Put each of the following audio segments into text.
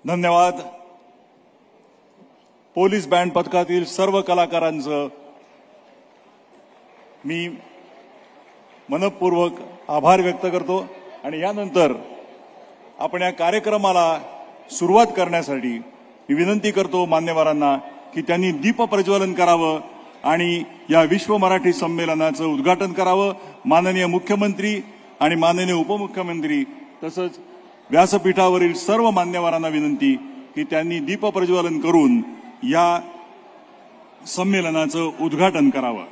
धन्यवाद. Police band पथकातील सर्व कलाकारांचं मी मनपूर्वक आभार व्यक्त करतो आणि यानंतर आपण या कार्यक्रमाला सुरुवात करण्यासाठी मी विनंती करतो मान्यवरांना की त्यांनी दीप प्रज्वलन करावं आणि या विश्व मराठी संमेलनाचं उद्घाटन करावं. माननीय मुख्यमंत्री आणि माननीय उपमुख्यमंत्री तसंच व्यासपीठावरील सर्व मान्यवरांना विनंती की त्यांनी दीप प्रज्वलन करून या संमेलनाचं उद्घाटन करावं.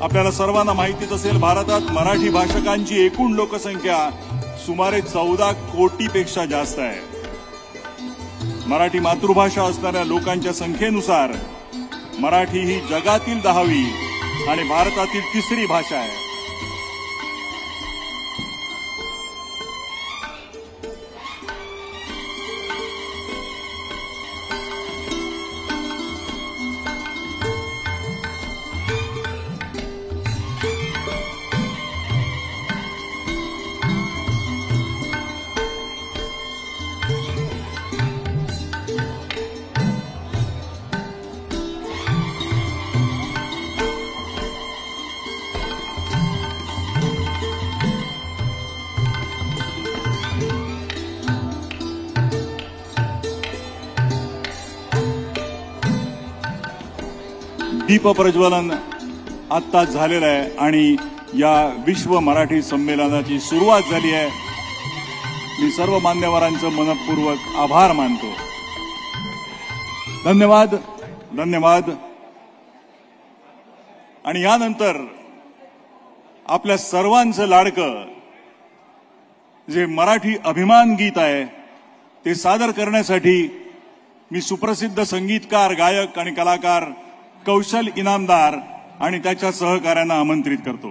आपल्याला सर्वांना माहितीच असेल, भारतात मराठी भाषकांची एकूण लोकसंख्या सुमारे 14 कोटीपेक्षा जास्त आहे. मराठी मातृभाषा असणाऱ्या लोकांच्या संख्येनुसार मराठी ही जगातील 10वी आणि भारतातील 3री भाषा आहे. दीप प्रज्वलन आत्ताच झालेलं आहे आणि या विश्व मराठी संमेलनाची सुरुवात झाली आहे. मी सर्व मान्यवरांचं मनपूर्वक आभार मानतो. धन्यवाद धन्यवाद. आणि यानंतर आपल्या सर्वांचं लाडकं जे मराठी अभिमान गीत आहे ते सादर करण्यासाठी मी सुप्रसिद्ध संगीतकार, गायक आणि कलाकार कौशल इनामदार आणि त्याच्या सहकाऱ्यांना आमंत्रित करतो.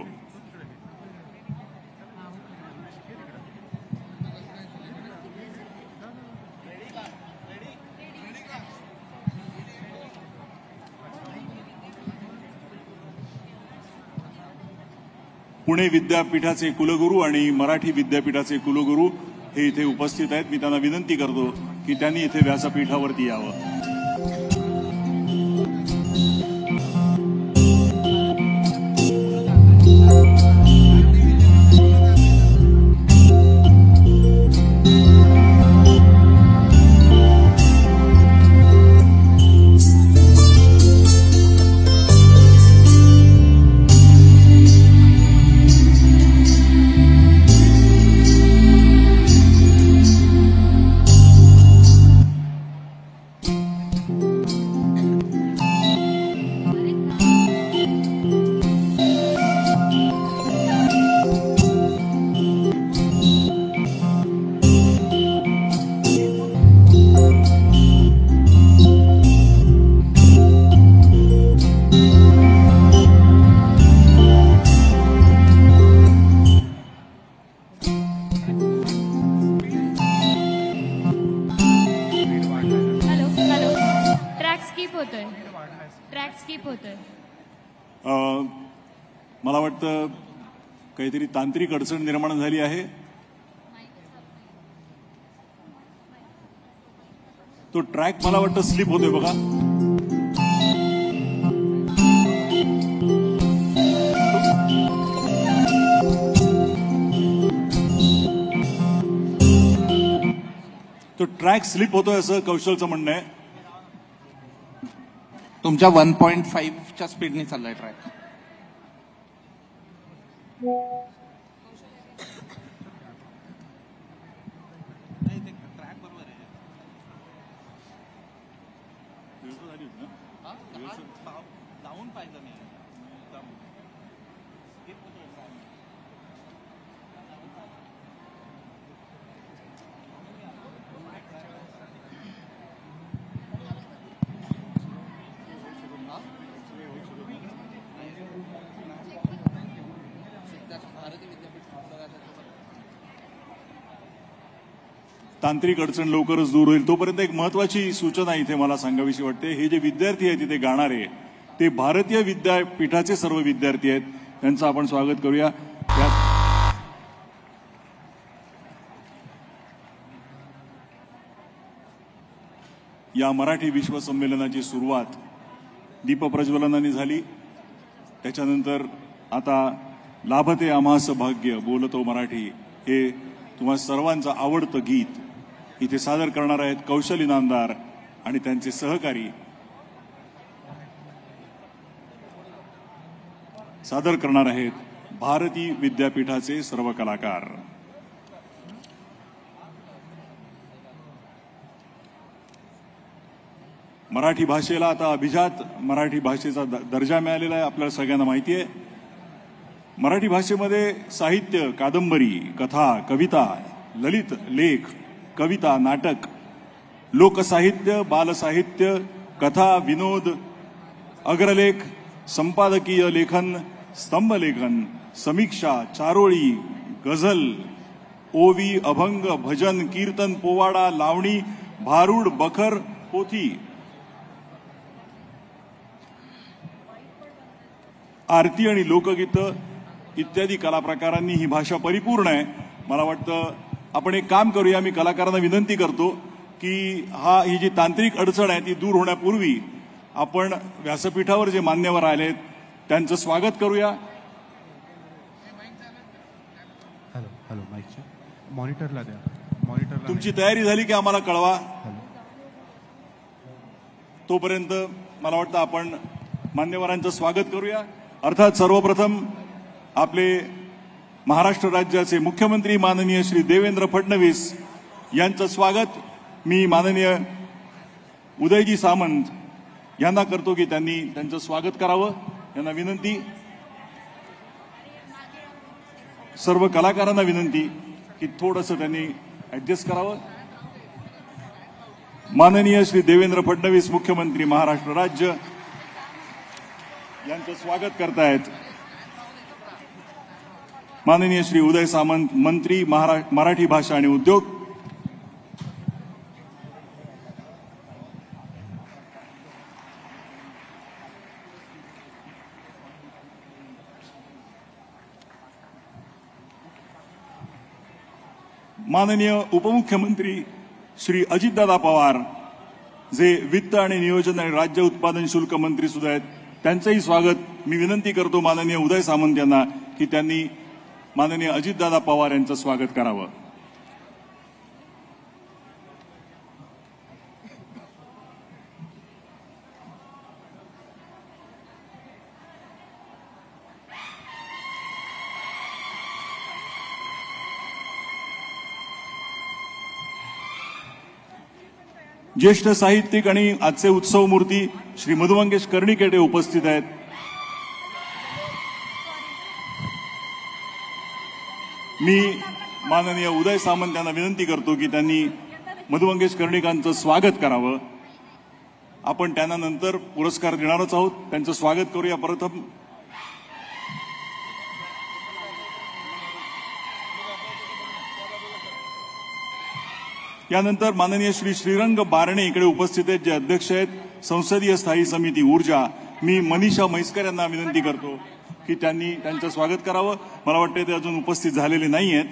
पुणे विद्यापीठाचे कुलगुरू आणि मराठी विद्यापीठाचे कुलगुरू हे इथे उपस्थित आहेत. मी त्यांना विनंती करतो की त्यांनी इथे व्यासपीठावरती यावं. मला वाटतं काहीतरी तांत्रिक अडचण निर्माण झाली आहे. तो ट्रॅक मला वाटतं स्लिप होतोय बघा. तो ट्रॅक स्लिप होतोय असं कौशलचं म्हणणं आहे. तुमच्या 1.5च्या स्पीडने चाललाय ट्रॅक. तांत्रिक अडचण लवकरच दूर होईल. तोपर्यंत एक महत्वाची सूचना इथे मला सांगावीशी वाटते. हे जे विद्यार्थी आहेत तिथे गाणारे ते भारतीय विद्यापीठाचे सर्व विद्यार्थी आहेत. त्यांचं आपण स्वागत करूया. या मराठी विश्व संमेलनाची सुरुवात दीपप्रज्वलनाने झाली. त्याच्यानंतर आता लाभते आम्हास भाग्य बोलतो मराठी हे तुम्हा सर्वांचं आवडतं गीत इथे सादर करणार आहेत कौशल इनामदार आणि त्यांचे सहकारी. सादर करणार आहेत भारती विद्यापीठाचे सर्व कलाकार. मराठी भाषेला आता अभिजात मराठी भाषेचा दर्जा मिळालेला आहे. आपल्याला सगळ्यांना माहिती आहे. मराठी भाषेमध्ये साहित्य, कादंबरी, कथा, कविता, ललित लेख, कविता, नाटक, लोकसाहित्य, बालसाहित्य, कथा, विनोद, अग्रलेख, संपादकीय लेखन, स्तंभलेखन, समीक्षा, चारोळी, गझल, ओवी, अभंग, भजन, कीर्तन, पोवाडा, लावणी, भारूड, बखर, पोथी, आरती आणि लोकगीतं इत्यादी कलाप्रकारांनी ही भाषा परिपूर्ण आहे. मला वाटतं आपण एक काम करूया. मी कलाकारांना विनंती करतो की ही जी तांत्रिक अडचण आहे ती दूर होण्यापूर्वी आपण व्यासपीठावर जे मान्यवर आलेत त्यांचं स्वागत करूया. हॅलो हॅलो माईकच्या मॉनिटरला द्या. मॉनिटरला तुमची तयारी झाली की आम्हाला कळवा. तोपर्यंत मला वाटतं आपण मान्यवरांचं स्वागत करूया. अर्थात सर्वप्रथम आपले महाराष्ट्र राज्याचे मुख्यमंत्री माननीय श्री देवेंद्र फडणवीस यांचं स्वागत मी माननीय उदयजी सामंत यांना करतो की त्यांनी त्यांचं स्वागत करावं. यांना विनंती. सर्व कलाकारांना विनंती की थोडंसं त्यांनी ऍडजस्ट करावं. माननीय श्री देवेंद्र फडणवीस मुख्यमंत्री महाराष्ट्र राज्य यांचं स्वागत करतायत. माननीय श्री उदय सामंत मंत्री मराठी भाषा आणि उद्योग. माननीय उपमुख्यमंत्री श्री अजितदादा पवार जे वित्त आणि नियोजन आणि राज्य उत्पादन शुल्क मंत्री सुद्धा आहेत त्यांचंही स्वागत मी विनंती करतो माननीय उदय सामंत यांना की त्यांनी माननीय अजितदादा पवार यांचं स्वागत करावं. ज्येष्ठ साहित्यिक आणि आजचे उत्सव मूर्ती श्री मधुमंगेश कर्णिकेटे उपस्थित आहेत. मी माननीय उदय सामंत यांना विनंती करतो की त्यांनी मधुमंगेश कर्णिकांचं स्वागत करावं. आपण त्यांना नंतर पुरस्कार देणारच आहोत. त्यांचं स्वागत करूया. प्रथम यानंतर माननीय श्री श्रीरंग बारणे इकडे उपस्थित आहेत जे अध्यक्ष आहेत संसदीय स्थायी समिती ऊर्जा. मी मनीषा म्हैसकर यांना विनंती करतो की त्यांनी त्यांचं स्वागत करावं. मला वाटतं ते अजून उपस्थित झालेले नाही आहेत.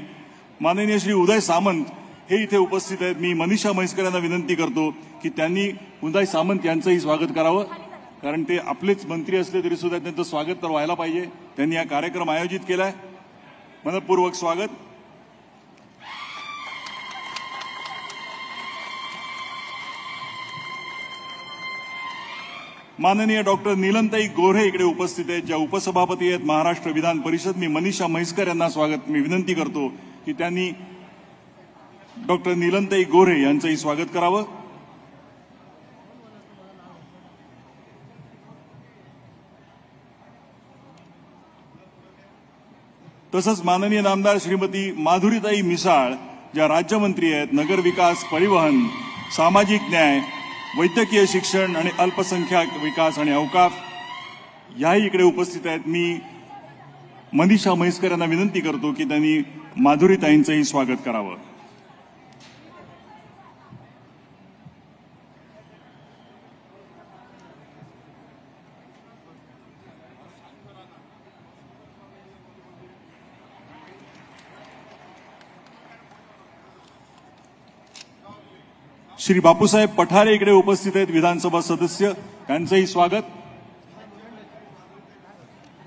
माननीय श्री उदय सामंत हे इथे उपस्थित आहेत. मी मनीषा म्हैसकर यांना विनंती करतो की त्यांनी उदय सामंत यांचंही स्वागत करावं कारण ते आपलेच मंत्री असले तरी सुद्धा त्यांचं स्वागत तर व्हायला पाहिजे. त्यांनी हा कार्यक्रम आयोजित केलाय. मनपूर्वक स्वागत. माननीय डॉक्टर नीलमताई गोऱ्हे इकडे उपस्थित आहेत ज्या उपसभापती आहेत महाराष्ट्र विधान परिषद. मी मनीषा म्हैसकर यांना स्वागत मी विनंती करतो की त्यांनी डॉक्टर नीलमताई गोऱ्हे यांचंही स्वागत करावं. तसंच माननीय नामदार श्रीमती माधुरीताई मिसाळ ज्या राज्यमंत्री आहेत नगर विकास, परिवहन, सामाजिक न्याय, वैद्यकीय शिक्षण आणि अल्पसंख्याक विकास आणि अवकाश याही इकडे उपस्थित आहेत. मी मनीषा म्हैसकर यांना विनंती करतो की त्यांनी माधुरीताईंचंही स्वागत करावं. श्री बापूसाहेब पठारे इकडे उपस्थित आहेत, विधानसभा सदस्य, त्यांचंही स्वागत.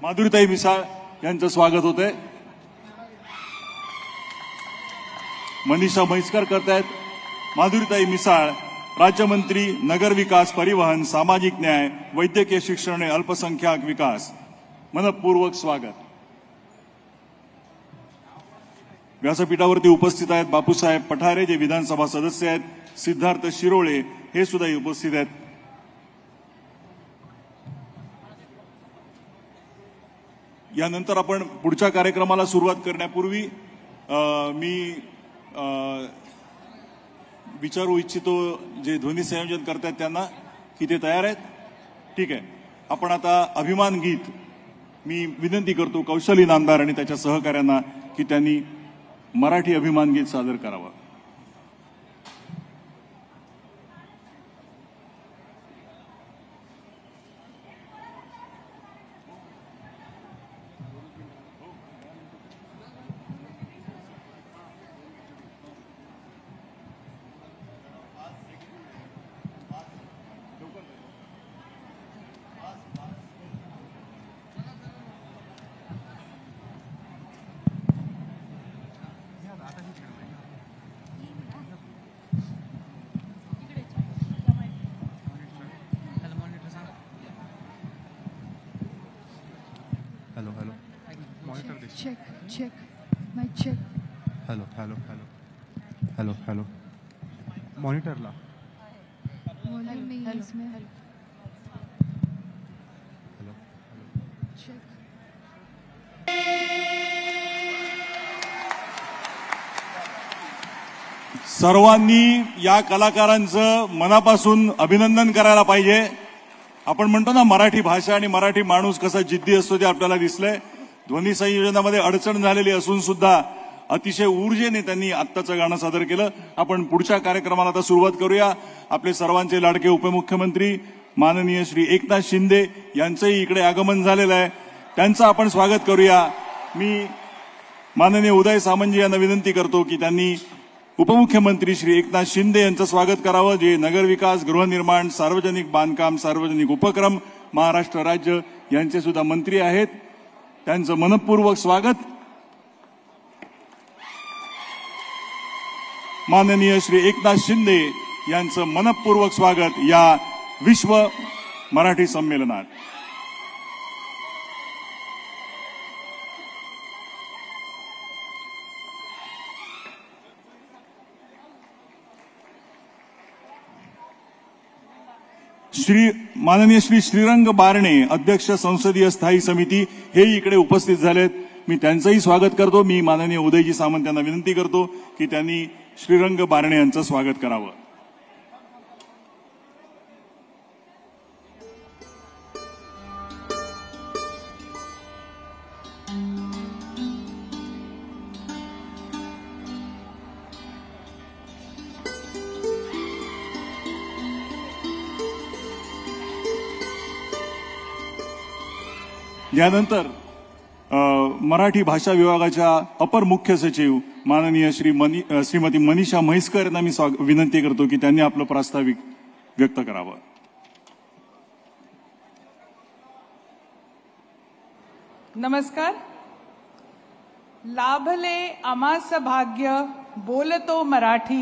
माधुरीताई मिसाळ यांचं स्वागत होतंय. मनीषा म्हैसकर करतायत. माधुरीताई मिसाळ, राज्यमंत्री, नगरविकास, परिवहन, सामाजिक न्याय, वैद्यकीय शिक्षण आणि अल्पसंख्याक विकास. मनपूर्वक स्वागत. व्यासपीठावरती उपस्थित आहेत बापूसाहेब पठारे, जे विधानसभा सदस्य आहेत. सिद्धार्थ शिरोळे हे सुद्धा उपस्थित आहेत. यानंतर आपण पुढच्या कार्यक्रमाला सुरुवात करण्यापूर्वी मी विचारू इच्छितो, जे ध्वनी संयोजन करतायत त्यांना, की ते तयार आहेत. ठीक आहे. आपण आता अभिमान गीत, मी विनंती करतो कौशल इनामदार आणि त्याच्या सहकाऱ्यांना की त्यांनी मराठी अभिमान गीत सादर करावं. हॅलो हॅलो मॉनिटर दे. Check check mic check. Hello hello hello hello hello मॉनिटरला. वॉल्यूम नहीं है इसमें. Hello check. सर्वांनी या कलाकारांचं मनापासून अभिनंदन करायला पाहिजे. आपण म्हणतो ना, मराठी भाषा आणि मराठी माणूस कसा जिद्दी असतो ते आपल्याला दिसलंय. ध्वनी संयोजनामध्ये अडचण झालेली असून सुद्धा अतिशय ऊर्जेने त्यांनी आत्ताचं गाणं सादर केलं. आपण पुढच्या कार्यक्रमाला आता सुरुवात करूया. आपले सर्वांचे लाडके उपमुख्यमंत्री माननीय श्री एकनाथ शिंदे यांचंही इकडे आगमन झालेलं आहे. त्यांचं आपण स्वागत करूया. मी माननीय उदय सामंत यांना विनंती करतो की त्यांनी उपमुख्यमंत्री श्री एकनाथ शिंदे यांचं स्वागत करावं, जे नगरविकास, गृहनिर्माण, सार्वजनिक बांधकाम, सार्वजनिक उपक्रम, महाराष्ट्र राज्य यांचे सुद्धा मंत्री आहेत. त्यांचं मनपूर्वक स्वागत. माननीय श्री एकनाथ शिंदे यांचं मनपूर्वक स्वागत या विश्व मराठी संमेलनात. माननीय श्री श्रीरंग बारणे, अध्यक्ष संसदीय स्थायी समिती, हे इकडे उपस्थित झालेत. मी त्यांचंही स्वागत करतो. मी माननीय उदयजी सामंत यांना विनंती करतो की त्यांनी श्रीरंग बारणे यांचं स्वागत करावं. यानंतर मराठी भाषा विभागाच्या अपर मुख्य सचिव माननीय श्रीमती मनीषा म्हैसकर यांना मी विनंती करतो की त्यांनी आपलं प्रास्ताविक व्यक्त करावं. नमस्कार. लाभले आमास भाग्य बोलतो मराठी,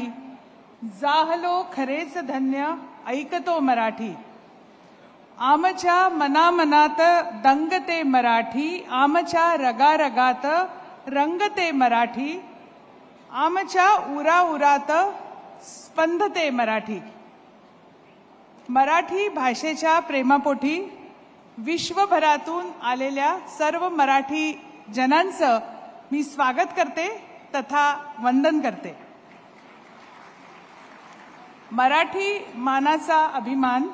जाहलो खरेच धन्य ऐकतो मराठी. आमच्या मनामनात दंगते मराठी, आमच्या रगारगात रंगते मराठी, आमच्या उराउरात स्पंदते मराठी. मराठी भाषेच्या प्रेमापोटी विश्वभरातून आलेल्या सर्व मराठी जनांचं मी स्वागत करते तथा वंदन करते. मराठी मानाचा अभिमान,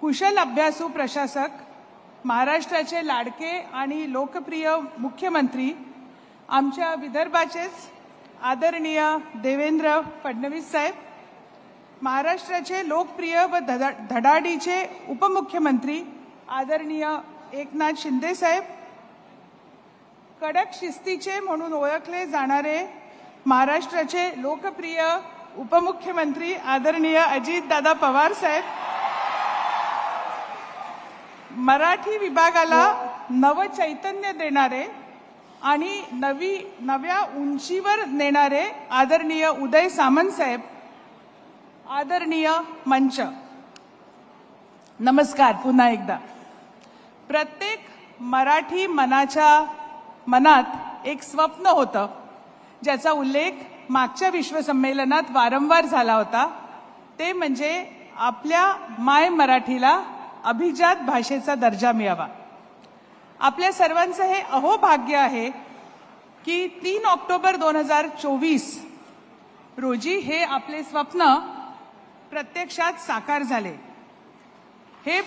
कुशल अभ्यासू प्रशासक, महाराष्ट्राचे लाडके आणि लोकप्रिय मुख्यमंत्री, आमच्या विदर्भाचेच आदरणीय देवेंद्र फडणवीस साहेब, महाराष्ट्राचे लोकप्रिय व धडाडीचे उपमुख्यमंत्री आदरणीय एकनाथ शिंदे साहेब, कडक शिस्तीचे म्हणून ओळखले जाणारे महाराष्ट्राचे लोकप्रिय उपमुख्यमंत्री आदरणीय अजितदादा पवार साहेब, मराठी विभागाला नवचैतन्य देणारे आणि नव्या उंचीवर नेणारे आदरणीय उदय सामंत साहेब, आदरणीय मंच, नमस्कार पुन्हा एकदा. प्रत्येक मराठी मनात एक स्वप्न होतं, ज्याचा उल्लेख मागच्या विश्वसंमेलनात वारंवार झाला होता. ते म्हणजे आपल्या माय मराठीला अभिजात भाषेचा दर्जा मिळावा. आपल्या सर्वांचं हे अहोभाग्य आहे की 3 ऑक्टोबर 2024 रोजी हे आपले स्वप्न प्रत्यक्षात साकार झाले. हे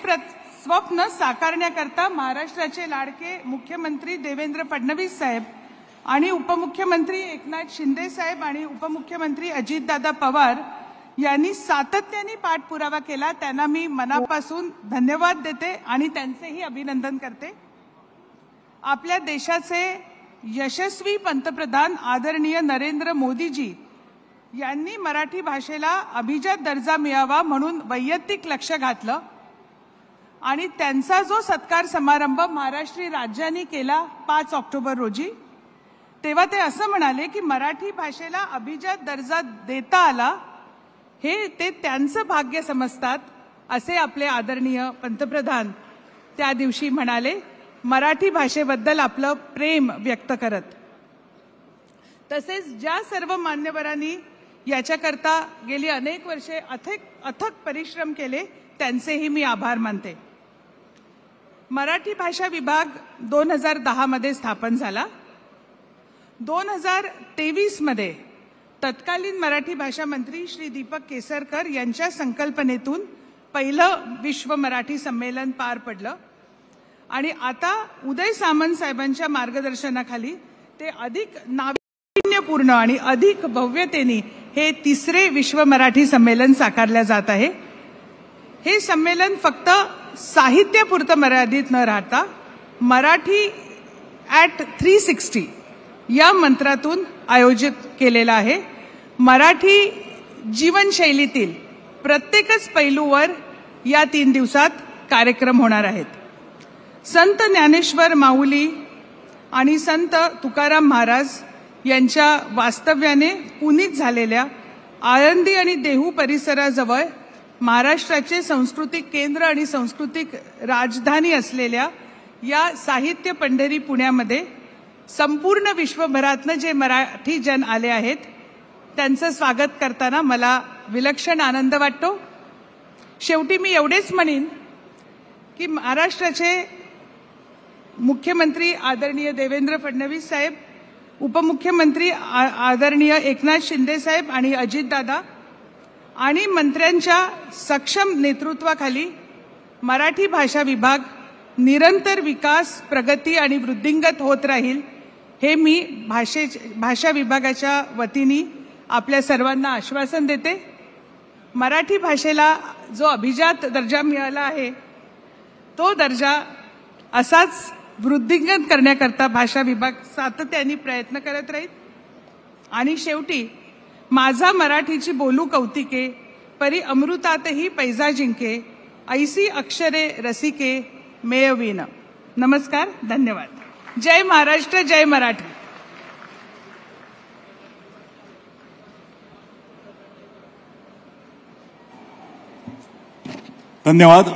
स्वप्न साकारण्याकरता महाराष्ट्राचे लाडके मुख्यमंत्री देवेंद्र फडणवीस साहेब आणि उपमुख्यमंत्री एकनाथ शिंदे साहेब आणि उपमुख्यमंत्री अजितदादा पवार यांनी सातत्याने पाठपुरावा केला. त्यांना मी मनापासून धन्यवाद देते आणि त्यांचेही अभिनंदन करते. आपल्या देशाचे यशस्वी पंतप्रधान आदरणीय नरेंद्र मोदीजी यांनी मराठी भाषेला अभिजात दर्जा मिळावा म्हणून वैयक्तिक लक्ष घातलं आणि त्यांचा जो सत्कार समारंभ महाराष्ट्र राज्याने केला 5 ऑक्टोबर रोजी, तेव्हा ते असं म्हणाले की मराठी भाषेला अभिजात दर्जा देता आला हे ते त्यांचं भाग्य समजतात, असे आपले आदरणीय पंतप्रधान त्या दिवशी म्हणाले, मराठी भाषेबद्दल आपलं प्रेम व्यक्त करत. तसेच ज्या सर्व मान्यवरांनी याच्याकरता गेली अनेक वर्षे अथक परिश्रम केले, त्यांचेही मी आभार मानते. मराठी भाषा विभाग 2010 मध्ये स्थापन झाला. 2023 मध्ये तत्कालीन मराठी भाषा मंत्री श्री दीपक केसरकर यांच्या संकल्पनेतून पहिलं विश्व मराठी संमेलन पार पडलं आणि आता उदय सामंत साहेबांच्या मार्गदर्शनाखाली ते अधिक नाविन्यपूर्ण आणि अधिक भव्यतेने हे 3रे विश्व मराठी संमेलन साकारले जात आहे. हे संमेलन फक्त साहित्यापुरतं मर्यादित न राहता मराठी ॲट 360 या मंत्रातून आयोजित केलेला आहे. मराठी जीवनशैलीतील प्रत्येकच पैलूवर या 3 दिवसात कार्यक्रम होणार आहेत. संत ज्ञानेश्वर माऊली आणि संत तुकाराम महाराज यांच्या वास्तव्याने पुनीत झालेल्या आळंदी आणि देहू परिसराजवळ महाराष्ट्राचे सांस्कृतिक केंद्र आणि सांस्कृतिक राजधानी असलेल्या या साहित्य पंढरी पुण्यामध्ये संपूर्ण विश्वभरातनं जे मराठी जन आले आहेत त्यांचं स्वागत करताना मला विलक्षण आनंद वाटतो. शेवटी मी एवढेच म्हणेन की महाराष्ट्राचे मुख्यमंत्री आदरणीय देवेंद्र फडणवीस साहेब, उपमुख्यमंत्री आदरणीय एकनाथ शिंदे साहेब आणि अजितदादा आणि मंत्र्यांच्या सक्षम नेतृत्वाखाली मराठी भाषा विभाग निरंतर विकास, प्रगती आणि वृद्धिंगत होत राहील, हे मी भाषा विभागाच्या वतीने आपल्या सर्वांना आश्वासन देते. मराठी भाषेला जो अभिजात दर्जा मिळाला आहे तो दर्जा असाच वृद्धिंगत करण्याकरता भाषा विभाग सातत्याने प्रयत्न करत राहील. आणि शेवटी माझा मराठीची बोलू कौतिके, परी अमृतातही पैजा जिंके, ऐसी अक्षरे रसिके मेयवीन. नमस्कार, धन्यवाद. जय महाराष्ट्र, जय मराठी. धन्यवाद.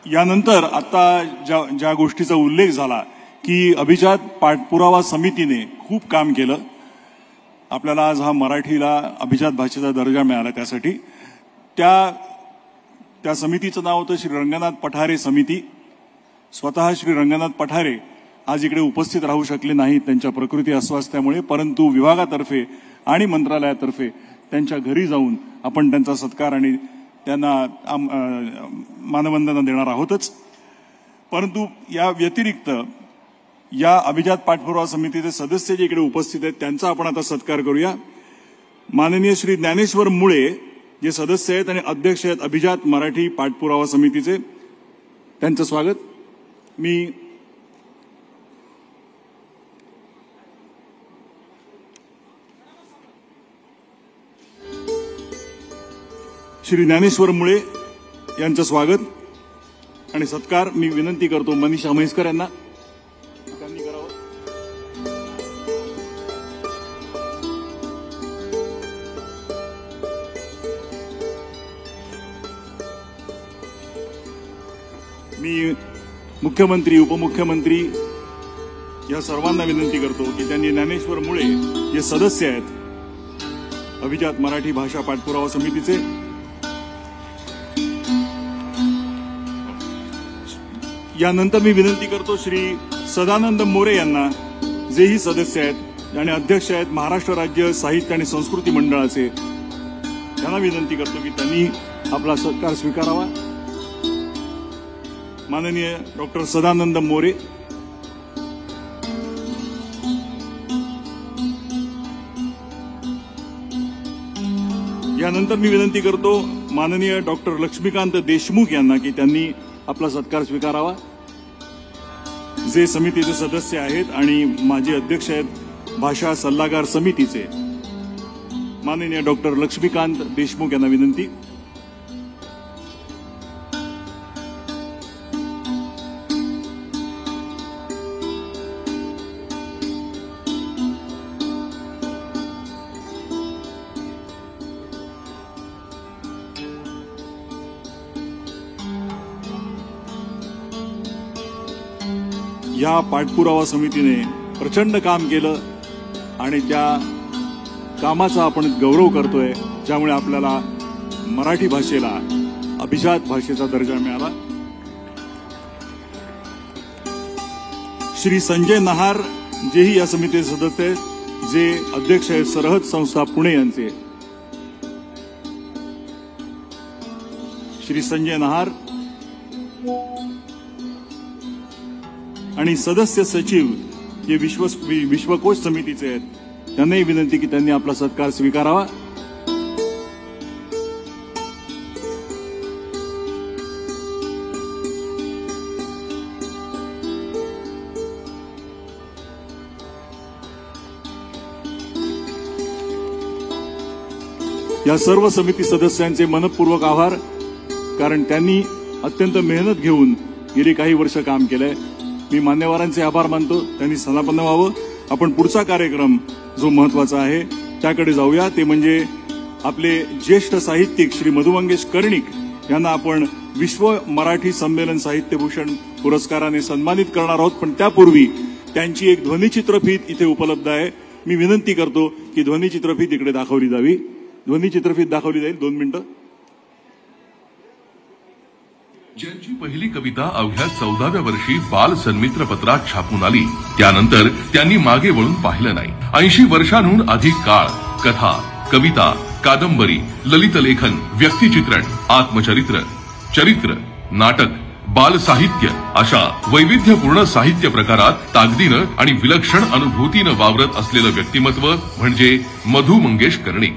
यानंतर आता ज्या गोष्टीचा उल्लेख झाला की अभिजात पाठपुरावा समितीने खूप काम केलं. आपल्याला आज हा मराठीला अभिजात भाषेचा दर्जा मिळाला, त्यासाठी त्या समितीचं नाव होतं श्री रंगनाथ पठारे समिती. स्वतः श्री रंगनाथ पठारे आज इकडे उपस्थित राहू शकले नाहीत त्यांच्या प्रकृती अस्वास्थ्यामुळे, परंतु विभागातर्फे आणि मंत्रालयातर्फे त्यांच्या घरी जाऊन आपण त्यांचा सत्कार आणि त्यांना मानवंदना देणार आहोतच. परंतु या व्यतिरिक्त या अभिजात पाठपुरावा समितीचे सदस्य जे इकडे उपस्थित आहेत त्यांचा आपण आता सत्कार करूया. माननीय श्री ज्ञानेश्वर मुळे जे सदस्य आहेत आणि अध्यक्ष आहेत अभिजात मराठी पाठपुरावा समितीचे, त्यांचं स्वागत. मी श्री ज्ञानेश्वर मुळे यांचं स्वागत आणि सत्कार मी विनंती करतो मनीषा म्हैसकर यांना त्यांनी करावं. मी मुख्यमंत्री उपमुख्यमंत्री या सर्वांना विनंती करतो की त्यांनी ज्ञानेश्वर मुळे जे सदस्य आहेत अभिजात मराठी भाषा पाठपुरावा समितीचे, यानंतर मी विनंती करतो श्री सदानंद मोरे यांना, जेही सदस्य आहेत आणि अध्यक्ष आहेत महाराष्ट्र राज्य साहित्य आणि संस्कृती मंडळाचे, त्यांना विनंती करतो की त्यांनी आपला सत्कार स्वीकारावा. माननीय डॉक्टर सदानंद मोरे. यानंतर मी विनंती करतो माननीय डॉक्टर लक्ष्मीकांत देशमुख यांना की त्यांनी आपला सत्कार स्वीकारावा, जे समितीचे सदस्य आहेत आणि माजी अध्यक्ष आहेत भाषा सल्लागार समितीचे. माननीय डॉक्टर लक्ष्मीकांत देशमुख यांना विनंती. या पाठपुरावा समितीने प्रचंड काम केलं आणि त्या कामाचा आपण गौरव करतोय, ज्यामुळे आपल्याला मराठी भाषेला अभिजात भाषेचा दर्जा मिळाला. श्री संजय नहार जेही या समितीचे सदस्य आहेत, जे अध्यक्ष आहेत सरहद संस्था पुणे यांचे. श्री संजय नहार आणि सदस्य सचिव जे विश्वकोश समितीचे आहेत, त्यांनाही विनंती की त्यांनी आपला सत्कार स्वीकारावा. या सर्व समिती सदस्यांचे मनपूर्वक आभार, कारण त्यांनी अत्यंत मेहनत घेऊन गेली काही वर्ष काम केलंय. मी मान्यवरांचे आभार मानतो, त्यांनी सनापन्न व्हावं. आपण पुढचा कार्यक्रम जो महत्वाचा आहे त्याकडे जाऊया. ते म्हणजे आपले ज्येष्ठ साहित्यिक श्री मधु मंगेश कर्णिक यांना आपण विश्व मराठी संमेलन साहित्यभूषण पुरस्काराने सन्मानित करणार आहोत. पण त्यापूर्वी त्यांची एक ध्वनिचित्रफीत इथे उपलब्ध आहे. मी विनंती करतो की ध्वनिचित्रफीत इकडे दाखवली जावी. ध्वनिचित्रफीत दाखवली जाईल. 2 मिनिटं. ज्यांची पहिली कविता अवघ्या 14व्या वर्षी बाल सन्मित्र पत्रात छापून आली, त्यानंतर त्यांनी मागे वळून पाहिलं नाही. 80 वर्षांहून अधिक काळ कथा, कविता, कादंबरी, ललित लेखन, व्यक्तिचित्रण, आत्मचरित्र, चरित्र, नाटक, बाल साहित्य अशा वैविध्यपूर्ण साहित्य प्रकारात ताकदीनं आणि विलक्षण अनुभूतीनं वावरत असलेलं व्यक्तिमत्व म्हणजे मधु मंगेश कर्णिक.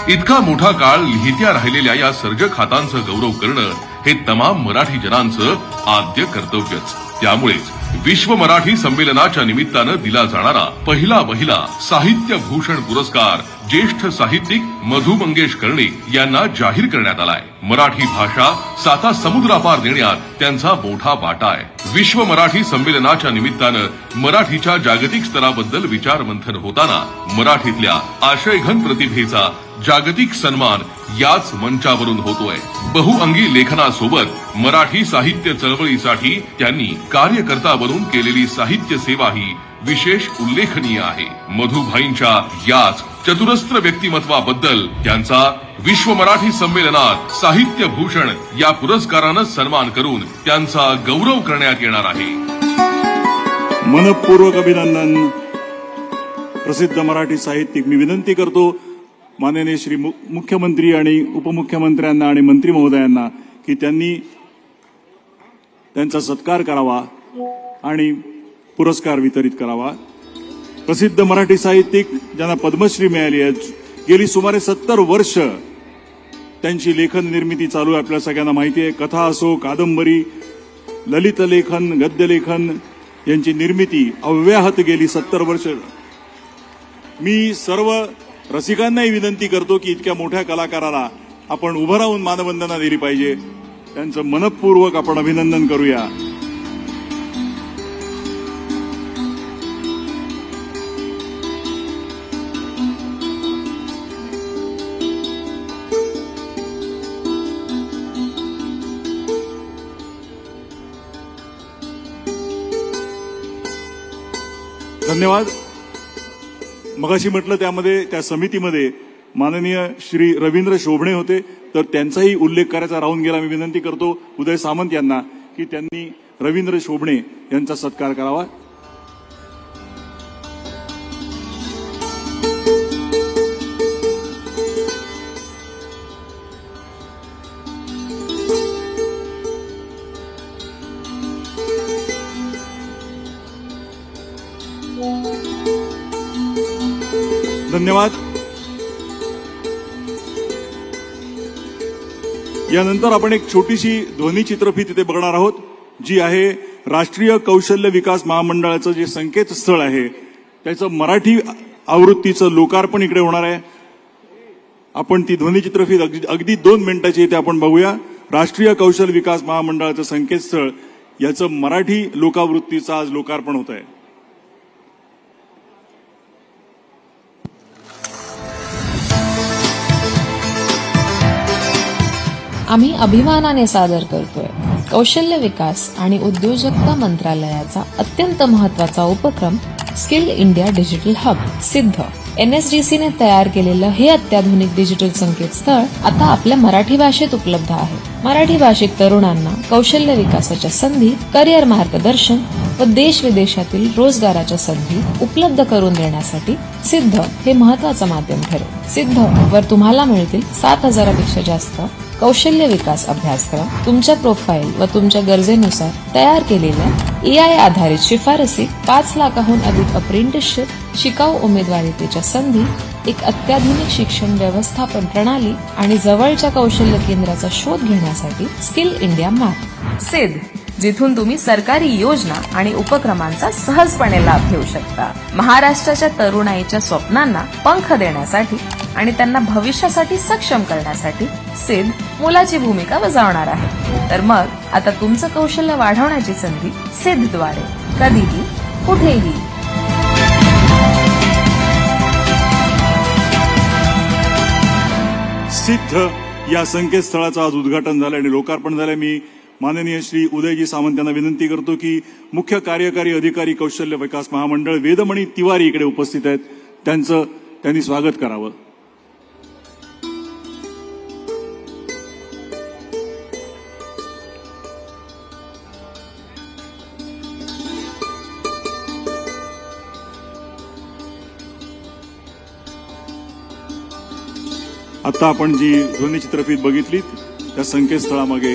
इतका मोठा काळ लिहित्या राहिलेल्या या सर्जक हातांचा गौरव करणं हे तमाम मराठी जनांचं आद्य कर्तव्यच. त्यामुळेच विश्व मराठी संमेलनाच्या निमित्तानं दिला जाणारा पहिला महिला साहित्य भूषण पुरस्कार ज्येष्ठ साहित्यिक मधु मंगेश कर्णिक यांना जाहीर करण्यात आलाय. मराठी भाषा 7 समुद्रापार नेण्यात त्यांचा मोठा वाटा आहे. विश्व मराठी संमेलनाच्या निमित्तानं मराठीच्या जागतिक स्तराबद्दल विचार मंथन होताना मराठीतल्या आशयघन प्रतिभेचा जागतिक सन्मान याच मंचावरून होतोय. बहुअंगी लेखनासोबत मराठी साहित्य चळवळीसाठी त्यांनी कार्यकर्ता बनून केलेली साहित्य सेवाही विशेष उल्लेखनीय आहे. मधुभाईंच्या याच चतुरस्त्र व्यक्तिमत्वाबद्दल त्यांचा विश्व मराठी संमेलनात साहित्य भूषण या पुरस्कारानं सन्मान करून त्यांचा गौरव करण्यात येणार आहे. मनपूर्वक अभिनंदन. प्रसिद्ध मराठी साहित्यिक. मी विनंती करतो माननीय श्री मुख्यमंत्री आणि उपमुख्यमंत्र्यांना आणि मंत्री महोदयांना की त्यांनी त्यांचा सत्कार करावा आणि पुरस्कार वितरित करावा. प्रसिद्ध मराठी साहित्यिक ज्यांना पद्मश्री मिळाली आहे, गेली सुमारे 70 वर्ष त्यांची लेखन निर्मिती चालू आहे. आपल्या सगळ्यांना माहिती आहे. कथा असो, कादंबरी, ललित लेखन, गद्य लेखन यांची निर्मिती अव्याहत गेली 70 वर्ष. मी सर्व रसिकांनाही विनंती करतो की इतक्या मोठ्या कलाकाराला आपण उभं राहून मानवंदना दिली पाहिजे. त्यांचं मनपूर्वक आपण अभिनंदन करूया. धन्यवाद. मगाशी म्हटलं त्यामध्ये त्या समितीमध्ये माननीय श्री रवींद्र शोभणे होते, तर त्यांचाही उल्लेख करायचा राहून गेला. मी विनंती करतो उदय सामंत यांना की त्यांनी रवींद्र शोभणे यांचा सत्कार करावा. धन्यवाद. यानंतर आपण एक छोटीशी ध्वनी चित्रफित इथे बघणार आहोत, जी आहे राष्ट्रीय कौशल्य विकास महामंडळाचं जे संकेतस्थळ आहे त्याचं मराठी आवृत्तीचं लोकार्पण इकडे होणार आहे. आपण ती ध्वनी चित्रफित अगदी 2 मिनिटाची इथे आपण बघूया. राष्ट्रीय कौशल्य विकास महामंडळाचं संकेतस्थळ याचं मराठी लोकावृत्तीचं आज लोकार्पण होत आहे. आम्ही अभिमानाने सादर करतोय कौशल्य विकास आणि उद्योजकता मंत्रालयाचा अत्यंत महत्त्वाचा उपक्रम स्किल इंडिया डिजिटल हब सिद्ध. NSDCने तयार केलेलं हे अत्याधुनिक डिजिटल संकेतस्थळ आता आपल्या मराठी भाषेत उपलब्ध आहे. मराठी भाषिक तरुणांना कौशल्य विकासाच्या संधी, करिअर मार्गदर्शन व देश विदेशातील रोजगाराच्या संधी उपलब्ध करून देण्यासाठी सिद्ध हे महत्त्वाचं माध्यम ठरेल. सिद्ध वर तुम्हाला मिळतील 7,000पेक्षा जास्त कौशल्य विकास अभ्यासक्रम, तुमच्या प्रोफाईल व तुमच्या गरजेनुसार तयार केलेल्या AI आधारित शिफारसी, 5 लाखाहून अधिक अप्रेंटिसशिप, शिकाऊ उमेदवारीच्या संधी, एक अत्याधुनिक शिक्षण व्यवस्थापन प्रणाली आणि जवळच्या कौशल्य केंद्राचा शोध घेण्यासाठी स्किल इंडिया मॅप. सिद्ध, जिथून तुम्ही सरकारी योजना आणि उपक्रमांचा सहजपणे लाभ घेऊ शकता. महाराष्ट्राच्या तरुणाईच्या स्वप्नांना पंख देण्यासाठी आणि त्यांना भविष्यासाठी सक्षम करण्यासाठी सिद्ध मोलाची भूमिका बजावणार आहे. तर मग आता तुमचं कौशल्य वाढवण्याची संधी सिद्धद्वारे कधीही कुठेही. सिद्ध या संकेतस्थळाचं आज उद्घाटन झालं आणि लोकार्पण झालं. मी माननीय श्री उदयजी सामंत यांना विनंती करतो की मुख्य कार्यकारी अधिकारी कौशल्य विकास महामंडळ वेदमणी तिवारी इकडे उपस्थित आहेत, त्यांनी स्वागत करावं. आता आपण जी ध्वनी चित्रफित बघितली त्या संकेतस्थळामागे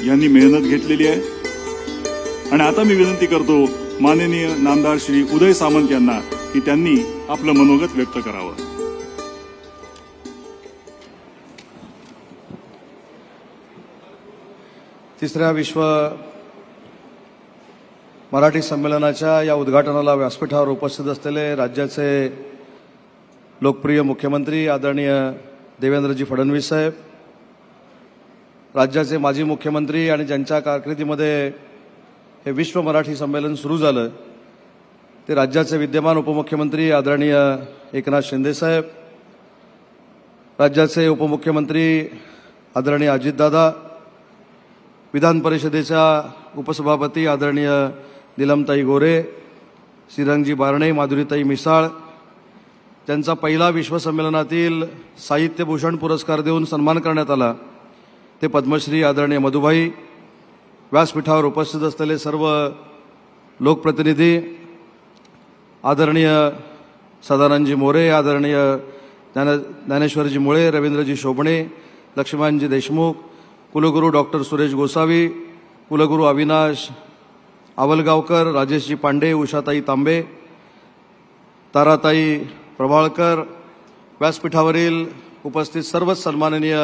यांनी मेहनत घेतलेली आहे. आणि आता मी विनंती करतो माननीय नामदार श्री उदय सामंत यांना की त्यांनी आपलं मनोगत व्यक्त करावं. तिसऱ्या विश्व मराठी संमेलनाच्या या उद्घाटनाला व्यासपीठावर उपस्थित असलेले राज्याचे लोकप्रिय मुख्यमंत्री आदरणीय देवेंद्रजी फडणवीस साहेब, राज्याचे माजी मुख्यमंत्री आणि ज्यांच्या कारकिर्दीमध्ये हे विश्व मराठी संमेलन सुरू झालं ते राज्याचे विद्यमान उपमुख्यमंत्री आदरणीय एकनाथ शिंदे साहेब, राज्याचे उपमुख्यमंत्री आदरणीय अजितदादा, विधान परिषदेच्या उपसभापती आदरणीय नीलमताई गोरे, श्रीरंगजी बारणे, माधुरीताई मिसाळ, ज्यांचा पहिला विश्व संमेलनातील साहित्यभूषण पुरस्कार देऊन सन्मान करण्यात आला ते पद्मश्री आदरणीय मधुभाई, व्यासपीठावर उपस्थित असलेले सर्व लोकप्रतिनिधी, आदरणीय सदानंदजी मोरे, आदरणीय ज्ञानेश्वरजी मुळे, रवींद्रजी शोभणे, लक्ष्मणजी देशमुख, कुलगुरू डॉक्टर सुरेश गोसावी, कुलगुरू अविनाश आवलगावकर, राजेशजी पांडे, उषाताई तांबे, ताराताई प्रभाळकर, व्यासपीठावरील उपस्थित सर्वच सन्माननीय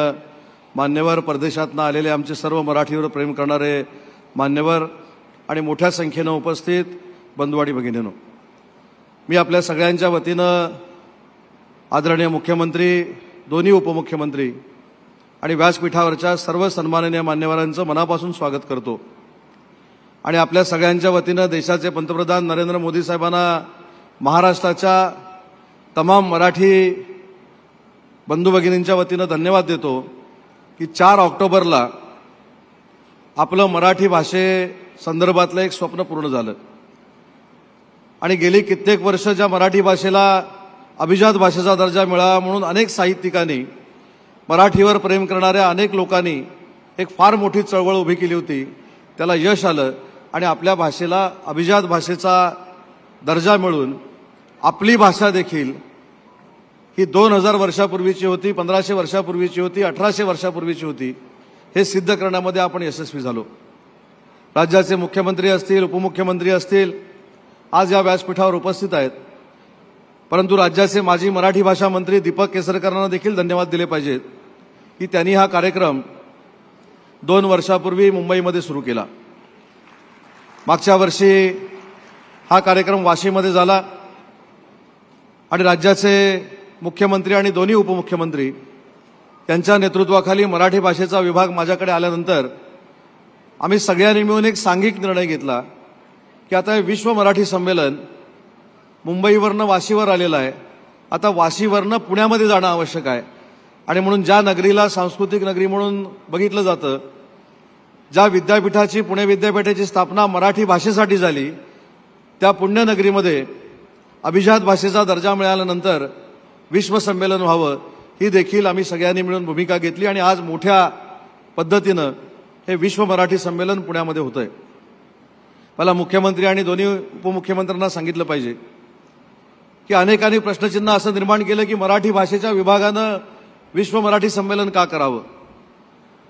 मान्यवर, परदेशातनं आलेले आमचे सर्व मराठीवर प्रेम करणारे मान्यवर आणि मोठ्या संख्येनं उपस्थित बंधुवाडी भगिनींनो, मी आपल्या सगळ्यांच्या वतीनं आदरणीय मुख्यमंत्री, दोन्ही उपमुख्यमंत्री आणि व्यासपीठावरच्या सर्व सन्माननीय मान्यवरांचं मनापासून स्वागत करतो आणि आपल्या सगळ्यांच्या वतीनं देशाचे पंतप्रधान नरेंद्र मोदी साहेबांना महाराष्ट्राच्या तमाम मराठी बंधू भगिनींच्या वतीनं धन्यवाद देतो की 4 ऑक्टोबरला आपलं मराठी भाषे संदर्भातलं एक स्वप्न पूर्ण झालं आणि गेली कित्येक वर्ष ज्या मराठी भाषेला अभिजात भाषेचा दर्जा मिळावा म्हणून अनेक साहित्यिकांनी, मराठीवर प्रेम करणाऱ्या अनेक लोकांनी एक फार मोठी चळवळ उभी केली होती, त्याला यश आलं आणि आपल्या भाषेला अभिजात भाषेचा दर्जा मिळून आपली भाषा देखील ही 2000 वर्षापूर्वीची होती, 1500 वर्षापूर्वीची होती, 1800 वर्षापूर्वीची होती, हे सिद्ध करण्यामध्ये आपण यशस्वी झालो. राज्याचे मुख्यमंत्री असतील, उपमुख्यमंत्री असतील, आज या व्यासपीठावर उपस्थित आहेत. परंतु राज्याचे माजी मराठी भाषा मंत्री दीपक केसरकरांना देखील धन्यवाद दिले पाहिजेत की त्यांनी हा कार्यक्रम 2 वर्षापूर्वी मुंबईमध्ये सुरू केला. मागच्या वर्षी हा कार्यक्रम वाशीमध्ये झाला आणि राज्याचे मुख्यमंत्री आणि दोन्ही उपमुख्यमंत्री त्यांच्या नेतृत्वाखाली मराठी भाषेचा विभाग माझ्याकडे आल्यानंतर आम्ही सगळ्यांनी मिळून एक सांघिक निर्णय घेतला की आता हे विश्व मराठी संमेलन मुंबईवरनं वाशीवर आलेलं आहे, आता वाशीवरनं पुण्यामध्ये जाणं आवश्यक आहे आणि म्हणून ज्या नगरीला सांस्कृतिक नगरी म्हणून बघितलं जातं, ज्या विद्यापीठाची, पुणे विद्यापीठाची स्थापना मराठी भाषेसाठी झाली, त्या पुण्यनगरीमध्ये अभिजात भाषेचा दर्जा मिळाल्यानंतर विश्व संमेलन व्हावं ही देखील आम्ही सगळ्यांनी मिळून भूमिका घेतली आणि आज मोठ्या पद्धतीनं हे विश्व मराठी संमेलन पुण्यामध्ये होतंय. मला मुख्यमंत्री आणि दोन्ही उपमुख्यमंत्र्यांना सांगितलं पाहिजे की अनेकांनी प्रश्नचिन्ह असं निर्माण केलं की मराठी भाषेच्या विभागानं विश्व मराठी संमेलन का करावं.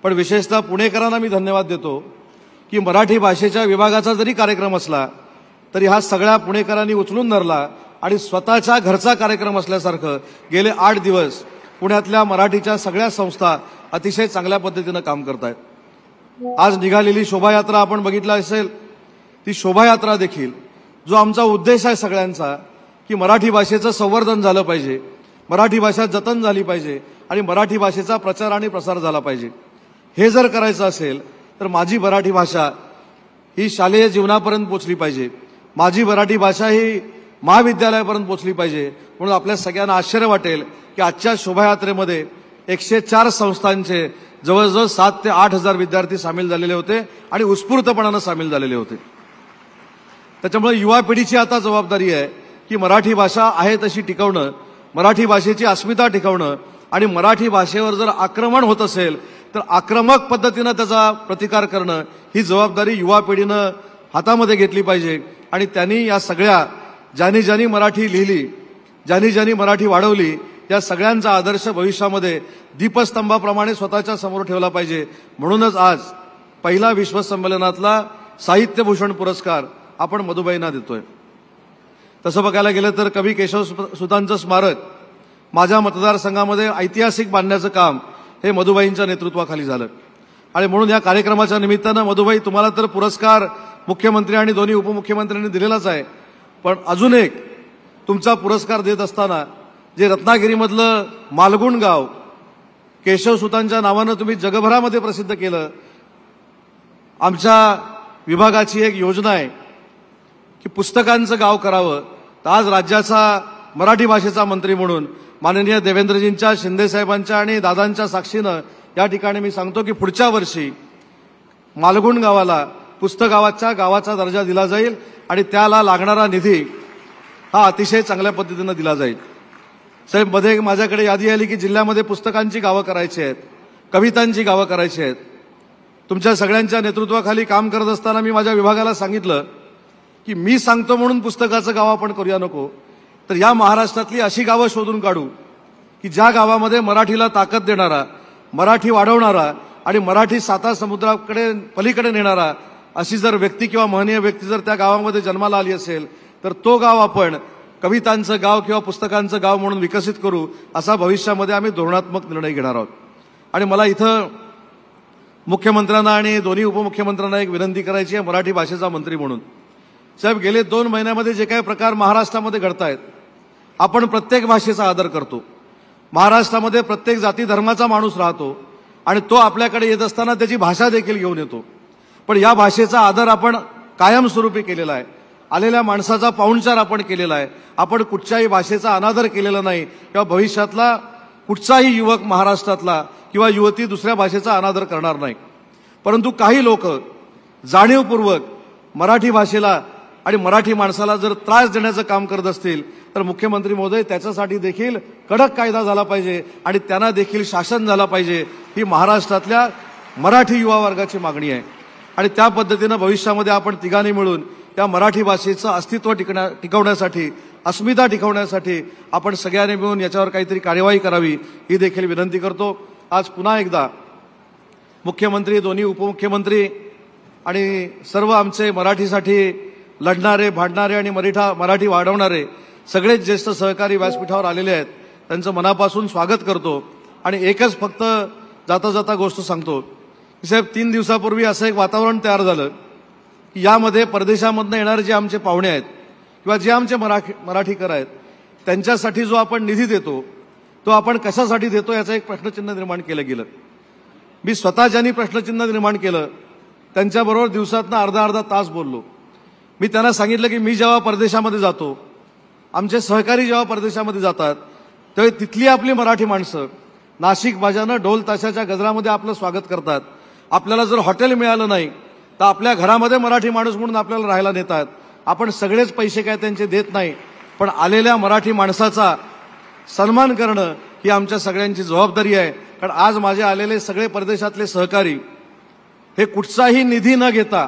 पण विशेषतः पुणेकरांना मी धन्यवाद देतो की मराठी भाषेच्या विभागाचा जरी कार्यक्रम असला तरी हा सगळ्या पुणेकरांनी उचलून धरला आणि स्वतःच्या घरचा कार्यक्रम असल्यासारखं गेले 8 दिवस पुण्यातल्या मराठीच्या सगळ्या संस्था अतिशय चांगल्या पद्धतीनं काम करतायत. आज निघालेली शोभायात्रा आपण बघितला असेल, ती शोभायात्रा देखील जो आमचा उद्देश आहे सगळ्यांचा की मराठी भाषेचं संवर्धन झालं पाहिजे, मराठी भाषा जतन झाली पाहिजे आणि मराठी भाषेचा प्रचार आणि प्रसार झाला पाहिजे. हे जर करायचं असेल तर माझी मराठी भाषा ही शालेय जीवनापर्यंत पोहोचली पाहिजे, माझी मराठी भाषा ही महाविद्यालयापर्यंत पोहोचली पाहिजे. म्हणून आपल्या सगळ्यांना आश्चर्य वाटेल की आजच्या शोभायात्रेमध्ये 104 संस्थांचे जवळजवळ 7 ते 8 हजार विद्यार्थी सामील झालेले होते आणि उत्स्फूर्तपणानं सामील झालेले होते. त्याच्यामुळे युवा पिढीची आता जबाबदारी आहे की मराठी भाषा आहे तशी टिकवणं, मराठी भाषेची अस्मिता टिकवणं आणि मराठी भाषेवर जर आक्रमण होत असेल तर आक्रमक पद्धतीनं त्याचा प्रतिकार करणं ही जबाबदारी युवा पिढीनं हातामध्ये घेतली पाहिजे. आणि त्यांनी या सगळ्या ज्यांनी ज्यांनी मराठी लिहिली, ज्यांनी ज्यांनी मराठी वाढवली, या सगळ्यांचा आदर्श भविष्यामध्ये दीपस्तंभाप्रमाणे स्वतःच्या समोर ठेवला पाहिजे. म्हणूनच आज पहिला विश्व संमेलनातला साहित्यभूषण पुरस्कार आपण मधुबाईंना देतोय. तसं बघायला गेलं तर कवी केशवसुतांचं स्मारक माझ्या मतदारसंघामध्ये ऐतिहासिक बांधण्याचं काम हे मधुबाईंच्या नेतृत्वाखाली झालं आणि म्हणून या कार्यक्रमाच्या निमित्तानं मधुबाई तुम्हाला तर पुरस्कार मुख्यमंत्री आणि दोन्ही उपमुख्यमंत्र्यांनी दिलेलाच आहे, पण अजून एक तुमचा पुरस्कार देत असताना जे रत्नागिरीमधलं मालगुण गाव केशवसुतांच्या नावानं तुम्ही जगभरामध्ये प्रसिद्ध केलं, आमच्या विभागाची एक योजना आहे की पुस्तकांचं गाव करावं. तर आज राज्याचा मराठी भाषेचा मंत्री म्हणून माननीय देवेंद्रजींच्या, शिंदेसाहेबांच्या आणि दादांच्या साक्षीनं या ठिकाणी मी सांगतो की पुढच्या वर्षी मालगुण गावाला पुस्तकावाच्या गावाचा दर्जा दिला जाईल आणि त्याला लागणारा निधी हा अतिशय चांगल्या पद्धतीनं दिला जाईल. साहेब, मध्ये माझ्याकडे यादी आली की जिल्ह्यामध्ये पुस्तकांची गावं करायची आहेत, कवितांची गावं करायची आहेत. तुमच्या सगळ्यांच्या नेतृत्वाखाली काम करत असताना मी माझ्या विभागाला सांगितलं की मी सांगतो म्हणून पुस्तकाचं गाव आपण करूया नको, तर या महाराष्ट्रातली अशी गावं शोधून काढू की ज्या गावामध्ये मराठीला ताकद देणारा, मराठी वाढवणारा आणि मराठी साता समुद्राकडे पलीकडे नेणारा अशी जर व्यक्ती किंवा महनीय व्यक्ती जर त्या गावामध्ये जन्माला आली असेल तर तो गाव आपण कवितांचं गाव किंवा पुस्तकांचं गाव म्हणून विकसित करू, असा भविष्यामध्ये आम्ही धोरणात्मक निर्णय घेणार आहोत. आणि मला इथं मुख्यमंत्र्यांना आणि दोन्ही उपमुख्यमंत्र्यांना एक विनंती करायची आहे मराठी भाषेचा मंत्री म्हणून. साहेब, गेले 2 महिन्यामध्ये जे काही प्रकार महाराष्ट्रामध्ये घडतायत, आपण प्रत्येक भाषेचा आदर करतो, महाराष्ट्रामध्ये प्रत्येक जाती धर्माचा माणूस राहतो आणि तो आपल्याकडे येत असताना त्याची भाषा देखील घेऊन येतो. पण या भाषेचा आदर आपण कायमस्वरूपी केलेला आहे. आलेल्या माणसाचा पाहुणचार आपण केलेला आहे. आपण कुठच्याही भाषेचा अनादर केलेला नाही किंवा भविष्यातला कुठचाही युवक महाराष्ट्रातला किंवा युवती दुसऱ्या भाषेचा अनादर करणार नाही. परंतु काही लोक जाणीवपूर्वक मराठी भाषेला आणि मराठी माणसाला जर त्रास देण्याचं काम करत असतील तर मुख्यमंत्री महोदय त्याच्यासाठी देखील कडक कायदा झाला पाहिजे आणि त्यांना देखील शासन झाला पाहिजे. ही महाराष्ट्रातल्या मराठी युवा वर्गाची मागणी आहे. आणि त्या पद्धतीनं भविष्यामध्ये आपण तिघांनी मिळून त्या मराठी भाषेचं अस्तित्व टिकवण्यासाठी, अस्मिता टिकवण्यासाठी आपण सगळ्यांनी मिळून याच्यावर काहीतरी कार्यवाही करावी ही देखील विनंती करतो. आज पुन्हा एकदा मुख्यमंत्री, दोन्ही उपमुख्यमंत्री आणि सर्व आमचे मराठीसाठी लढणारे, भांडणारे आणि मराठी वाढवणारे सगळेच ज्येष्ठ सहकारी व्यासपीठावर आलेले आहेत. त्यांचं मनापासून स्वागत करतो. आणि एकच फक्त जाता जाता गोष्ट सांगतो की साहेब, 3 दिवसापूर्वी असं एक वातावरण तयार झालं की यामध्ये परदेशामधनं येणारे जे आमचे पाहुणे आहेत किंवा जे आमचे मराठीकर आहेत त्यांच्यासाठी जो आपण निधी देतो तो आपण कशासाठी देतो याचं एक प्रश्नचिन्ह निर्माण केलं गेलं. मी स्वतः ज्यांनी प्रश्नचिन्ह निर्माण केलं त्यांच्याबरोबर दिवसातनं अर्धा तास बोललो. मी त्यांना सांगितलं की मी जेव्हा परदेशामध्ये जातो, आमचे सहकारी जेव्हा परदेशामध्ये जातात तेव्हा तिथली आपली मराठी माणसं नाशिक भाषानं ढोल ताशाच्या गजरामध्ये आपलं स्वागत करतात. आपल्याला जर हॉटेल मिळालं नाही तर आपल्या घरामध्ये मराठी माणूस म्हणून आपल्याला राहायला नेतात. आपण सगळेच पैसे काय त्यांचे देत नाही, पण आलेल्या मराठी माणसाचा सन्मान करणं ही आमच्या सगळ्यांची जबाबदारी आहे. कारण आज माझे आलेले सगळे परदेशातले सहकारी हे कुठचाही निधी न घेता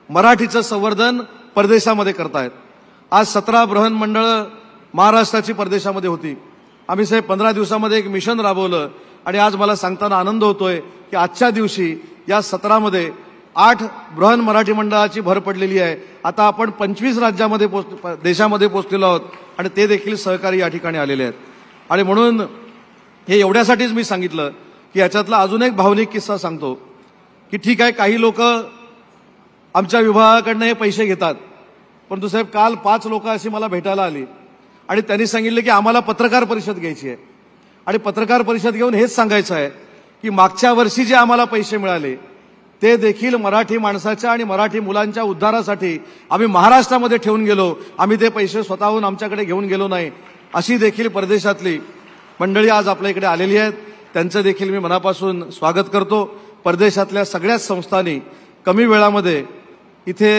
मराठीचं संवर्धन परदेशामध्ये करतायत. आज 17 बृहन मंडळं महाराष्ट्राची परदेशामध्ये होती. आम्ही साहेब 15 दिवसामध्ये एक मिशन राबवलं आणि आज मला सांगताना आनंद होतोय की आजच्या दिवशी या 17मध्ये 8 बृहन मराठी मंडळाची भर पडलेली आहे. आता आपण 25 राज्यामध्ये देशामध्ये पोहोचलेलो आहोत आणि ते देखील सहकारी या ठिकाणी आलेले आहेत. आणि म्हणून हे एवढ्यासाठीच मी सांगितलं की याच्यातला अजून एक भावनिक किस्सा सांगतो की ठीक आहे, काही लोक आमच्या विभागाकडनं हे पैसे घेतात, परंतु साहेब काल 5 लोक अशी मला भेटायला आली आणि त्यांनी सांगितलं की आम्हाला पत्रकार परिषद घ्यायची आहे आणि पत्रकार परिषद घेऊन हेच सांगायचं आहे की मागच्या वर्षी जे आम्हाला पैसे मिळाले ते देखील मराठी माणसाच्या आणि मराठी मुलांच्या उद्धारासाठी आम्ही महाराष्ट्रामध्ये ठेवून गेलो. आम्ही ते पैसे स्वतःहून आमच्याकडे घेऊन गेलो नाही. अशी देखील परदेशातली मंडळी आज आपल्या इकडे आलेली आहेत. त्यांचं देखील मी मनापासून स्वागत करतो. परदेशातल्या सगळ्याच संस्थांनी कमी वेळामध्ये इथे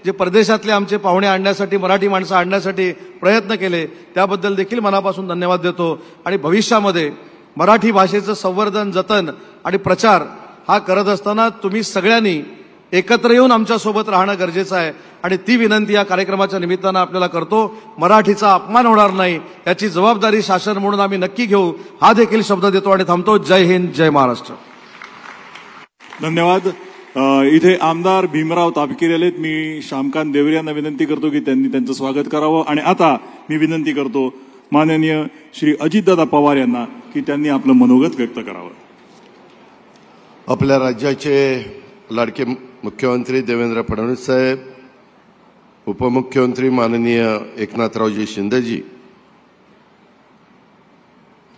जे परदेशातले आमचे पाहुणे आणण्यासाठी, मराठी माणसं आणण्यासाठी प्रयत्न केले त्याबद्दल देखील मनापासून धन्यवाद देतो. आणि भविष्यामध्ये मराठी भाषेचं संवर्धन, जतन आणि प्रचार हा करत असताना तुम्ही सगळ्यांनी एकत्र येऊन आमच्यासोबत राहणं गरजेचं आहे आणि ती विनंती या कार्यक्रमाच्या निमित्तानं आपल्याला करतो. मराठीचा अपमान होणार नाही याची जबाबदारी शासन म्हणून आम्ही नक्की घेऊ हा देखील शब्द देतो आणि थांबतो. जय हिंद, जय महाराष्ट्र. धन्यवाद. इथे आमदार भीमराव तापकीर आलेत. मी श्यामकांत देवरे यांना विनंती करतो की त्यांनी त्यांचं स्वागत करावं. आणि आता मी विनंती करतो माननीय श्री अजितदादा पवार यांना की त्यांनी आपलं मनोगत व्यक्त करावं. आपल्या राज्याचे लाडके मुख्यमंत्री देवेंद्र फडणवीस साहेब, उपमुख्यमंत्री माननीय एकनाथरावजी शिंदेजी,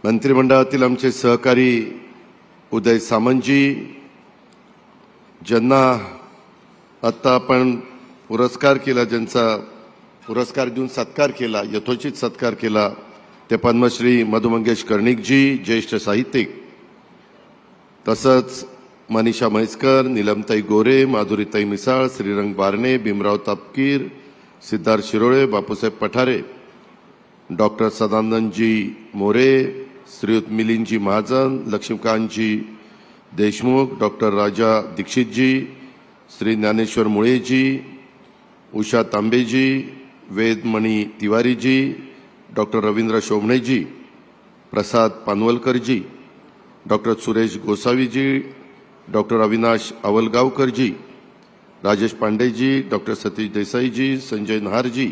मंत्रिमंडळातील आमचे सहकारी उदय सामंतजी, ज्यांना आत्ता आपण पुरस्कार केला, ज्यांचा पुरस्कार देऊन सत्कार केला, यथोचित सत्कार केला, ते पद्मश्री मधु मंगेश कर्णिकजी, ज्येष्ठ साहित्यिक, तसंच मनीषा म्हैसकर, नीलमताई गोरे, माधुरीताई मिसाळ, श्रीरंग बारणे, भीमराव तापकीर, सिद्धार्थ शिरोळे, बापूसाहेब पठारे, डॉक्टर सदानंदजी मोरे, श्रीयुत मिलिंदजी महाजन, लक्ष्मीकांतजी देशमुख, डॉक्टर राजा दीक्षितजी, श्री ज्ञानेश्वर मुळेजी, उषा तांबेजी, वेदमणी तिवारीजी, डॉक्टर रवींद्र शोभणेजी, प्रसाद पानवलकरजी, डॉक्टर सुरेश गोसावीजी, डॉक्टर अविनाश आवलगावकरजी, राजेश पांडेजी, डॉक्टर सतीश देसाईजी, संजय नहारजी,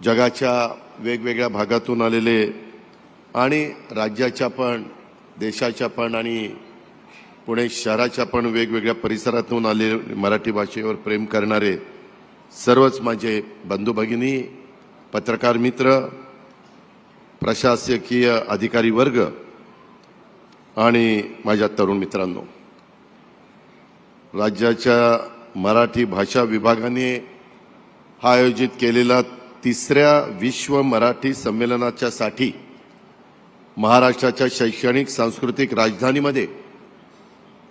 जगाच्या वेगवेगळ्या भागातून आलेले आणि राज्याच्या पण, देशाच्या पण आणि पुणे शहराच्या पण वेगवेगळ्या परिसरातून आलेले मराठी भाषेवर प्रेम करणारे सर्वच माझे बंधू भगिनी, पत्रकार मित्र, प्रशासकीय अधिकारी वर्ग, आणि माझ्या तरुण मित्रांनो, राज्याच्या मराठी भाषा विभागाने हा आयोजित केलेला 3ऱ्या विश्व मराठी संमेलनाच्या साठी महाराष्ट्राच्या शैक्षणिक सांस्कृतिक राजधानीमध्ये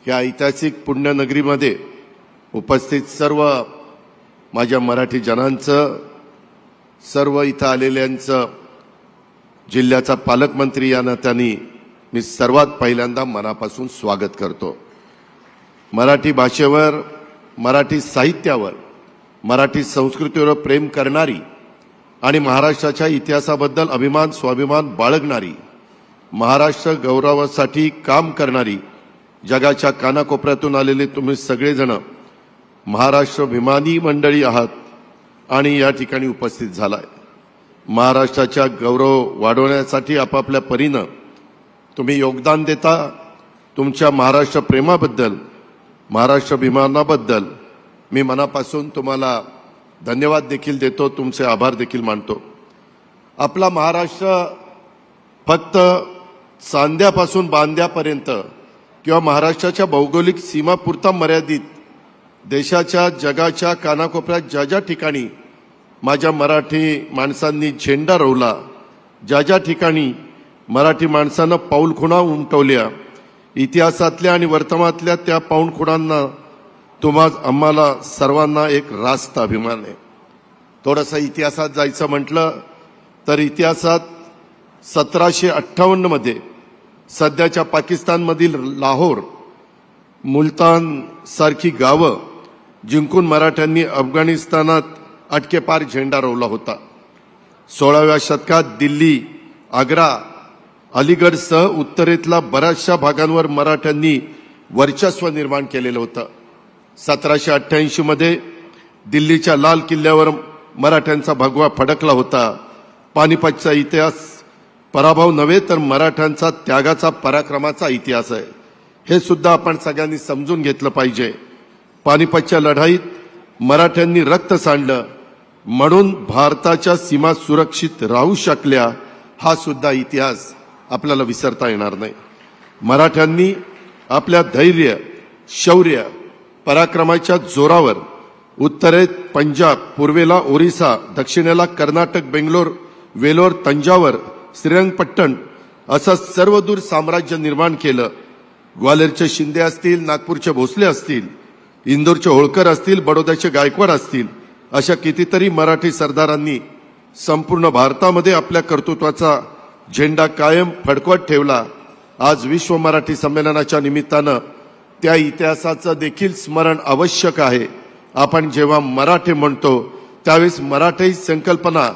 या ऐतिहासिक पुण्यनगरीमध्ये उपस्थित सर्व माझ्या मराठी जनांचं, सर्व इथं आलेल्यांचं, जिल्ह्याचा पालकमंत्री या नात्याने मी सर्वात पहिल्यांदा मनापासून स्वागत करतो. मराठी भाषेवर, मराठी साहित्यावर, मराठी संस्कृतीवर प्रेम करणारी आणि महाराष्ट्राच्या इतिहासाबद्दल अभिमान स्वाभिमान बाळगणारी, महाराष्ट्र गौरवासाठी काम करणारी जगाच्या कानाकोपऱ्यातून आलेले तुम्ही सगळेजण महाराष्ट्राभिमानी मंडळी आहात आणि या ठिकाणी उपस्थित झालाय. महाराष्ट्राच्या गौरव वाढवण्यासाठी आपापल्या परीनं तुम्ही योगदान देता. तुमच्या महाराष्ट्र प्रेमाबद्दल, महाराष्ट्राभिमानाबद्दल मी मनापासून तुम्हाला धन्यवाद देखील देतो, तुमचे आभार देखील मानतो. आपला महाराष्ट्र फक्त चांद्यापासून बांद्यापर्यंत किंवा महाराष्ट्राच्या भौगोलिक सीमापुरता मर्यादित देशाच्या, जगाच्या कानाकोपऱ्यात ज्या ज्या ठिकाणी माझ्या मराठी माणसांनी झेंडा रोवला, ज्या ज्या ठिकाणी मराठी माणसानं पाऊलखुणा उमटवल्या, इतिहासातल्या आणि वर्तमानातल्या त्या पाऊलखुणांना आम्हाला सर्वांना एक रास्त अभिमान आहे. थोडासा इतिहासात जायचं म्हटलं तर इतिहासात 1758 मध्ये सध्याच्या पाकिस्तानमधील लाहोर, मुलतान सारखी गावं जिंकून मराठ्यांनी अफगाणिस्तानात अटकेपार झेंडा रोवला होता. 16व्या शतकात दिल्ली, आग्रा, अलीगडसह उत्तरेतल्या बऱ्याचशा भागांवर मराठ्यांनी वर्चस्व निर्माण केलेलं होतं. 1788 मध्ये दिल्लीच्या लाल किल्ल्यावर मराठ्यांचा भगवा फडकला होता. पानिपतचा इतिहास पराभव नव्हे तर मराठ्यांचा त्यागाचा, पराक्रमाचा इतिहास आहे. हे सुद्धा आपण सगळ्यांनी समजून घेतलं पाहिजे. पानिपतच्या लढाईत मराठ्यांनी रक्त सांडलं म्हणून भारताच्या सीमा सुरक्षित राहू शकल्या, हा सुद्धा इतिहास आपल्याला विसरता येणार नाही. मराठ्यांनी आपल्या धैर्य, शौर्य, पराक्रमाच्या जोरावर उत्तरेत पंजाब, पूर्वेला ओरिसा, दक्षिणेला कर्नाटक, बेंगलोर, वेलोर, तंजावर, श्रीरंगपट्टण असं सर्वदूर साम्राज्य निर्माण केलं. ग्वाल्हेरचे शिंदे असतील, नागपूरचे भोसले असतील, इंदोरचे होळकर असतील, बडोद्याचे गायकवाड असतील, अशा कितीतरी मराठी सरदारांनी संपूर्ण भारतामध्ये आपल्या कर्तृत्वाचा झेंडा कायम फडकवत ठेवला. आज विश्व मराठी संमेलनाच्या निमित्तानं त्या इतिहासाचं देखील स्मरण आवश्यक आहे. आपण जेव्हा मराठी म्हणतो त्यावेळेस मराठी संकल्पना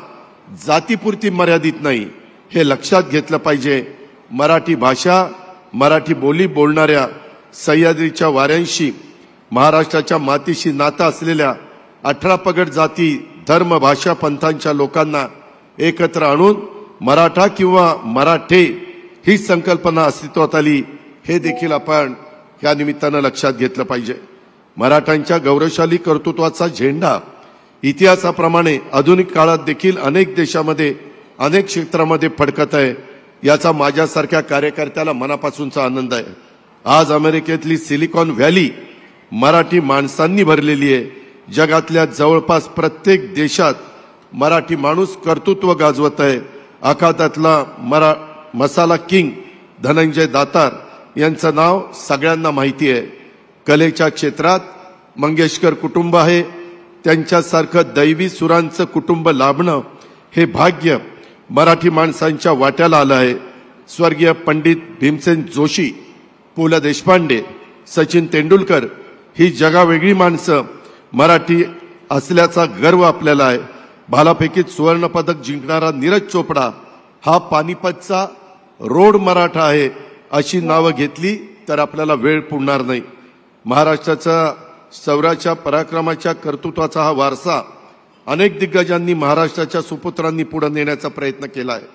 जातीपुरती मर्यादित नाही, हे लक्षात घेतलं पाहिजे. मराठी भाषा, मराठी बोली बोलणाऱ्या, सह्याद्रीच्या वाऱ्यांशी, महाराष्ट्राच्या मातीशी नातं असलेल्या 18 पगड जाती, धर्म, भाषा, पंथांच्या लोकांना एकत्र आणून मराठा किंवा मराठे ही संकल्पना अस्तित्वात आली, हे देखील आपण या निमित्तानं लक्षात घेतलं पाहिजे. मराठ्यांच्या गौरवशाली कर्तृत्वाचा झेंडा इतिहासाप्रमाणे आधुनिक काळात देखील अनेक देशामध्ये, अनेक क्षेत्रामध्ये फडकत आहे. याचा माझ्यासारख्या कार्यकर्त्याला मनापासूनचा आनंद आहे. आज अमेरिकेतली सिलिकॉन व्हॅली मराठी माणसांनी भरलेली आहे. जगातल्या जवळपास प्रत्येक देशात मराठी माणूस कर्तृत्व गाजवत आहे. आखातातला मसाला किंग धनंजय दातार यांचं नाव सगळ्यांना माहिती आहे. कलेच्या क्षेत्रात मंगेशकर कुटुंब आहे. त्यांच्यासारखं दैवी सुरांचं कुटुंब लाभणं हे भाग्य मराठी माणसांच्या वाट्याला आलं आहे. स्वर्गीय पंडित भीमसेन जोशी, पु ल देशपांडे, सचिन तेंडुलकर ही जगावेगळी माणसं मराठी असल्याचा गर्व आपल्याला आहे. भालाफेकीत सुवर्णपदक जिंकणारा नीरज चोपडा हा पानिपतचा रोड मराठा आहे. अशी नावं घेतली तर आपल्याला वेळ पुरणार नाही. महाराष्ट्राच्या शौर्याच्या, पराक्रमाच्या, कर्तृत्वाचा हा वारसा अनेक दिग्गजांनी, महाराष्ट्राच्या सुपुत्रांनी पुढे नेण्याचा प्रयत्न केला आहे.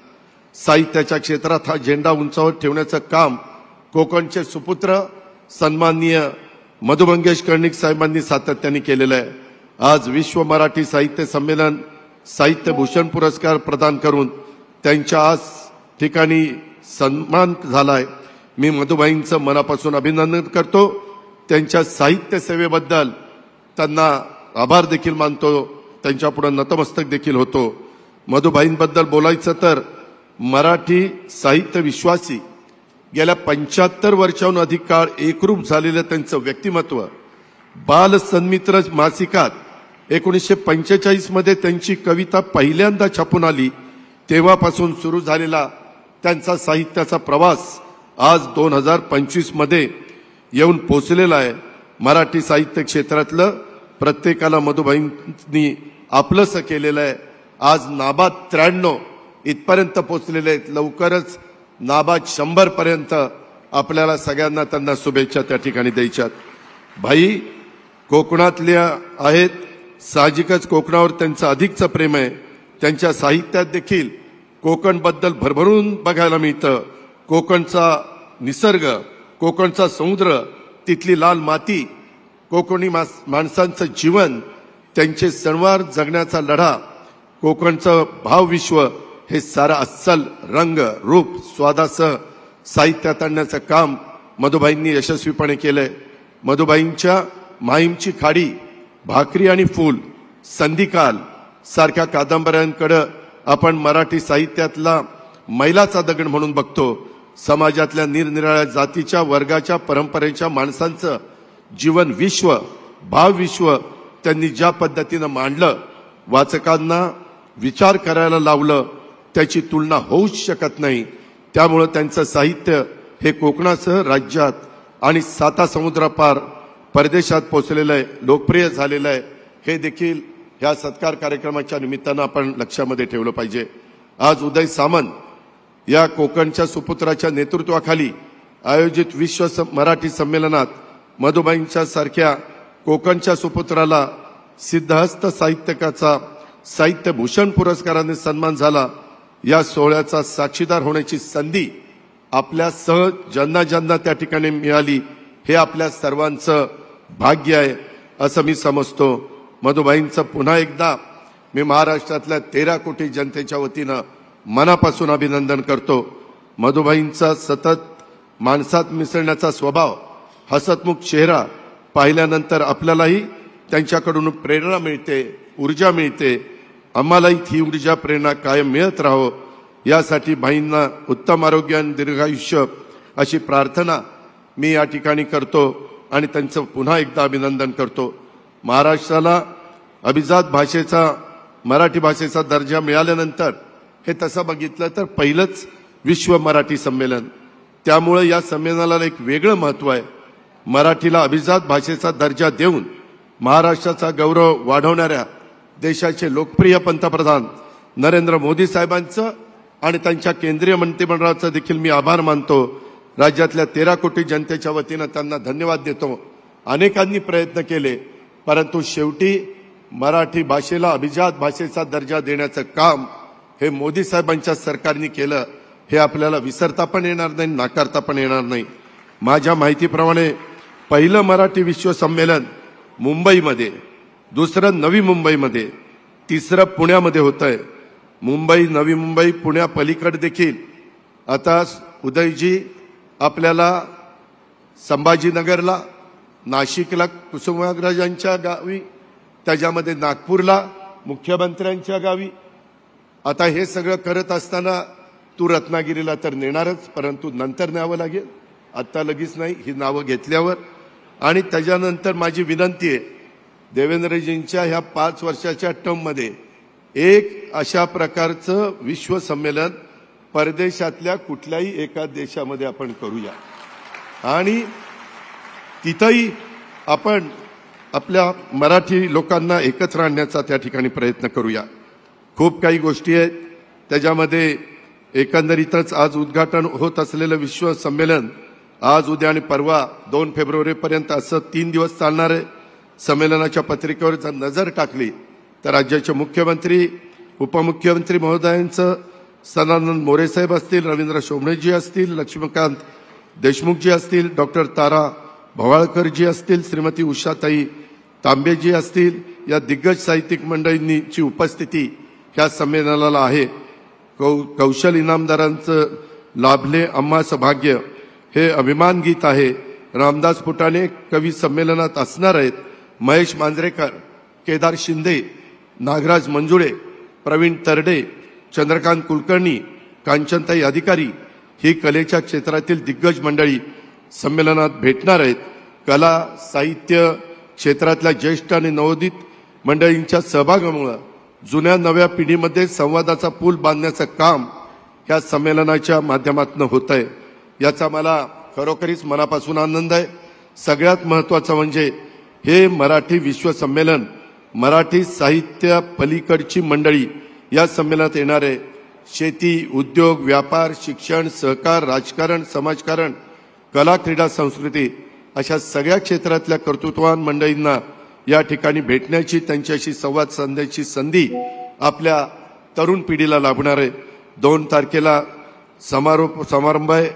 साहित्याच्या क्षेत्रात हा झेंडा उंचावर ठेवण्याचं काम कोकणचे सुपुत्र सन्माननीय मधु मंगेश कर्णिक साहेबांनी सातत्याने केलेलं आहे. आज विश्व मराठी साहित्य संमेलन साहित्य भूषण पुरस्कार प्रदान करून त्यांच्या आज ठिकाणी सन्मान झालाय. मी मधुबाईंचं मनापासून अभिनंदन करतो. त्यांच्या साहित्य सेवेबद्दल त्यांना आभार देखील मानतो, त्यांच्यापुढे नतमस्तक देखील होतो. मधुबाईंबद्दल बोलायचं तर मराठी साहित्य विश्वासी गेल्या 75 वर्षांहून अधिक काळ एकरूप झालेलं त्यांचं व्यक्तिमत्व, बाल सन्मित्र मासिकात 1945 मध्ये त्यांची कविता पहिल्यांदा छापून आली तेव्हापासून सुरू झालेला त्यांचा साहित्याचा प्रवास आज 2025 मध्ये येऊन पोचलेला आहे. मराठी साहित्य क्षेत्रातलं प्रत्येकाला मधुबाईंनी आपलंसं केलेलं आहे. आज नाबाद 93 इथपर्यंत पोचलेले आहेत. लवकरच नाबाद 100 पर्यंत आपल्याला सगळ्यांना त्यांना शुभेच्छा त्या ठिकाणी द्यायच्यात. भाई कोकणातल्या आहेत, साहजिकच कोकणावर त्यांचं अधिकचं प्रेम आहे. त्यांच्या साहित्यात देखील कोकणबद्दल भरभरून बघायला मिळतं. कोकणचा निसर्ग, कोकणचा समुद्र, तिथली लाल माती, कोकणी माणसांचं जीवन, त्यांचे सणवार जगण्याचा लढा, कोकणचं भावविश्व हे सारा अस्सल रंग रूप स्वादासह साहित्यात आणण्याचं काम मधुबाईंनी यशस्वीपणे केलंय. मधुबाईंच्या माहीमची खाडी, भाकरी आणि फूल, संधिकाल सारख्या कादंबऱ्यांकडे आपण मराठी साहित्यातला मैलाचा दगड म्हणून बघतो. समाजातल्या निरनिराळ्या जातीच्या, वर्गाच्या, परंपरेच्या माणसांचं जीवन विश्व, भावविश्व त्यांनी ज्या पद्धतीनं मांडलं, वाचकांना विचार करायला लावलं, त्याची तुलना होऊच शकत नाही. त्यामुळे त्यांचं साहित्य हे कोकणासह राज्यात आणि 7 समुद्रापार परदेशात पोहोचलेलं आहे, लोकप्रिय झालेलं आहे. हे देखील ह्या सत्कार कार्यक्रमाच्या निमित्तानं आपण लक्षामध्ये ठेवलं पाहिजे. आज उदय सामंत या कोकणच्या सुपुत्राच्या नेतृत्वाखाली आयोजित विश्व मराठी संमेलनात मधुबाईंच्या सारख्या कोकणच्या सुपुत्राला सिद्धहस्त साहित्यकाचा साहित्यभूषण पुरस्काराने सन्मान झाला. या सोहळ्याचा साक्षीदार होण्याची संधी आपल्यासह ज्यांना ज्यांना त्या ठिकाणी मिळाली हे आपल्या सर्वांचं भाग्य आहे असं मी समजतो. मधुबाईंचं पुन्हा एकदा मी महाराष्ट्रातल्या 13 कोटी जनतेच्या वतीनं मनापासून अभिनंदन करतो. मधुबाईंचा सतत माणसात मिसळण्याचा स्वभाव, हसतमुख चेहरा पाहिल्यानंतर आपल्यालाही त्यांच्याकडून प्रेरणा मिळते, ऊर्जा मिळते. आम्हालाही ही ऊर्जा प्रेरणा कायम मिळत राहो यासाठी भाईंना उत्तम आरोग्य आणि दीर्घायुष्य अशी प्रार्थना मी या ठिकाणी करतो आणि त्यांचं पुन्हा एकदा अभिनंदन करतो. महाराष्ट्राला अभिजात भाषेचा, मराठी भाषेचा दर्जा मिळाल्यानंतर हे तसं बघितलं तर पहिलंच विश्व मराठी संमेलन. त्यामुळे या संमेलनाला एक वेगळं महत्त्व आहे. मराठीला अभिजात भाषेचा दर्जा देऊन महाराष्ट्राचा गौरव वाढवणाऱ्या देशाचे लोकप्रिय पंतप्रधान नरेंद्र मोदी साहेबांचं आणि त्यांच्या केंद्रीय मंत्रिमंडळाचं देखील मी आभार मानतो. राज्यातल्या 13 कोटी जनतेच्या वतीनं त्यांना धन्यवाद देतो. अनेकांनी प्रयत्न केले, परंतु शेवटी मराठी भाषेला अभिजात भाषेचा दर्जा देण्याचं काम हे मोदी साहेबांच्या सरकारने केलं. हे आपल्याला विसरता पण येणार नाही, नाकारता पण येणार नाही. माझ्या माहितीप्रमाणे पहिलं मराठी विश्व संमेलन मुंबईमध्ये, दुसरं नवी मुंबईमध्ये, तिसरं पुण्यामध्ये होत आहे. मुंबई, नवी मुंबई, पुण्यापलीकडे देखील आता उदयजी आपल्याला संभाजीनगरला, नाशिकला कुसुमाग्रजांच्या गावी, त्याच्यामध्ये नागपूरला मुख्यमंत्र्यांच्या गावी. आता हे सगळं करत असताना तू रत्नागिरीला तर नेणारच, परंतु नंतर न्यावं लागेल, आत्ता लगेच नाही, ही नावं घेतल्यावर. आणि त्याच्यानंतर माझी विनंती आहे, देवेंद्रजींच्या ह्या 5 वर्षाच्या टर्ममध्ये एक अशा प्रकारचं विश्व संमेलन परदेशातल्या कुठल्याही एका देशामध्ये आपण करूया आणि तिथंही आपण आपल्या मराठी लोकांना एकत्र आणण्याचा त्या ठिकाणी प्रयत्न करूया. खूप काही गोष्टी आहेत त्याच्यामध्ये. एकंदरीतच आज उद्घाटन होत असलेलं विश्व संमेलन आज, उद्या आणि परवा 2 फेब्रुवारीपर्यंत असं 3 दिवस चालणार आहे. संमेलनाच्या पत्रिकेवर जर नजर टाकली तर राज्याचे मुख्यमंत्री, उपमुख्यमंत्री महोदयांचं सदानंद मोरे साहेब असतील, रवींद्र शोभणेजी असतील, लक्ष्मीकांत देशमुखजी असतील, डॉक्टर तारा भवाळकरजी असतील, श्रीमती उषाताई तांबेजी असतील, या दिग्गज साहित्यिक मंडळींची उपस्थिती ह्या संमेलनाला आहे. कौशल इनामदारांचं लाभले आम्हाचं भाग्य हे अभिमान गीत आहे. रामदास फुटाणे कवी संमेलनात असणार आहेत. महेश मांजरेकर, केदार शिंदे, नागराज मंजुळे, प्रवीण तरडे, चंद्रकांत कुलकर्णी, कांचनताई अधिकारी ही कलेच्या क्षेत्रातील दिग्गज मंडळी संमेलनात भेटणार आहेत. कला साहित्य क्षेत्रातल्या ज्येष्ठ आणि नवोदित मंडळींच्या सहभागामुळे जुन्या नव्या पिढीमध्ये संवादाचा पूल बांधण्याचं काम या संमेलनाच्या माध्यमातून होत आहे. याचा मला खरोखरीच मनापासून आनंद आहे. सगळ्यात महत्त्वाचं म्हणजे हे मराठी विश्व संमेलन मराठी साहित्य पलीकडची मंडळी या संमेलनात येणार आहे. शेती, उद्योग, व्यापार, शिक्षण, सहकार, राजकारण, समाजकारण, कला, क्रीडा, संस्कृती अशा सगळ्या क्षेत्रातल्या कर्तृत्ववान मंडळींना या ठिकाणी भेटण्याची, त्यांच्याशी संवाद साधण्याची संधी आपल्या तरुण पिढीला लाभणार आहे. 2 तारखेला समारंभ आहे.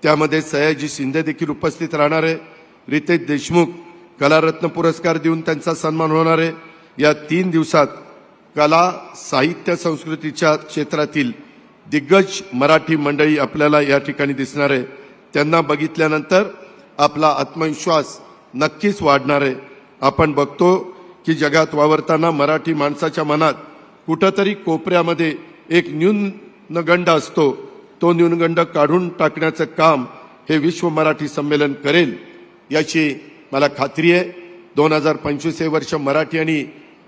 त्यामध्ये सयाजी शिंदे देखील उपस्थित राहणार आहे. रितेश देशमुख कलारत्न पुरस्कार देऊन त्यांचा सन्मान होणार आहे. या 3 दिवसात कला, साहित्य, संस्कृतीच्या क्षेत्रातील दिग्गज मराठी मंडळी आपल्याला या ठिकाणी दिसणार आहे. त्यांना बघितल्यानंतर आपला आत्मविश्वास नक्कीच वाढणार आहे. आपण बघतो की जगात वावरताना मराठी माणसाच्या मनात कुठंतरी कोपऱ्यामध्ये एक न्यूनगंड असतो. तो न्यूनगंड काढून टाकण्याचं काम हे विश्व मराठी संमेलन करेल याची मला खात्री आहे. 2025 हे वर्ष मराठी आणि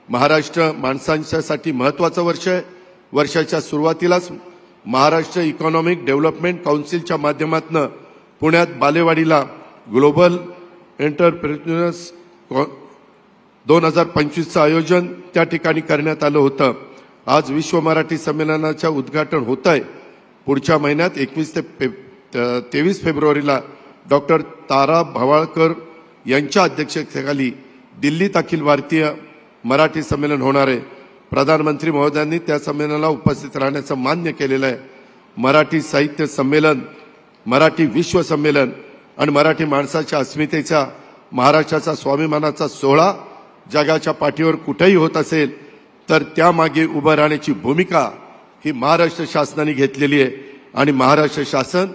महाराष्ट्र माणसांच्यासाठी महत्त्वाचं वर्ष आहे. वर्षाच्या सुरुवातीलाच महाराष्ट्र इकॉनॉमिक डेव्हलपमेंट काउन्सिलच्या माध्यमातून पुण्यात बालेवाडीला ग्लोबल एंटरप्रेन्युअर्स 2025चं आयोजन त्या ठिकाणी करण्यात आलं होतं. आज विश्व मराठी संमेलनाचं उद्घाटन होत आहे. पुढच्या महिन्यात 21 ते 23 फेब्रुवारीला डॉक्टर तारा भवाळकर यांच्या अध्यक्षतेखाली दिल्लीत अखिल भारतीय मराठी संमेलन होणार आहे. प्रधानमंत्री महोदयांनी त्या संमेलनाला उपस्थित राहण्याचं मान्य केलेलं आहे. मराठी साहित्य संमेलन, मराठी विश्व संमेलन आणि मराठी माणसाच्या अस्मितेचा, महाराष्ट्राचा स्वाभिमानाचा सोहळा जगाच्या पाठीवर कुठेही होत असेल तर त्यामागे उभं राहण्याची भूमिका ही महाराष्ट्र शासनाने घेतलेली आहे आणि महाराष्ट्र शासन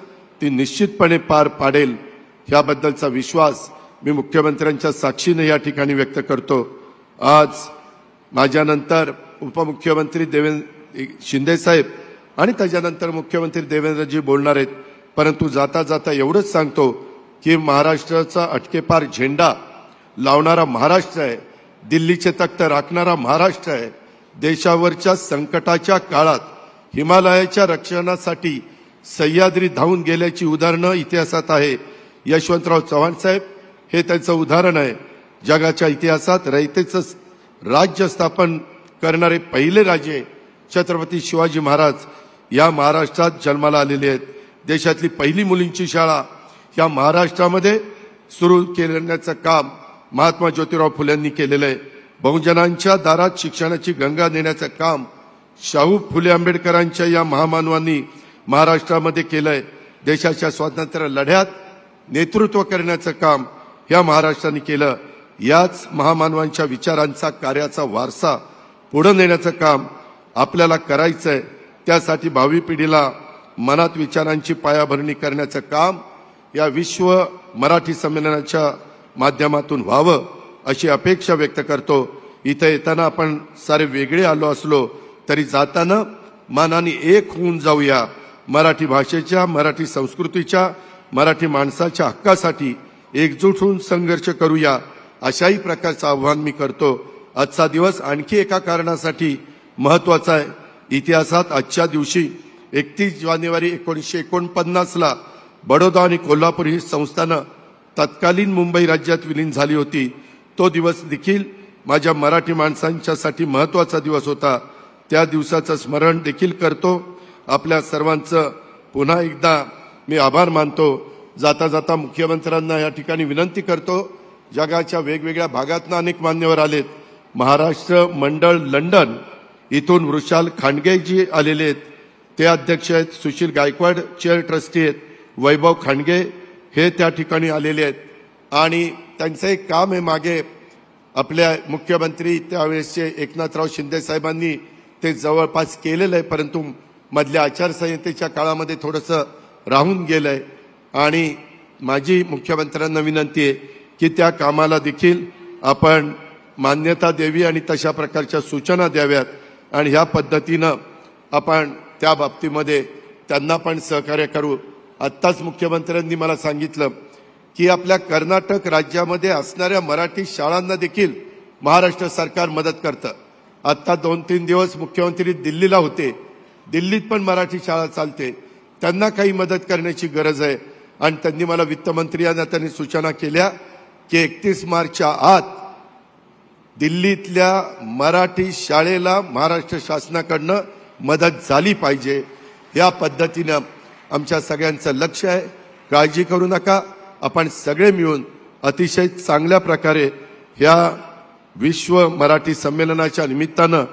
ती निश्चितपणे पार पाडेल याबद्दलचा विश्वास मी मुख्यमंत्र्यांच्या साक्षीने या ठिकाणी व्यक्त करतो. आज माझ्यानंतर उपमुख्यमंत्री देवेंद्र शिंदे साहेब आणि त्याच्यानंतर मुख्यमंत्री देवेंद्रजी बोलणार आहेत. परंतु जाता जाता एवढंच सांगतो की महाराष्ट्राचा अटकेपार झेंडा लावणारा महाराष्ट्र आहे. दिल्लीचे तख्त राखणारा महाराष्ट्र आहे. देशावरच्या संकटाच्या काळात हिमालयाच्या रक्षणासाठी सह्याद्री धावून गेल्याची उदाहरणं इतिहासात आहे. यशवंतराव चव्हाण साहेब हे त्यांचं उदाहरण आहे. जगाच्या इतिहासात रयतेचं राज्य स्थापन करणारे पहिले राजे छत्रपती शिवाजी महाराज या महाराष्ट्रात जन्माला आलेले आहेत. देशातली पहिली मुलींची शाळा या महाराष्ट्रामध्ये सुरू करण्याचं काम महात्मा ज्योतिराव फुलेंनी केलेलं आहे. बहुजनांच्या दारात शिक्षणाची गंगा नेण्याचं काम शाहू फुले आंबेडकरांच्या या महामानवांनी महाराष्ट्रामध्ये केलंय. देशाच्या स्वातंत्र्य लढ्यात नेतृत्व करण्याचं काम या महाराष्ट्राने केलं. याच महामानवांच्या विचारांचा, कार्याचा वारसा पुढे नेण्याचं काम आपल्याला करायचंय. त्यासाठी भावी पिढीला मनात विचारांची पायाभरणी करण्याचं काम या विश्व मराठी संमेलनाच्या माध्यमातून व्हावं अशी अपेक्षा व्यक्त करतो. इथे येताना आपण सारे वेगळे आलो असलो तरी जाताना मनाने एक होऊन जाऊया. मराठी भाषेच्या, मराठी संस्कृतीच्या, मराठी माणसाच्या हक्कासाठी एकजूट होऊन संघर्ष करूया अशाही प्रकारचं आव्हान मी करतो. आजचा दिवस आणखी एका कारणासाठी महत्वाचा आहे. इतिहासात आजच्या दिवशी 31 जानेवारी 1949ला बडोदा आणि कोल्हापूर ही संस्थानं तत्कालीन मुंबई राज्यात विलीन झाली होती. तो दिवस देखील माझ्या मराठी माणसांच्यासाठी महत्वाचा दिवस होता. त्या दिवसाचं स्मरण देखील करतो. आपल्या सर्वांचं पुन्हा एकदा मी आभार मानतो. जाता जाता मुख्यमंत्र्यांना या ठिकाणी विनंती करतो. जगाच्या वेगवेगळ्या भागातनं अनेक मान्यवर आलेत. महाराष्ट्र मंडळ लंडन इथून वृषाल खांडगेजी आलेले आहेत, ते अध्यक्ष आहेत. सुशील गायकवाड चेअर ट्रस्टी आहेत. वैभव खांडगे हे त्या ठिकाणी आलेले आहेत आणि त्यांचं एक काम आहे. मागे आपल्या मुख्यमंत्री त्यावेळेसचे एकनाथराव शिंदे साहेबांनी ते जवळपास केलेलं आहे, परंतु मधल्या आचारसंहितेच्या काळामध्ये थोडंसं राहून गेलंय आणि माझी मुख्यमंत्र्यांना विनंती आहे की त्या कामाला देखील आपण मान्यता द्यावी आणि तशा प्रकारच्या सूचना द्याव्यात आणि ह्या पद्धतीनं आपण त्या बाबतीमध्ये त्यांना पण सहकार्य करू. आत्ताच मुख्यमंत्र्यांनी मला सांगितलं की आपल्या कर्नाटक राज्यामध्ये असणाऱ्या मराठी शाळांना देखील महाराष्ट्र सरकार मदत करतं. आत्ता 2-3 दिवस मुख्यमंत्री दिल्लीला होते. दिल्लीत पण मराठी शाळा चालते, त्यांना काही मदत करण्याची गरज आहे. आणि त्यांनी मला वित्तमंत्री यांना त्यांनी सूचना केल्या की 31 मार्चच्या आत दिल्लीतल्या मराठी शाळेला महाराष्ट्र शासनाकडनं मदत झाली पाहिजे. या पद्धतीनं आमच्या सगळ्यांचं लक्ष आहे. काळजी करू नका, आपण सगळे मिळून अतिशय चांगल्या प्रकारे ह्या विश्व मराठी संमेलनाच्या निमित्तानं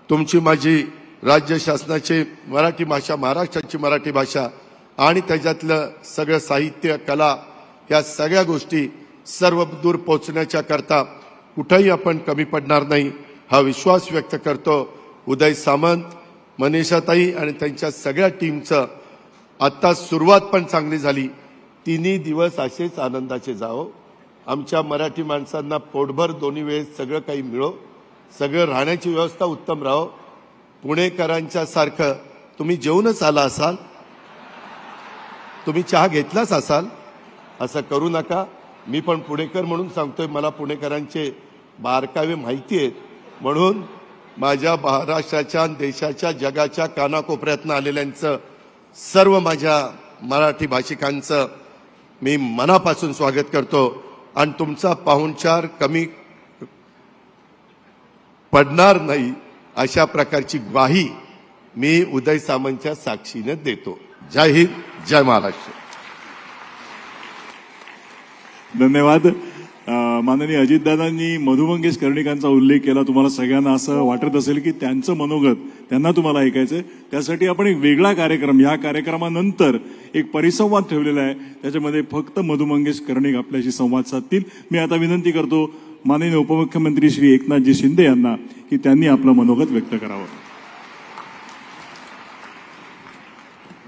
तुमची माझी राज्य शासनाची मराठी भाषा, महाराष्ट्राची मराठी भाषा आणि त्याच्यातलं सगळं साहित्य, कला या सगळ्या गोष्टी सर्व दूर पोहोचण्याच्या करता कुठेही आपण कमी पडणार नाही हा विश्वास व्यक्त करतो. उदय सामंत, मनीषाताई आणि त्यांच्या सगळ्या टीमचं आता सुरुवात पण चांगली झाली. 3 दिवस असेच आनंदाचे जाओ. आमच्या मराठी माणसांना पोटभर दोन्ही वेळेस सगळं काही मिळो, सगळं राहण्याची व्यवस्था उत्तम राहो. पुणेकरांच्या सारखं तुम्ही जेवूनच आला असाल, तुम्ही चहा घेतलाच असाल, असं करू नका. मी पण पुणेकर म्हणून सांगतोय, मला पुणेकरांचे बारकावे माहिती आहेत. म्हणून माझ्या महाराष्ट्राच्या, देशाच्या, जगाच्या कानाकोपऱ्यातनं आलेल्यांचं, सर्व माझ्या मराठी भाषिकांचं मी मनापासून स्वागत करतो. आणि तुमचा पाहुणचार कमी पडणार नाही अशा प्रकारची ग्वाही मी उदय सामंतच्या साक्षीने देतो. जय हिंद, जय महाराष्ट्र. धन्यवाद. माननीय अजितदादांनी मधु मंगेश कर्णिकांचा उल्लेख केला. तुम्हाला सगळ्यांना असं वाटत असेल की त्यांचं मनोगत त्यांना तुम्हाला ऐकायचंय. त्यासाठी आपण एक वेगळा कार्यक्रम, ह्या कार्यक्रमानंतर एक परिसंवाद ठेवलेला आहे. त्याच्यामध्ये फक्त मधु मंगेश कर्णिक आपल्याशी संवाद साधतील. मी आता विनंती करतो माननीय उपमुख्यमंत्री श्री एकनाथजी शिंदे यांना की त्यांनी आपलं मनोगत व्यक्त करावं.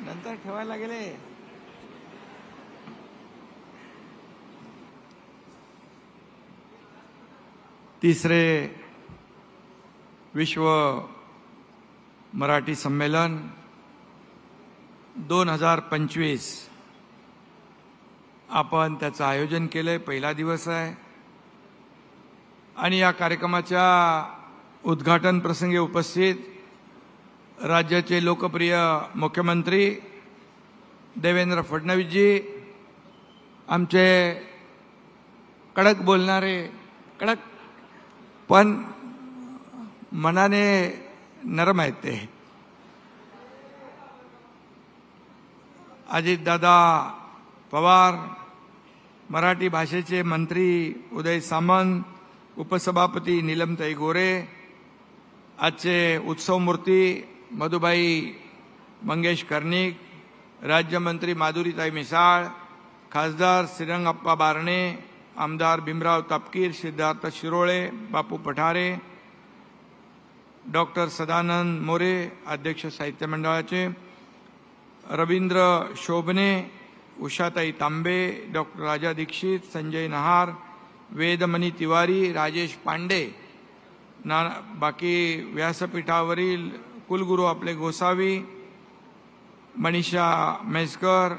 नंतर ठेवायला गेले. तिसरे विश्व मराठी संमेलन 2025 आपण त्याचं आयोजन केलंय. पहिला दिवस आहे आणि या कार्यक्रमाच्या उद्घाटन प्रसंगी उपस्थित राज्याचे लोकप्रिय मुख्यमंत्री देवेंद्र फडणवीसजी, आमचे कडक बोलणारे, कडक पण मनाने नरम आहेत ते, अजितदादा पवार, मराठी भाषेचे मंत्री उदय सामंत, उपसभापती नीलमताई गोरे, आजचे उत्सवमूर्ती मधुबाई मंगेश कर्णिक, राज्यमंत्री माधुरीताई मिसाळ, खासदार श्रीरंगप्पा बारणे, आमदार भीमराव तापकीर, सिद्धार्थ शिरोळे, बापू पठारे, डॉक्टर सदानंद मोरे, अध्यक्ष साहित्य मंडळाचे, रवींद्र शोभने, उषाताई तांबे, डॉक्टर राजा दीक्षित, संजय नहार, वेदमणी तिवारी, राजेश पांडे, बाकी व्यासपीठावरील कुलगुरू आपले गोसावी, मनीषा म्हैसकर,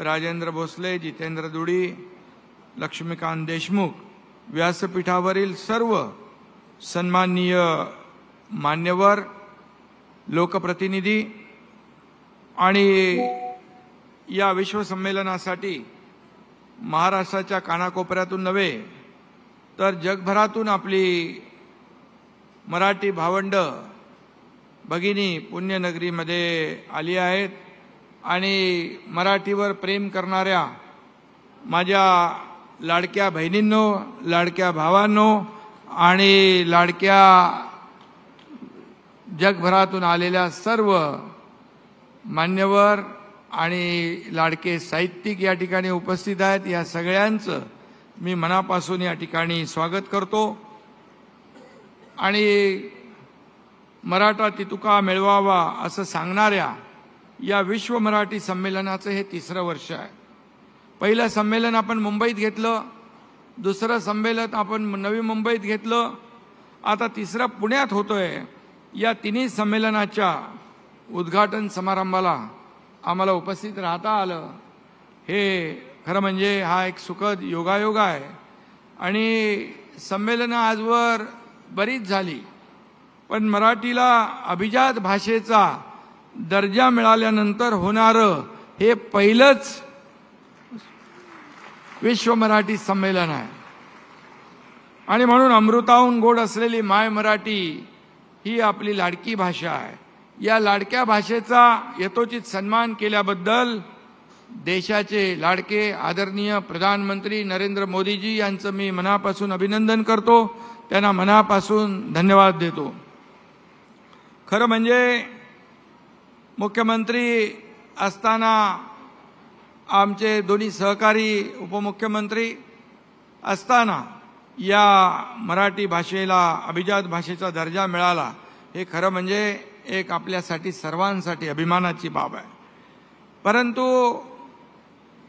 राजेंद्र भोसले, जितेंद्र दुडी, लक्ष्मीकांत देशमुख, व्यासपीठावरील सर्व सन्माननीय मान्यवर, लोकप्रतिनिधी आणि या विश्वसंमेलनासाठी महाराष्ट्राच्या कानाकोपऱ्यातून नव्हे तर जगभरातून आपली मराठी भावंड भगिनी पुण्यनगरीमध्ये आली आहेत आणि मराठीवर प्रेम करणाऱ्या माझ्या लाडक्या बहिणींनो, लाडक्या भावांनो आणि लाडक्या जगभरातून आलेल्या सर्व मान्यवर आणि लाडके साहित्यिक या ठिकाणी उपस्थित आहेत. या सगळ्यांचं मी मनापासून या ठिकाणी स्वागत करतो आणि मराठा तितुका मिळवावा असं सांगणाऱ्या या विश्व मराठी संमेलनाचं हे 3रं वर्ष आहे. पहिलं संमेलन आपण मुंबईत घेतलं, दुसरं संमेलन आपण नवी मुंबईत घेतलं, आता तिसरं पुण्यात होतोय. या तिन्ही संमेलनाच्या उद्घाटन समारंभाला आम्हाला उपस्थित राहता आलं, हे खरं म्हणजे हा एक सुखद योगायोग आहे. आणि संमेलनं आजवर बरीच झाली, पण मराठीला अभिजात भाषेचा दर्जा मिळाल्यानंतर होणारं हे पहिलंच विश्व मराठी संमेलन आहे. आणि म्हणून अमृताहून गोड असलेली माय मराठी ही आपली लाडकी भाषा आहे. या लाडक्या भाषेचा यथोचित सन्मान केल्याबद्दल देशाचे लाडके आदरणीय प्रधानमंत्री नरेंद्र मोदीजी यांचं मी मनापासून अभिनंदन करतो, त्यांना मनापासून धन्यवाद देतो. खरं म्हणजे मुख्यमंत्री असताना आमचे दोन्ही सहकारी उपमुख्यमंत्री असताना या मराठी भाषेला अभिजात भाषेचा दर्जा मिळाला, हे खरं म्हणजे एक आपल्यासाठी सर्वांसाठी अभिमानाची बाब आहे. परंतु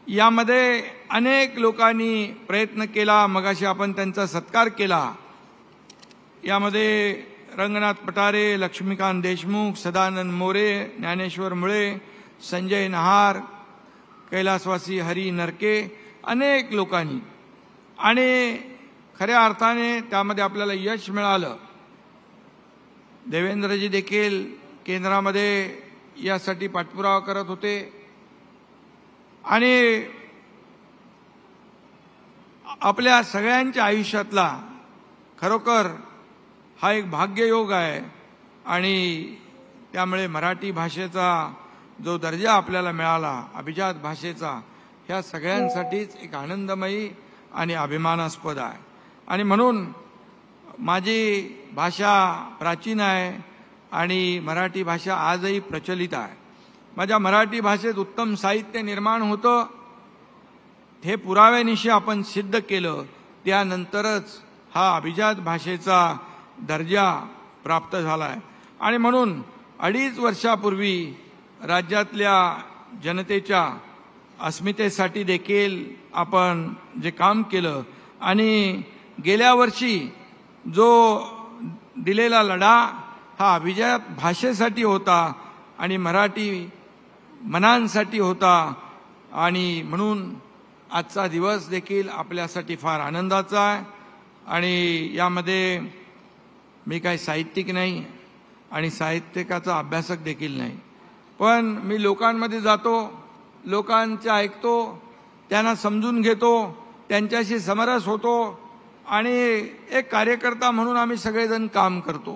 यामध्ये अनेक लोकांनी प्रयत्न केला, मगाशी आपण त्यांचा सत्कार केला. यामध्ये रंगनाथ पटारे, लक्ष्मीकांत देशमुख, सदानंद मोरे, ज्ञानेश्वर मुळे, संजय नहार, कैलासवासी हरी नरके, अनेक लोकांनी, आणि खऱ्या अर्थाने त्यामध्ये आपल्याला यश मिळालं. देवेंद्रजी देखील केंद्रामध्ये यासाठी पाठपुरावा करत होते. आणि आपल्या सगळ्यांच्या आयुष्यातला खरोखर हा एक भाग्ययोग आहे. आणि त्यामुळे मराठी भाषेचा जो दर्जा आपल्याला मिळाला अभिजात भाषेचा, ह्या सगळ्यांसाठीच एक आनंदमयी आणि अभिमानास्पद आहे. आणि म्हणून माझी भाषा प्राचीन आहे आणि मराठी भाषा आजही प्रचलित आहे. माझ्या मराठी भाषेत उत्तम साहित्य निर्माण होतं, हे पुराव्यानिशी आपण सिद्ध केलं. त्यानंतरच हा अभिजात भाषेचा दर्जा प्राप्त झाला आहे. आणि म्हणून 2.5 वर्षापूर्वी राज्यातल्या जनतेच्या अस्मितेसाठी देखील आपण जे काम केलं, आणि गेल्या वर्षी जो दिलेला लढा हा अभिजात भाषेसाठी होता आणि मराठी मनांसाठी होता. आणि म्हणून आजचा दिवस देखील आपल्यासाठी फार आनंदाचा आहे. आणि यामध्ये मी काही साहित्यिक नाही आणि साहित्यिकाचा अभ्यासक देखील नाही, पण मी लोकांमध्ये जातो, लोकांचे ऐकतो, त्यांना समजून घेतो, त्यांच्याशी समरस होतो. आणि एक कार्यकर्ता म्हणून आम्ही सगळेजण काम करतो.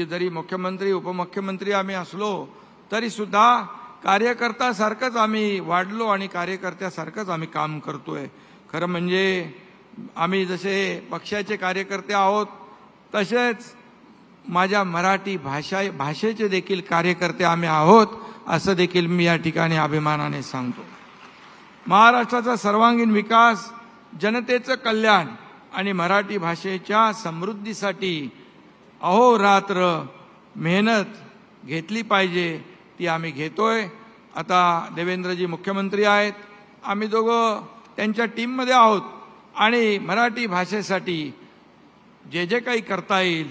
जरी मुख्यमंत्री उपमुख्यमंत्री आम्ही असलो तरी सुद्धा कार्यकर्त्यासारखंच आम्ही वाढलो आणि कार्यकर्त्यासारखंच आम्ही काम करतोय. खरं म्हणजे आम्ही जसे पक्षाचे कार्यकर्ते आहोत तसेच माझ्या मराठी भाषेचे देखील कार्यकर्ते आम्ही आहोत, असं देखील मी या ठिकाणी अभिमानाने सांगतो. महाराष्ट्राचा सर्वांगीण विकास, जनतेचं कल्याण आणि मराठी भाषेच्या समृद्धीसाठी अहोरात्र मेहनत घेतली पाहिजे, ती आम्ही घेतोय. आता देवेंद्रजी मुख्यमंत्री आहेत, आम्ही दोघं त्यांच्या टीममध्ये आहोत. आणि मराठी भाषेसाठी जे जे काही करता येईल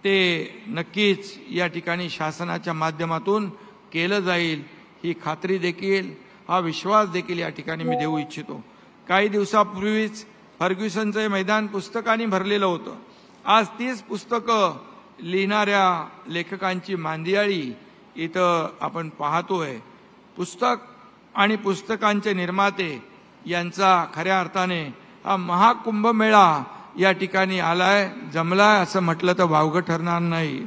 ते नक्कीच या ठिकाणी शासनाच्या माध्यमातून केलं जाईल, ही खात्री देखील, हा विश्वास देखील या ठिकाणी मी देऊ इच्छितो. काही दिवसापूर्वीच फर्ग्युसनचे मैदान पुस्तकांनी भरलेलं होतं. आज 30 पुस्तकं लिहिणाऱ्या लेखकांची मांदियाळी इथं आपण पाहतोय. पुस्तक आणि पुस्तकांचे निर्माते यांचा खऱ्या अर्थाने हा महाकुंभमेळा या ठिकाणी आलाय, जमलाय असं म्हटलं तर वावगं ठरणार नाही.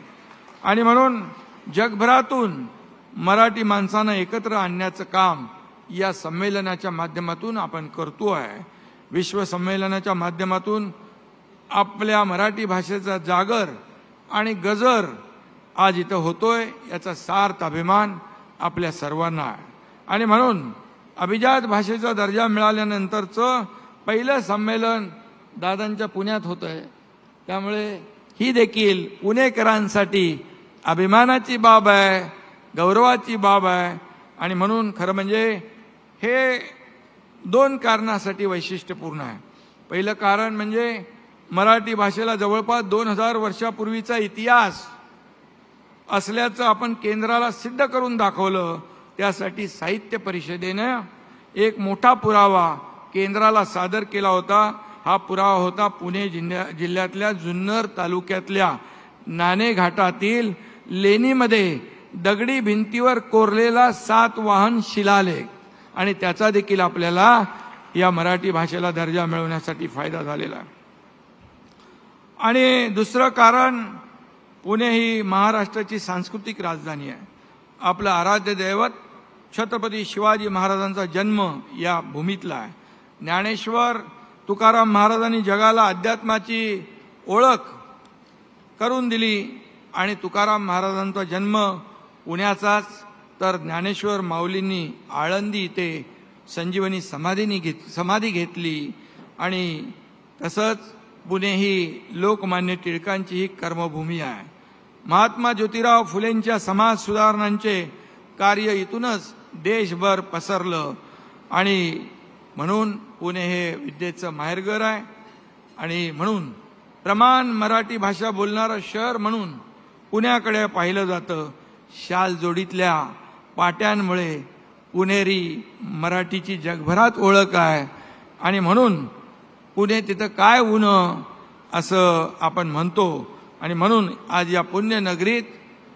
आणि म्हणून जगभरातून मराठी माणसांना एकत्र आणण्याचं काम या संमेलनाच्या माध्यमातून आपण करतो आहे. विश्व संमेलनाच्या माध्यमातून आपल्या मराठी भाषेचा जागर आणि गजर आज इथं होतोय, याचा सार्थ अभिमान आपल्या सर्वांना आहे. आणि म्हणून अभिजात भाषेचा दर्जा मिळाल्यानंतरचं पहिलं संमेलन दादांच्या पुण्यात होतंय, त्यामुळे ही देखील पुणेकरांसाठी अभिमानाची बाब आहे, गौरवाची बाब आहे. आणि म्हणून खरं म्हणजे हे 2 कारणासाठी वैशिष्ट्यपूर्ण आहे. पहिलं कारण म्हणजे मराठी भाषेला जवळपास 2000 वर्षापूर्वीचा इतिहास असल्याचं आपण केंद्राला सिद्ध करून दाखवलं. त्यासाठी साहित्य परिषदेनं एक मोठा पुरावा केंद्राला सादर केला होता. हा पुरावा होता पुणे जिल्ह्यातल्या जुन्नर तालुक्यातल्या नाणे घाटातील लेणीमध्ये दगडी भिंतीवर कोरलेला 7 वाहन शिलालेख, आणि त्याचा देखील आपल्याला या मराठी भाषेला दर्जा मिळवण्यासाठी फायदा झालेला आहे. आणि दुसरं कारण, पुणे ही महाराष्ट्राची सांस्कृतिक राजधानी आहे. आपलं आराध्य दैवत छत्रपती शिवाजी महाराजांचा जन्म या भूमीतला आहे. ज्ञानेश्वर तुकाराम महाराजांनी जगाला अध्यात्माची ओळख करून दिली, आणि तुकाराम महाराजांचा जन्म पुण्याचाच, तर ज्ञानेश्वर माऊलींनी आळंदी इथे संजीवनी समाधी घेतली. आणि तसंच पुणे ही लोकमान्य टिळकांची ही कर्मभूमी आहे. महात्मा ज्योतिराव फुलेंच्या समाज सुधारणांचे कार्य इथूनच देशभर पसरलं, आणि म्हणून पुणे हे विद्येचं माहेरघर आहे. आणि म्हणून प्रमाण मराठी भाषा बोलणारं शहर म्हणून पुण्याकडे पाहिलं जातं. शाल जोडीतल्या पाट्यांमुळे पुणेरी मराठीची जगभरात ओळख आहे, आणि म्हणून पुणे तिथं काय उनं असं आपण म्हणतो. आणि म्हणून आज या पुण्यनगरीत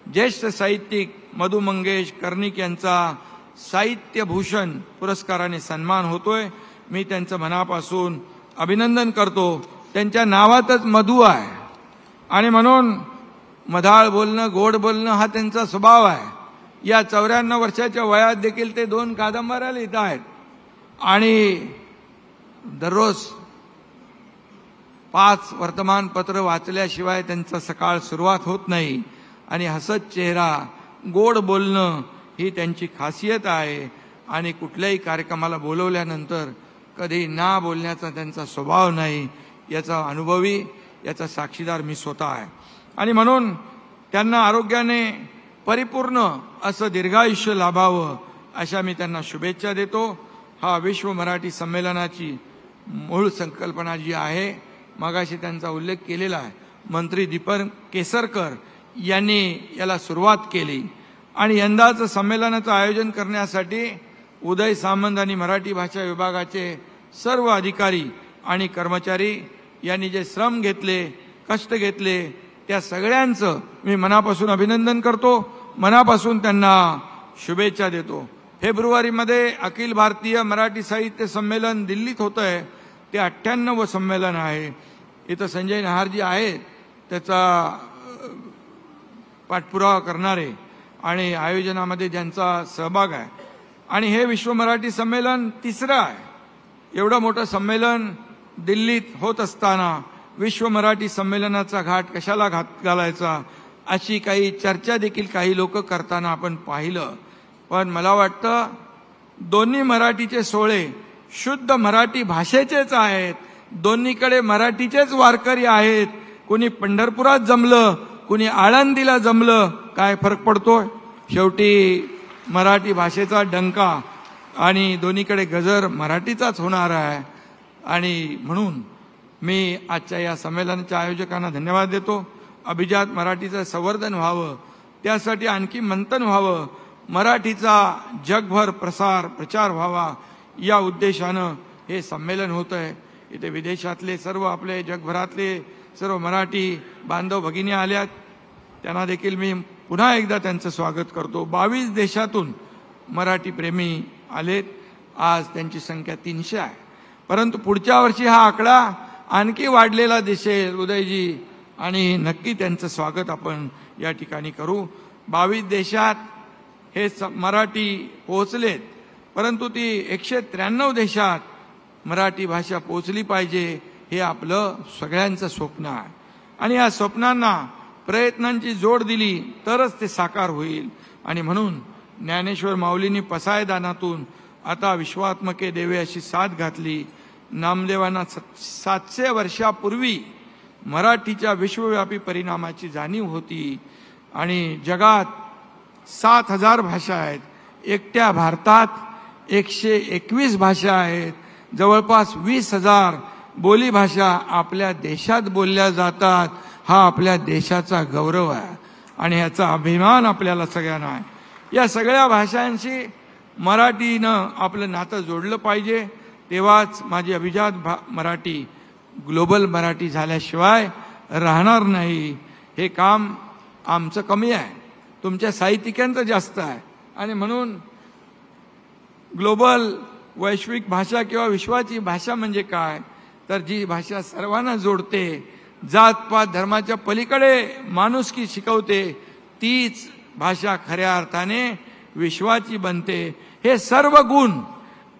ज्येष्ठ साहित्यिक मधु मंगेश कर्णिक यांचा साहित्यभूषण पुरस्काराने सन्मान होतोय. मी त्यांचं मनापासून अभिनंदन करतो. त्यांच्या नावातच मधु आहे, आणि म्हणून मधाळ बोलणं, गोड बोलणं हा त्यांचा स्वभाव आहे. या 94 वर्षाच्या वयात देखील ते 2 कादंबऱ्या लिहित आहेत, आणि दररोज 5 वर्तमानपत्र वाचल्याशिवाय त्यांचा सकाळ सुरुवात होत नाही. आणि हसत चेहरा, गोड बोलणं ही त्यांची खासियत आहे. आणि कुठल्याही कार्यक्रमाला बोलवल्यानंतर कधी ना बोलण्याचा त्यांचा स्वभाव नाही. याचा अनुभवी, याचा साक्षीदार मी स्वतः आहे. आणि म्हणून त्यांना आरोग्याने परिपूर्ण असं दीर्घायुष्य लाभावं अशा मी त्यांना शुभेच्छा देतो. हा विश्व मराठी संमेलनाची मूळ संकल्पना जी आहे, मगाशी त्यांचा उल्लेख केलेला आहे, मंत्री दीपक केसरकर यांनी याला सुरुवात केली. आणि यंदाचं संमेलनाचं आयोजन करण्यासाठी उदय सामंत आणि मराठी भाषा विभागाचे सर्व अधिकारी आणि कर्मचारी यांनी जे श्रम घेतले, कष्ट घेतले, त्या सगळ्यांचं मी मनापासून अभिनंदन करतो. मनापासून त्यांना शुभेच्छा देतो. फेब्रुवारीमध्ये अखिल भारतीय मराठी साहित्य संमेलन दिल्लीत होतं आहे. ते 98वं संमेलन आहे. इथं संजय नहारजी आहेत, त्याचा पाठपुरावा करणारे आणि आयोजनामध्ये ज्यांचा सहभाग आहे. आणि हे विश्व मराठी संमेलन 3रं आहे. एवढं मोठं संमेलन दिल्लीत होत असताना विश्व मराठी संमेलनाचा घाट कशाला घालायचा अशी काही चर्चा देखील काही लोक करताना आपण पाहिलं. पण मला वाटतं दोन्ही मराठीचे सोहळे शुद्ध मराठी भाषेचेच आहेत. दोन्हीकडे मराठीचेच वारकरी आहेत. कुणी पंढरपुरात जमलं, कुणी आळंदीला जमलं, काय फरक पडतोय? शेवटी मराठी भाषेचा डंका आणि दोन्हीकडे गजर मराठीचाच होणार आहे. आणि म्हणून मी आजच्या या संमेलनाच्या आयोजकांना धन्यवाद देतो. अभिजात मराठीचं संवर्धन व्हावं, त्यासाठी आणखी मंथन व्हावं, मराठीचा जगभर प्रचार व्हावा या उद्देशानं हे संमेलन होत आहे. इथे विदेशातले सर्व आपले जगभरातले सर्व मराठी बांधव भगिनी आल्यात, त्यांना देखील मी पुन्हा एकदा त्यांचं स्वागत करतो. 22 देशातून मराठी प्रेमी आलेत. आज त्यांची संख्या 300 आहे. परंतु पुढच्या वर्षी हा आकडा आणखी वाढलेला दिसेल उदयजी, आणि नक्की त्यांचं स्वागत आपण या ठिकाणी करू. 22 देशात हे मराठी पोहोचलेत, परंतु ती 193 देशात मराठी भाषा पोहोचली पाहिजे हे आपलं सगळ्यांचं स्वप्न आहे. आणि या स्वप्नांना प्रयत्नांची जोड दिली तरच ते साकार होईल. आणि म्हणून ज्ञानेश्वर माऊलींनी पसायदानातून आता विश्वात्मके देवे अशी साथ घातली. नामदेवांना 700 वर्षापूर्वी मराठीच्या विश्वव्यापी परिणामाची जाणीव होती. आणि जगात 7000 भाषा आहेत. एकट्या भारतात 121 भाषा आहेत. जवळपास 20,000 बोली भाषा आपल्या देशात बोलल्या जातात. हा आपल्या देशाचा गौरव आहे आणि याचा अभिमान आपल्याला सगळ्यांना आहे. या सगळ्या भाषांशी मराठीनं आपलं नातं जोडलं पाहिजे. तेव्हाच माझी अभिजात मराठी ग्लोबल मराठी झाल्याशिवाय राहणार नाही. हे काम आमचं कमी आहे, तुमच्या साहित्यिकांचं जास्त आहे. आणि म्हणून ग्लोबल वैश्विक भाषा किंवा विश्वाची भाषा म्हणजे काय, तर जी भाषा सर्वांना जोडते, जातपात धर्माच्या पलीकडे माणुसकी शिकवते, तीच भाषा खऱ्या अर्थाने विश्वाची बनते. हे सर्व गुण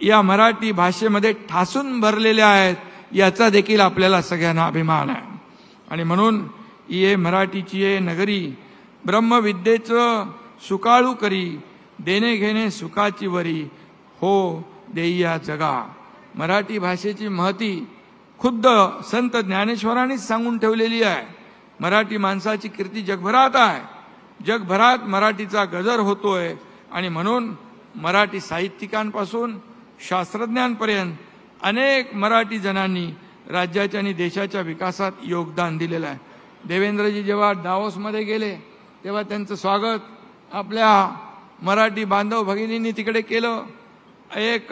या मराठी भाषेमध्ये ठासून भरलेले आहेत. याचा देखील आपल्याला सगळ्यांना अभिमान आहे. आणि म्हणून ये मराठीची ये नगरी, ब्रह्मविद्येचं सुकाळू करी, देणे घेणे सुखाची वरी, हो देईया जगा. मराठी भाषेची महती खुद्द संत ज्ञानेश्वरांनीच सांगून ठेवलेली आहे. मराठी माणसाची कीर्ती जगभरात आहे. जगभरात मराठीचा गजर होतोय. आणि म्हणून मराठी साहित्यिकांपासून शास्त्रज्ञांपर्यंत अनेक मराठी जणांनी राज्याच्या आणि देशाच्या विकासात योगदान दिलेलं आहे. देवेंद्रजी जेव्हा दावोसमध्ये गेले तेव्हा त्यांचं स्वागत आपल्या मराठी बांधव भगिनींनी तिकडे केलं. एक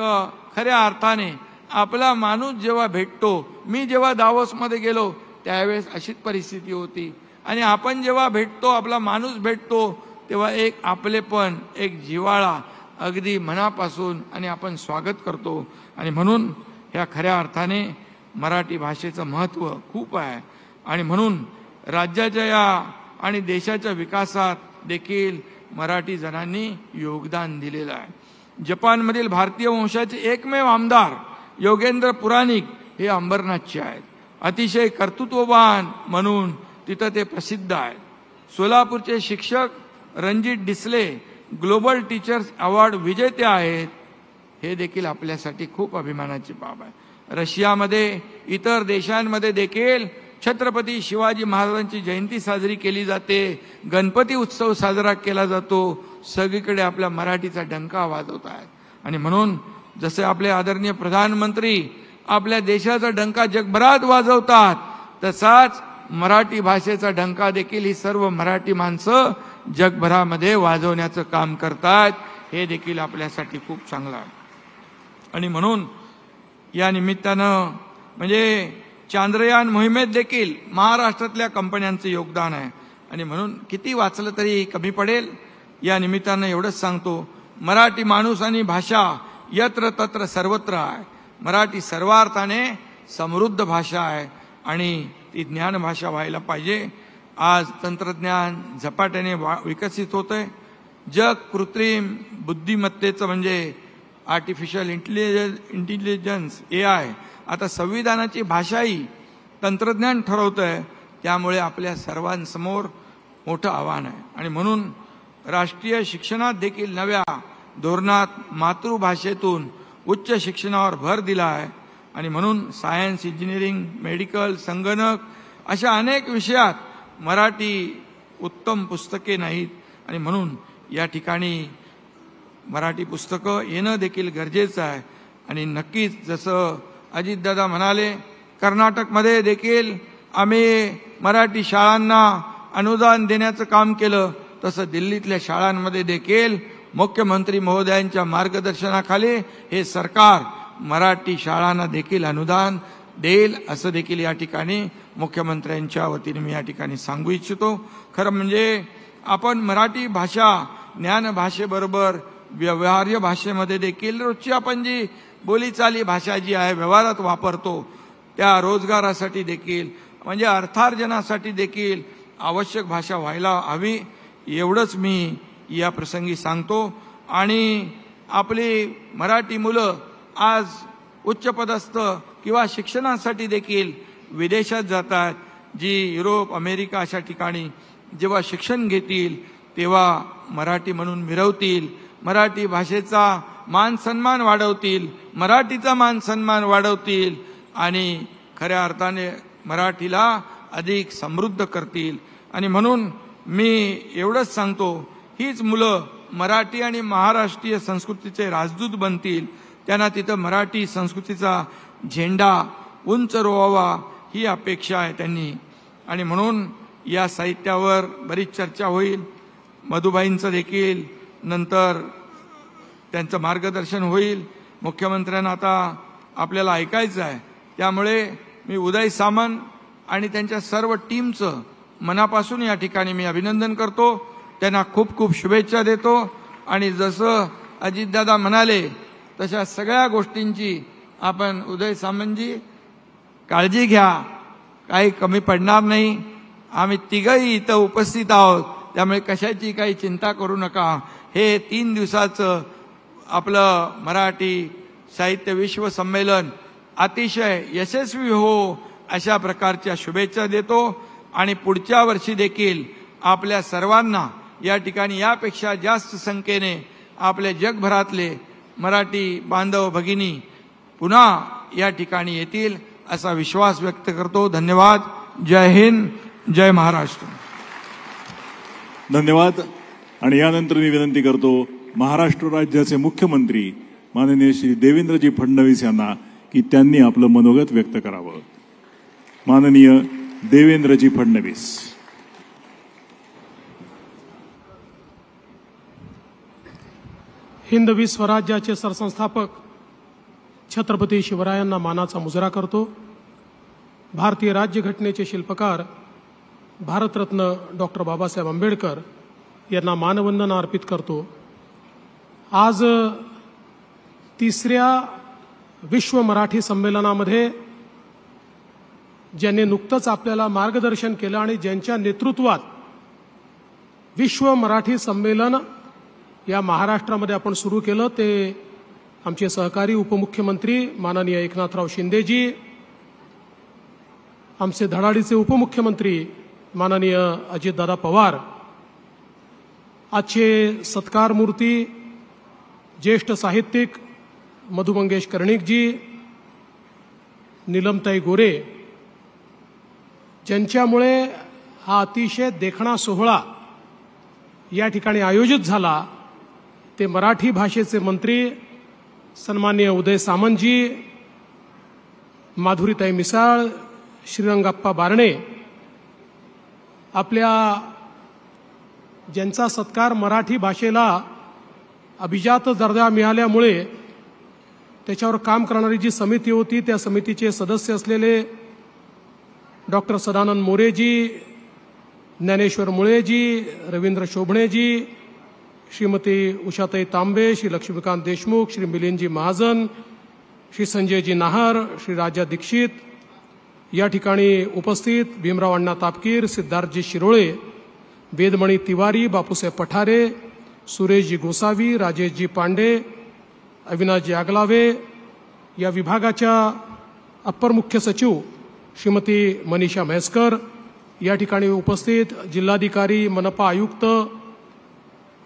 खऱ्या अर्थाने आपला माणूस जेव्हा भेटतो, मी जेव्हा दावोसमध्ये गेलो त्यावेळेस अशीच परिस्थिती होती. आणि आपण जेव्हा भेटतो, आपला माणूस भेटतो, तेव्हा एक आपलेपण, एक जिव्हाळा अगदी मनापासून आणि आपण स्वागत करतो. आणि म्हणून ह्या खऱ्या अर्थाने मराठी भाषेचं महत्त्व खूप आहे. आणि म्हणून राज्याच्या या आणि देशाच्या विकासात देखील मराठी जणांनी योगदान दिलेलं आहे. जपानमधील भारतीय वंशाचे एकमेव आमदार योगेंद्र पुराणिक हे अंबरनाथचे आहेत. अतिशय कर्तृत्ववान म्हणून तिथं ते प्रसिद्ध आहेत. सोलापूरचे शिक्षक Ranjit Disale global teachers award विजेते आहेत. हे देखील आपल्यासाठी खूप अभिमानाची बाब आहे. रशियामध्ये, इतर देशांमध्ये देखील छत्रपती शिवाजी महाराजांची जयंती साजरी केली जाते. गणपती उत्सव साजरा केला जातो. सगळीकडे आपल्या मराठीचा डंका वाजवत आहेत. आणि म्हणून जसे आपले आदरणीय प्रधानमंत्री आपल्या देशाचा डंका जगभरात वाजवतात, तसाच मराठी भाषेचा डंका देखील ही सर्व मराठी माणसं जगभरामध्ये वाजवण्याचं काम करतात. हे देखील आपल्यासाठी खूप चांगलं आहे. आणि म्हणून या निमित्तानं म्हणजे चांद्रयान मोहिमेत देखील महाराष्ट्रातल्या कंपन्यांचं योगदान आहे. आणि म्हणून किती वाचलं तरी कमी पडेल. या निमित्तानं एवढंच सांगतो, मराठी माणूस आणि भाषा यत्र तत्र सर्वत्र आहे. मराठी सर्वार्थाने समृद्ध भाषा आहे आणि ती ज्ञान भाषा व्हायला पाहिजे. आज तंत्रज्ञान झपाट्याने विकसित होतंय. जग कृत्रिम बुद्धिमत्तेचं म्हणजे आर्टिफिशियल इंटेलिजन्स AI आता संविधानाची भाषाही तंत्रज्ञान ठरवतंय. त्यामुळे आपल्या सर्वांसमोर मोठं आव्हान आहे. आणि म्हणून राष्ट्रीय शिक्षणात देखील नव्या धोरणात मातृभाषेतून उच्च शिक्षणावर भर दिला आहे. आणि म्हणून सायन्स, इंजिनिअरिंग, मेडिकल, संगणक अशा अनेक विषयात मराठी उत्तम पुस्तके नाहीत. आणि म्हणून या ठिकाणी मराठी पुस्तकं येणं देखील गरजेचं आहे. आणि नक्कीच जसं अजितदादा म्हणाले, कर्नाटकमध्ये देखील आम्ही मराठी शाळांना अनुदान देण्याचं काम केलं, तसं दिल्लीतल्या शाळांमध्ये देखील मुख्यमंत्री महोदयांच्या मार्गदर्शनाखाली हे सरकार मराठी शाळांना देखील अनुदान देईल, असं देखील या ठिकाणी मुख्यमंत्र्यांच्या वतीने मी या ठिकाणी सांगू इच्छितो. खरं म्हणजे आपण मराठी भाषा ज्ञान भाषेबरोबर व्यवहार्य भाषेमध्ये देखील रोजची आपण जी बोलीचाली भाषा जी आहे व्यवहारात वापरतो, त्या रोजगारासाठी देखील म्हणजे अर्थार्जनासाठी देखील आवश्यक भाषा व्हायला हवी. एवढंच मी या प्रसंगी सांगतो. आणि आपली मराठी मुलं आज उच्चपदस्थ किंवा शिक्षणासाठी देखील विदेशात जातात. जी युरोप, अमेरिका अशा ठिकाणी जेव्हा शिक्षण घेतील तेव्हा मराठी म्हणून मिरवतील, मराठी भाषेचा मान सन्मान वाढवतील, मराठीचा मान सन्मान वाढवतील आणि खऱ्या अर्थाने मराठीला अधिक समृद्ध करतील. आणि म्हणून मी एवढंच सांगतो, हीच मुलं मराठी आणि महाराष्ट्रीय संस्कृतीचे राजदूत बनतील, त्यांना तिथं मराठी संस्कृतीचा झेंडा उंच रोवावा ही अपेक्षा आहे त्यांनी. आणि म्हणून या साहित्यावर बरीच चर्चा होईल. मधुबाईंचं देखील नंतर त्यांचं मार्गदर्शन होईल. मुख्यमंत्र्यांना आता आपल्याला ऐकायचं आहे. त्यामुळे मी उदय सामंत आणि त्यांच्या सर्व टीमचं मनापासून या ठिकाणी मी अभिनंदन करतो. त्यांना खूप खूप शुभेच्छा देतो. आणि जसं अजितदादा म्हणाले तशा सगळ्या गोष्टींची आपण उदय सामंतजी काळजी घ्या, काही कमी पडणार नाही. आम्ही तिघही इथं उपस्थित आहोत, त्यामुळे कशाची काही चिंता करू नका. हे 3 दिवसाचं आपलं मराठी साहित्य विश्व संमेलन अतिशय यशस्वी हो अशा प्रकारच्या शुभेच्छा देतो. आणि पुढच्या वर्षी देखील आपल्या सर्वांना या ठिकाणी यापेक्षा जास्त संख्येने आपल्या जगभरातले मराठी बांधव भगिनी पुन्हा या ठिकाणी येतील असा विश्वास व्यक्त करतो. धन्यवाद. जय हिंद, जय महाराष्ट्र. धन्यवाद. आणि यानंतर मी विनंती करतो महाराष्ट्र राज्याचे मुख्यमंत्री माननीय श्री देवेंद्रजी फडणवीस यांना की त्यांनी आपलं मनोगत व्यक्त करावं. माननीय देवेंद्रजी फडणवीस. हिंदवी स्वराज्याचे सरसंस्थापक छत्रपती शिवरायांना मानाचा मुजरा करतो. भारतीय राज्यघटनेचे शिल्पकार भारतरत्न डॉक्टर बाबासाहेब आंबेडकर यांना मानवंदना अर्पित करतो. आज 3ऱ्या विश्व मराठी संमेलनामध्ये ज्यांनी नुकतंच आपल्याला मार्गदर्शन केलं आणि ज्यांच्या नेतृत्वात विश्व मराठी संमेलन या महाराष्ट्रामध्ये आपण सुरू केलं ते आमचे सहकारी उपमुख्यमंत्री माननीय एकनाथराव शिंदेजी, आमचे धडाडीचे उपमुख्यमंत्री माननीय अजितदादा पवार, आजचे सत्कार मूर्ती ज्येष्ठ साहित्यिक मधु मंगेश कर्णिकजी, नीलमताई गोरे, ज्यांच्यामुळे हा अतिशय देखणा सोहळा या ठिकाणी आयोजित झाला ते मराठी भाषेचे मंत्री सन्माननीय उदय सामंतजी, माधुरीताई मिसाळ, श्रीरंगाप्पा बारणे, आपल्या ज्यांचा सत्कार मराठी भाषेला अभिजात दर्जा मिळाल्यामुळे त्याच्यावर काम करणारी जी समिती होती त्या समितीचे सदस्य असलेले डॉक्टर सदानंद मोरेजी, ज्ञानेश्वर मुळेजी, रवींद्र शोभणेजी, श्रीमती उषाताई तांबे, श्री लक्ष्मीकांत देशमुख, श्री मिलिंदजी महाजन, श्री संजयजी नाहर, श्री राजा दीक्षित, या ठिकाणी उपस्थित भीमराव अण्णा तापकीर, सिद्धार्थजी शिरोळे, वेदमणी तिवारी, बापूसाहेब पठारे, सुरेशजी गोसावी, राजेशजी पांडे, अविनाशजी आगलावे, या विभागाच्या अप्पर मुख्य सचिव श्रीमती मनीषा म्हैसकर, या ठिकाणी उपस्थित जिल्हाधिकारी, मनपा आयुक्त,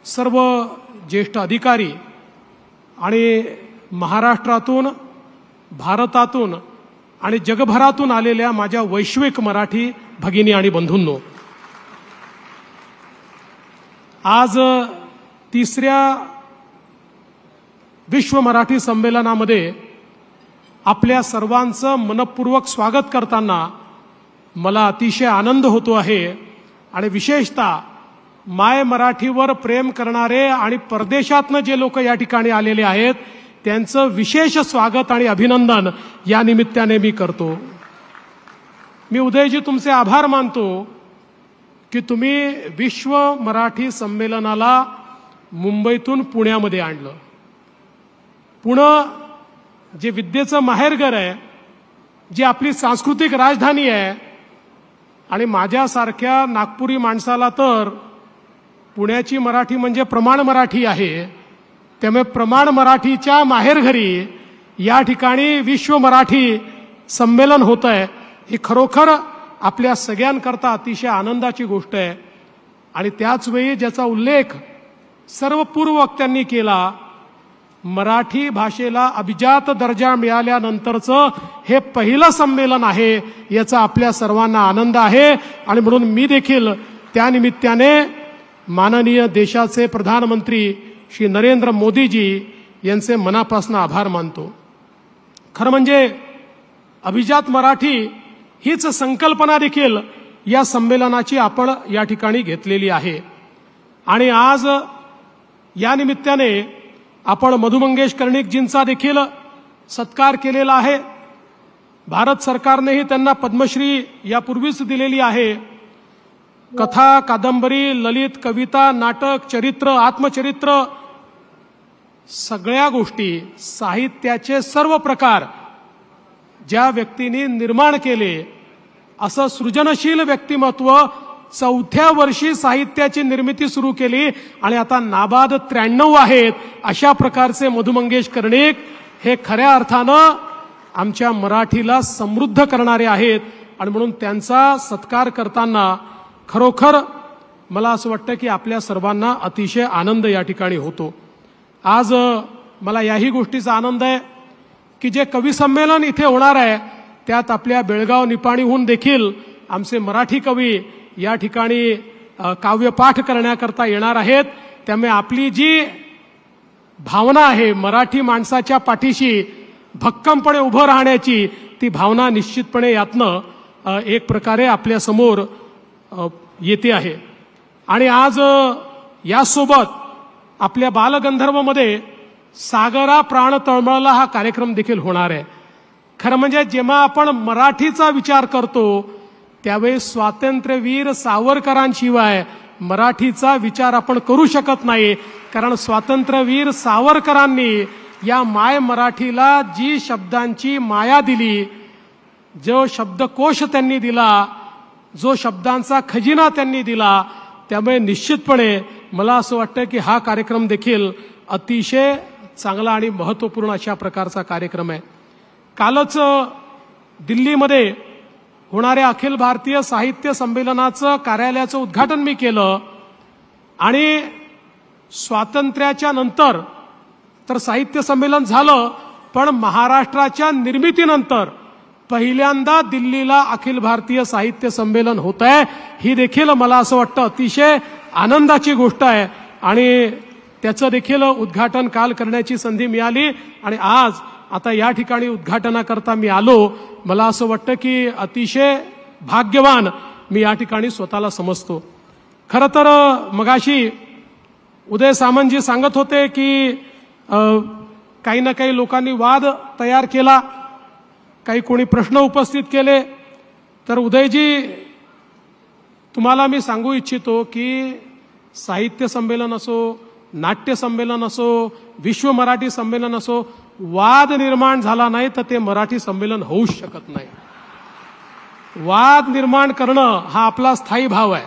सर्व ज्येष्ठ अधिकारी आणि महाराष्ट्रातून, भारतातून आणि जगभरातून आलेल्या माझ्या वैश्विक मराठी भगिनी आणि बंधूंनो, आज 3ऱ्या विश्व मराठी संमेलनामध्ये आपल्या सर्वांचं मनपूर्वक स्वागत करताना मला अतिशय आनंद होतो आहे. आणि विशेषतः माय मराठीवर प्रेम करणारे आणि परदेशातनं जे लोक या ठिकाणी आलेले आहेत त्यांचं विशेष स्वागत आणि अभिनंदन या निमित्ताने मी करतो. मी उदयजी तुमचे आभार मानतो की तुम्ही विश्व मराठी संमेलनाला मुंबईतून पुण्यामध्ये आणलं. पुणे जे विद्येचं माहेरघर आहे, जी आपली सांस्कृतिक राजधानी आहे, आणि माझ्यासारख्या नागपुरी माणसाला तर पुण्याची मराठी म्हणजे प्रमाण मराठी आहे. त्यामुळे प्रमाण मराठीच्या माहेरघरी या ठिकाणी विश्व मराठी संमेलन होत आहे, ही खरोखर आपल्या सगळ्यांकरता अतिशय आनंदाची गोष्ट आहे. आणि त्याचवेळी ज्याचा उल्लेख सर्व पूर्व वक्त्यांनी केला, मराठी भाषेला अभिजात दर्जा मिळाल्यानंतरचं हे पहिलं संमेलन आहे, याचा आपल्या सर्वांना आनंद आहे. आणि म्हणून मी देखील त्या निमित्ताने माननीय देशाचे प्रधानमंत्री श्री नरेंद्र मोदीजी यांचे मनापासून आभार मानतो. खरं म्हणजे अभिजात मराठी हीच संकल्पना देखील या संमेलनाची आपण या ठिकाणी घेतलेली आहे. आणि आज या निमित्ताने आपण मधु मंगेश कर्णिकजींचा देखील सत्कार केलेला आहे. भारत सरकारनेही त्यांना पद्मश्री यापूर्वीच दिलेली आहे. कथा, कादंबरी, ललित, कविता, नाटक, चरित्र, आत्मचरित्र सगळ्या गोष्टी, साहित्याचे सर्व प्रकार ज्या व्यक्तींनी निर्माण केले, असं सृजनशील व्यक्तिमत्व 4थ्या वर्षी साहित्याची निर्मिती सुरू केली आणि आता नाबाद 93 आहेत. अशा प्रकारचे मधु मंगेश कर्णिक हे खऱ्या अर्थानं आमच्या मराठीला समृद्ध करणारे आहेत. आणि म्हणून त्यांचा सत्कार करताना खरोखर मला असं वाटतं की आपल्या सर्वांना अतिशय आनंद या ठिकाणी होतो. आज मला याही गोष्टीचा आनंद आहे की जे कवी संमेलन इथे होणार आहे त्यात आपल्या बेळगाव निपाणीहून देखील आमचे मराठी कवी या ठिकाणी काव्यपाठ करण्याकरता येणार आहेत. त्यामुळे आपली जी भावना आहे मराठी माणसाच्या पाठीशी भक्कमपणे उभं राहण्याची, ती भावना निश्चितपणे यातनं एक प्रकारे आपल्या समोर येते आहे. आणि आज यासोबत आपल्या बालगंधर्वमध्ये सागरा प्राण तळमळला हा कार्यक्रम देखील होणार आहे. खरं म्हणजे जेव्हा आपण मराठीचा विचार करतो त्यावेळी स्वातंत्र्यवीर सावरकरांशिवाय मराठीचा विचार आपण करू शकत नाही. कारण स्वातंत्र्यवीर सावरकरांनी या माय मराठीला जी शब्दांची माया दिली, जो शब्दकोश त्यांनी दिला, जो शब्दांचा खजिना त्यांनी दिला, त्यामुळे निश्चितपणे मला असं वाटतं की हा कार्यक्रम देखील अतिशय चांगला आणि महत्त्वपूर्ण अशा प्रकारचा कार्यक्रम आहे. कालच दिल्लीमध्ये होणाऱ्या अखिल भारतीय साहित्य संमेलनाचं कार्यालयाचं उद्घाटन मी केलं. आणि स्वातंत्र्याच्या नंतर तर साहित्य संमेलन झालं, पण महाराष्ट्राच्या निर्मितीनंतर पहिल्यांदा दिल्लीला अखिल भारतीय साहित्य संमेलन होत आहे. ही देखील मला असं वाटतं अतिशय आनंदाची गोष्ट आहे. आणि त्याचं देखील उद्घाटन काल करण्याची संधी मिळाली आणि आज आता या ठिकाणी उद्घाटनाकरता मी आलो. मला असं वाटतं की अतिशय भाग्यवान मी या ठिकाणी स्वतःला समजतो. खरं तर मगाशी उदय सामंतजी सांगत होते की काही ना काही लोकांनी वाद तयार केला, काही कोणी प्रश्न उपस्थित केले. तर उदयजी, तुम्हाला मी सांगू इच्छितो की साहित्य संमेलन असो, नाट्य संमेलन असो, विश्व मराठी संमेलन असो, वाद निर्माण झाला नाही तर ते मराठी संमेलन होऊच शकत नाही. वाद निर्माण करणं हा आपला स्थायी भाव आहे.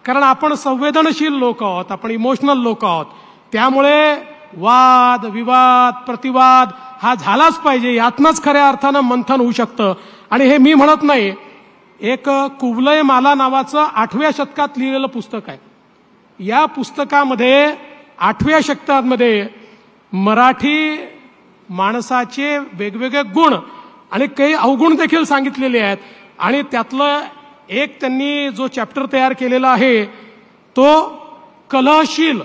कारण आपण संवेदनशील लोक आहोत, आपण इमोशनल लोक आहोत. त्यामुळे वाद, विवाद, प्रतिवाद हा झालाच पाहिजे. यातनंच खऱ्या अर्थानं मंथन होऊ शकतं. आणि हे मी म्हणत नाही, एक कुवलय माला नावाचं 8व्या शतकात लिहिलेलं पुस्तक आहे. या पुस्तकामध्ये 8व्या शतकामध्ये मराठी माणसाचे वेगवेगळे गुण आणि काही अवगुण देखील सांगितलेले आहेत. आणि त्यातलं एक त्यांनी जो चॅप्टर तयार केलेला आहे तो कलहशील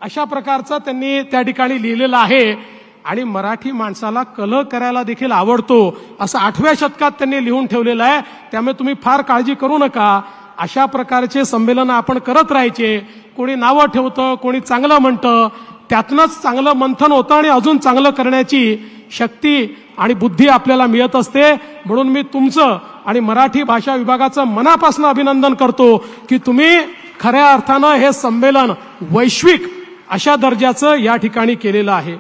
अशा प्रकारचा त्यांनी त्या ठिकाणी लिहिलेला आहे. आणि मराठी माणसाला कलह करायला देखील आवडतो असं 8व्या शतकात त्यांनी लिहून ठेवलेलं आहे. त्यामुळे तुम्ही फार काळजी करू नका. अशा प्रकारचे संमेलन आपण करत राहायचे. कोणी नावं ठेवतं, कोणी चांगलं म्हणतं, त्यातनंच चांगलं मंथन होतं आणि अजून चांगलं करण्याची शक्ती आणि बुद्धी आपल्याला मिळत असते. म्हणून मी तुमचं आणि मराठी भाषा विभागाचं मनापासून अभिनंदन करतो की तुम्ही खऱ्या अर्थानं हे संमेलन वैश्विक अशा दर्जाचं या ठिकाणी केलेलं आहे.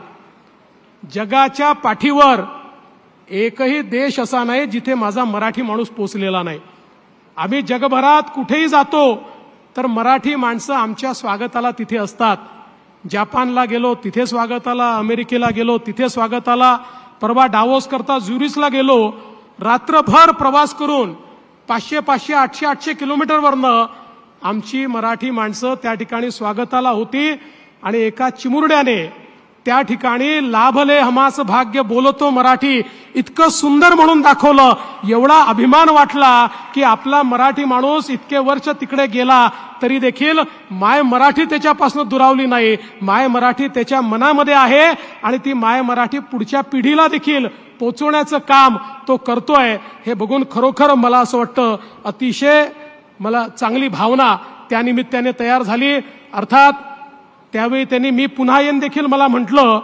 जगाच्या पाठीवर एकही देश असा नाही जिथे माझा मराठी माणूस पोचलेला नाही. आम्ही जगभरात कुठेही जातो तर मराठी माणसं आमच्या स्वागताला तिथे असतात. जपानला गेलो तिथे स्वागताला, अमेरिकेला गेलो तिथे स्वागताला, परवा डावोस करता झुरिचला गेलो, रात्रभर प्रवास करून 500-500, 800-800 किलोमीटरवरनं आमची मराठी माणसं त्या ठिकाणी स्वागताला होती. आणि एका चिमुरड्याने त्या ठिकाणी लाभले हमास भाग्य बोलतो मराठी इतकं सुंदर म्हणून दाखवलं. एवढा अभिमान वाटला की आपला मराठी माणूस इतके वर्ष तिकडे गेला तरी देखील माय मराठी त्याच्यापासून दुरावली नाही. माय मराठी त्याच्या मनामध्ये आहे आणि ती माय मराठी पुढच्या पिढीला देखील पोचवण्याचं काम तो करतोय. हे बघून खरोखर मला असं वाटतं अतिशय मला चांगली भावना त्या निमित्ताने तयार झाली. अर्थात त्यावेळी त्यांनी मी पुन्हा येईन देखील मला म्हटलं.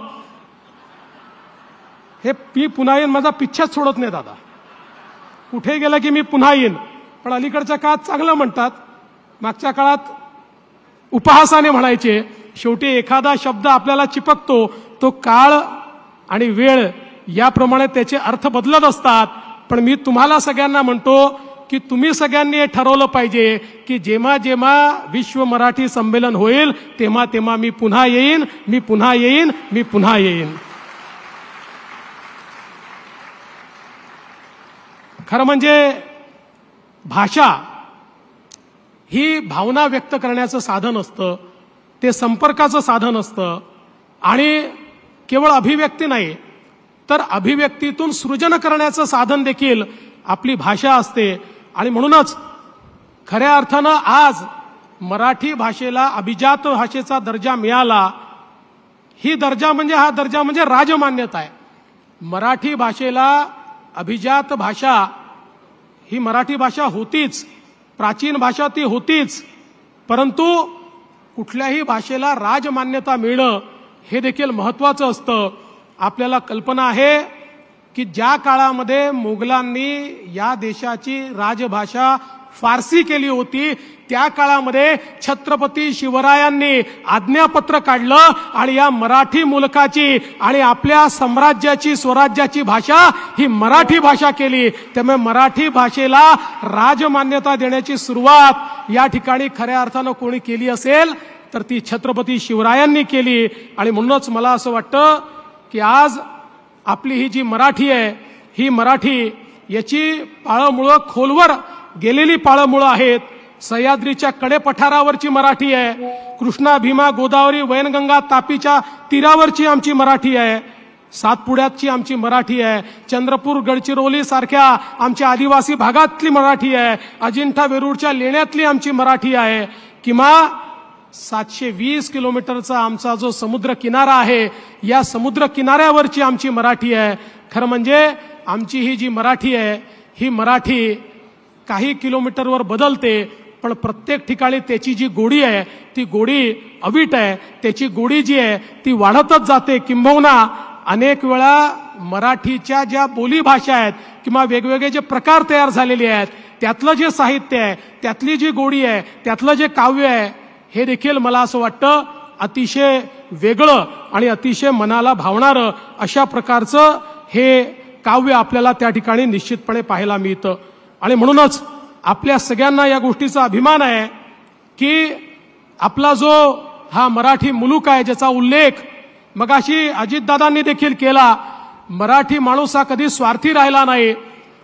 हे मी पुन्हा येईन माझा पिच्छाच सोडत नाही दादा. कुठे गेलं की मी पुन्हा येईन. पण अलीकडच्या काळात चांगलं म्हणतात, मागच्या काळात उपहासाने म्हणायचे. शेवटी एखादा शब्द आपल्याला चिपकतो तो काळ आणि वेळ याप्रमाणे त्याचे अर्थ बदलत असतात. पण मी तुम्हाला सगळ्यांना म्हणतो की तुम्ही सगळ्यांनी हे ठरवलं पाहिजे की जेव्हा जेव्हा विश्व मराठी संमेलन होईल तेव्हा तेव्हा मी पुन्हा येईन, मी पुन्हा येईन, मी पुन्हा येईन. खरं म्हणजे भाषा ही भावना व्यक्त करण्याचं साधन असतं, ते संपर्काचं साधन असतं आणि केवळ अभिव्यक्ती नाही तर अभिव्यक्तीतून सृजन करण्याचं साधन देखील आपली भाषा असते. आणि म्हणूनच खऱ्या अर्थानं आज मराठी भाषेला अभिजात भाषेचा दर्जा मिळाला. हा दर्जा म्हणजे राजमान्यता आहे. मराठी भाषेला अभिजात भाषा ही मराठी भाषा होतीच, प्राचीन भाषा ती होतीच, परंतु कुठल्याही भाषेला राजमान्यता मिळणं हे देखील महत्वाचं असतं. आपल्याला कल्पना आहे की ज्या काळामध्ये मोगलांनी या देशाची राजभाषा फारसी केली होती त्या काळामध्ये छत्रपती शिवरायांनी आज्ञापत्र काढलं आणि या मराठी मुलकाची आणि आपल्या साम्राज्याची स्वराज्याची भाषा ही मराठी भाषा केली. त्यामुळे मराठी भाषेला राजमान्यता देण्याची सुरुवात या ठिकाणी खऱ्या अर्थानं कोणी केली असेल तर ती छत्रपती शिवरायांनी केली. आणि म्हणूनच मला असं वाटतं की आज आपली ही जी मराठी आहे ही मराठी याची पाळमुळं खोलवर गेलेली पाळमुळं आहेत. सह्याद्रीच्या कडेपठारावरची मराठी आहे, कृष्णा भीमा गोदावरी वैनगंगा तापीच्या तीरावरची आमची मराठी आहे, सातपुड्याची आमची मराठी आहे, चंद्रपूर गडचिरोली सारख्या आमच्या आदिवासी भागातली मराठी आहे, अजिंठा वेरूळच्या लेण्यातली आमची मराठी आहे, किंवा 720 किलोमीटरचा आमचा जो समुद्र किनारा आहे या समुद्र किनाऱ्यावरची आमची मराठी आहे. खरं म्हणजे आमची ही जी मराठी आहे ही मराठी काही किलोमीटरवर बदलते पण प्रत्येक ठिकाणी त्याची जी गोडी आहे ती गोडी अवीट आहे. त्याची गोडी जी आहे ती वाढतच जाते. किंबहुना अनेक वेळा मराठीच्या ज्या बोलीभाषा आहेत किंवा वेगवेगळे जे प्रकार तयार झालेले आहेत त्यातलं जे साहित्य आहे, त्यातली जी गोडी आहे, त्यातलं जे काव्य आहे हे देखील मला असं वाटतं अतिशय वेगळं आणि अतिशय मनाला भावणारं अशा प्रकारचं हे काव्य आपल्याला त्या ठिकाणी निश्चितपणे पाहायला मिळतं. आणि म्हणूनच आपल्या सगळ्यांना या गोष्टीचा अभिमान आहे की आपला जो हा मराठी मुलूक आहे ज्याचा उल्लेख मगाशी अजितदादांनी देखील केला. मराठी माणूस हा कधी स्वार्थी राहिला नाही.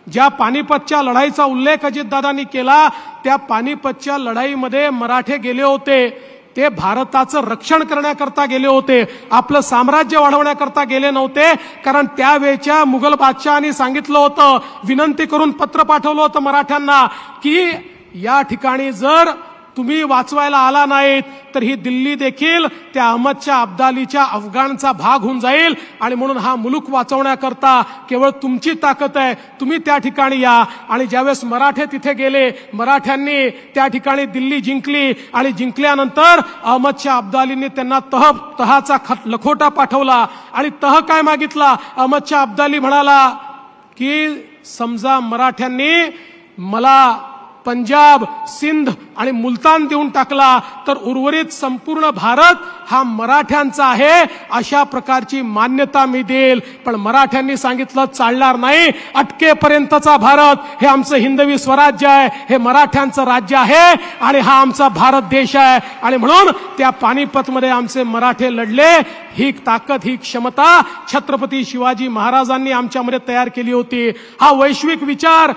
ज्या पानिपतच्या लढाईचा उल्लेख अजितदादांनी केला त्या पानिपतच्या लढाईमध्ये मराठे गेले होते ते भारताचं रक्षण करण्याकरता गेले होते, आपलं साम्राज्य वाढवण्याकरता गेले नव्हते. कारण त्यावेळच्या मुघल बादशहांनी सांगितलं होतं, विनंती करून पत्र पाठवलं होतं मराठ्यांना की या ठिकाणी जर तुम्ही वाचवायला आला नाहीत तर ही दिल्ली देखील त्या अहमदच्या अब्दालीच्या अफगाणचा भाग होऊन जाईल आणि म्हणून हा मुलूक वाचवण्याकरता केवळ तुमची ताकद आहे, तुम्ही त्या ठिकाणी या. आणि ज्यावेळेस मराठे तिथे गेले, मराठ्यांनी त्या ठिकाणी दिल्ली जिंकली आणि जिंकल्यानंतर अहमदच्या अब्दालींनी त्यांना तहाचा लखोटा पाठवला आणि तह काय मागितला. अहमदच्या अब्दाली म्हणाला की समजा मराठ्यांनी मला पंजाब, सिंध आणि मुलतान देऊन टाकला तर उर्वरित संपूर्ण भारत हा मराठ्यांचा आहे अशा प्रकारची मान्यता मी देईल. पण मराठ्यांनी सांगितलं चालणार नाही, अटकेपर्यंतचा भारत हे आमचं हिंदवी स्वराज्य आहे, हे मराठ्यांचं राज्य आहे आणि हा आमचा भारत देश आहे. आणि म्हणून त्या पानिपतमध्ये आमचे मराठे लढले. ही ताकद, ही क्षमता छत्रपती शिवाजी महाराजांनी आमच्यामध्ये तयार केली होती. हा वैश्विक विचार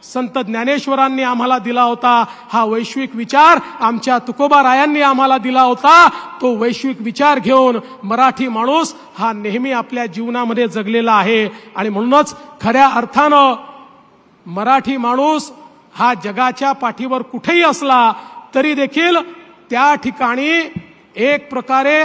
संत ज्ञानेश्वरांनी आम्हाला दिला होता, हा वैश्विक विचार आमच्या तुकोबारायांनी आम्हाला दिला होता. तो वैश्विक विचार घेऊन मराठी माणूस हा नेहमी आपल्या जीवनामध्ये जगलेला आहे. आणि म्हणूनच खऱ्या अर्थानं मराठी माणूस हा जगाच्या पाठीवर कुठेही असला तरी देखील त्या ठिकाणी एक प्रकारे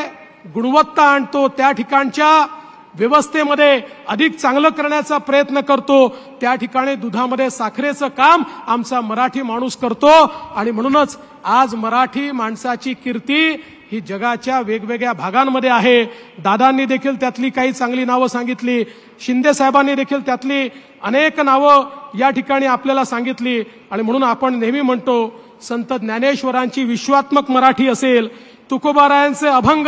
गुणवत्ता आणतो, त्या ठिकाणच्या व्यवस्थेमध्ये अधिक चांगलं करण्याचा प्रयत्न करतो. त्या ठिकाणी दुधामध्ये साखरेचं काम आमचा मराठी माणूस करतो. आणि म्हणूनच आज मराठी माणसाची कीर्ती ही जगाच्या वेगवेगळ्या भागांमध्ये आहे. दादांनी देखील त्यातली काही चांगली नावं सांगितली, शिंदे साहेबांनी देखील त्यातली अनेक नावं या ठिकाणी आपल्याला सांगितली. आणि म्हणून आपण नेहमी म्हणतो संत ज्ञानेश्वरांची विश्वात्मक मराठी असेल, तुकोबारायांचे अभंग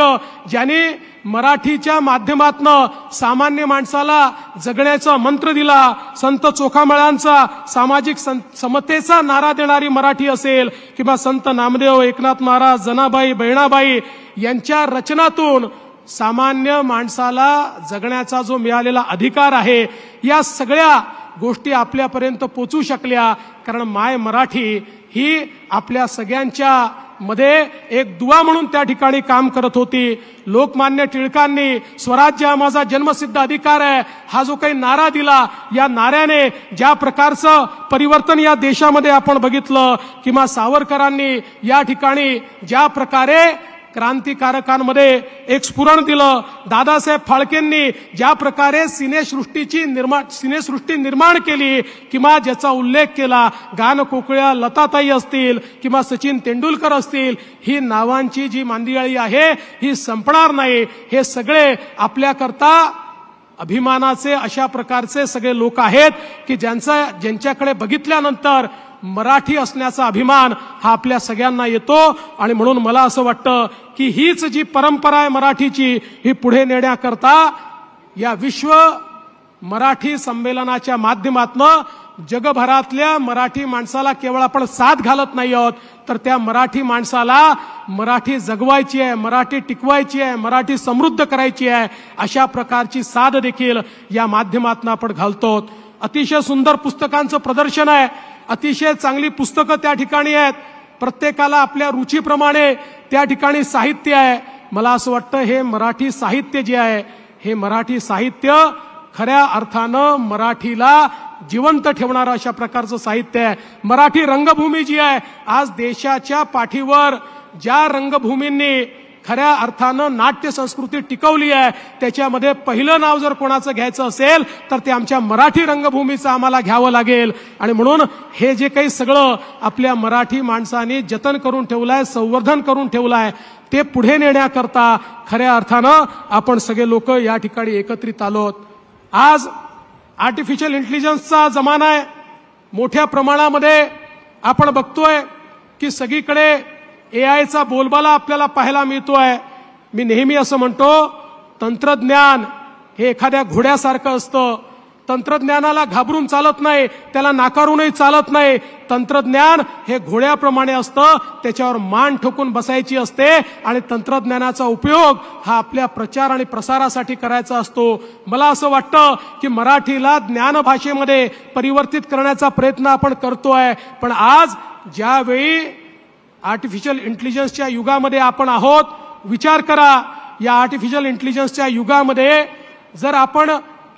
ज्यांनी मराठीच्या माध्यमातनं सामान्य माणसाला जगण्याचा मंत्र दिला, संत चोखामळ्यांचा सामाजिक समतेचा नारा देणारी मराठी असेल, किंवा संत नामदेव, एकनाथ महाराज, जनाबाई, बहिणाबाई यांच्या रचनातून सामान्य माणसाला जगण्याचा जो मिळालेला अधिकार आहे, या सगळ्या गोष्टी आपल्यापर्यंत पोचू शकल्या. कारण माय मराठी ही आपल्या सगळ्यांच्या मध्ये एक दुवा म्हणून त्या ठिकाणी काम करत होती. लोकमान्य टिळकांनी स्वराज्य हा माझा जन्मसिद्ध अधिकार आहे हा जो काही नारा दिला, या नाऱ्याने ज्या प्रकारचं परिवर्तन या देशामध्ये आपण बघितलं, किंवा सावरकरांनी या ठिकाणी ज्या प्रकारे क्रांतिकारकांमध्ये एक स्फुरण दिलं, दादासाहेब फाळकेंनी ज्या प्रकारे सिनेसृष्टी निर्माण केली किंवा ज्याचा उल्लेख केला, गानकोकिळा लताताई असतील किंवा सचिन तेंडुलकर असतील, ही नावांची जी मांदियाळी आहे ही संपणार नाही. हे सगळे आपल्याकरता अभिमानाचे अशा प्रकारचे सगळे लोक आहेत की ज्यांच्याकडे बघितल्यानंतर मराठी असण्याचा अभिमान हा आपल्या सगळ्यांना येतो. आणि म्हणून मला असं वाटतं की हीच जी परंपरा आहे मराठीची, ही पुढे नेण्याकरता या विश्व मराठी संमेलनाच्या माध्यमातून जगभरातल्या मराठी माणसाला केवळ आपण साथ घालत नाही आहोत, तर त्या मराठी माणसाला मराठी जगवायची आहे, मराठी टिकवायची आहे, मराठी समृद्ध करायची आहे, अशा प्रकारची साथ देखील या माध्यमातून आपण घालतो. अतिशय सुंदर पुस्तकांचं प्रदर्शन आहे, अतिशय चांगली पुस्तकं त्या ठिकाणी आहेत, प्रत्येकाला आपल्या रुचीप्रमाणे त्या ठिकाणी साहित्य आहे. मला असं वाटतं हे मराठी साहित्य जे आहे, हे मराठी साहित्य खऱ्या अर्थानं मराठीला जिवंत ठेवणारं अशा प्रकारचं साहित्य आहे. मराठी रंगभूमी जी आहे, आज देशाच्या पाठीवर ज्या रंगभूमींनी खऱ्या अर्थानं नाट्य संस्कृती टिकवली आहे, त्याच्यामध्ये पहिलं नाव जर कोणाचं घ्यायचं असेल तर ते आमच्या मराठी रंगभूमीचं आम्हाला घ्यावं लागेल. आणि म्हणून हे जे काही सगळं आपल्या मराठी माणसांनी जतन करून ठेवलंय, संवर्धन करून ठेवलंय, ते पुढे नेण्याकरता खऱ्या अर्थानं आपण सगळे लोक या ठिकाणी एकत्रित आलोत. आज आर्टिफिशियल इंटेलिजन्सचा जमाना आहे. मोठ्या प्रमाणामध्ये आपण बघतोय की सगळीकडे एआयचा बोलबाला आपल्याला पाहायला मिळतोय. मी नेहमी असं म्हणतो, तंत्रज्ञान हे एखाद्या घोड्यासारखं असतं. तंत्रज्ञानाला घाबरून चालत नाही, त्याला नाकारूनही चालत नाही. तंत्रज्ञान हे घोड्याप्रमाणे असतं, त्याच्यावर मान ठोकून बसायची असते आणि तंत्रज्ञानाचा उपयोग हा आपल्या प्रचार आणि प्रसारासाठी करायचा असतो. मला असं वाटतं की मराठीला ज्ञानभाषेमध्ये परिवर्तित करण्याचा प्रयत्न आपण करतोय. पण आज ज्यावेळी आर्टिफिशियल इंटेलिजन्सच्या युगामध्ये आपण आहोत, विचार करा, या आर्टिफिशियल इंटेलिजन्सच्या युगामध्ये जर आपण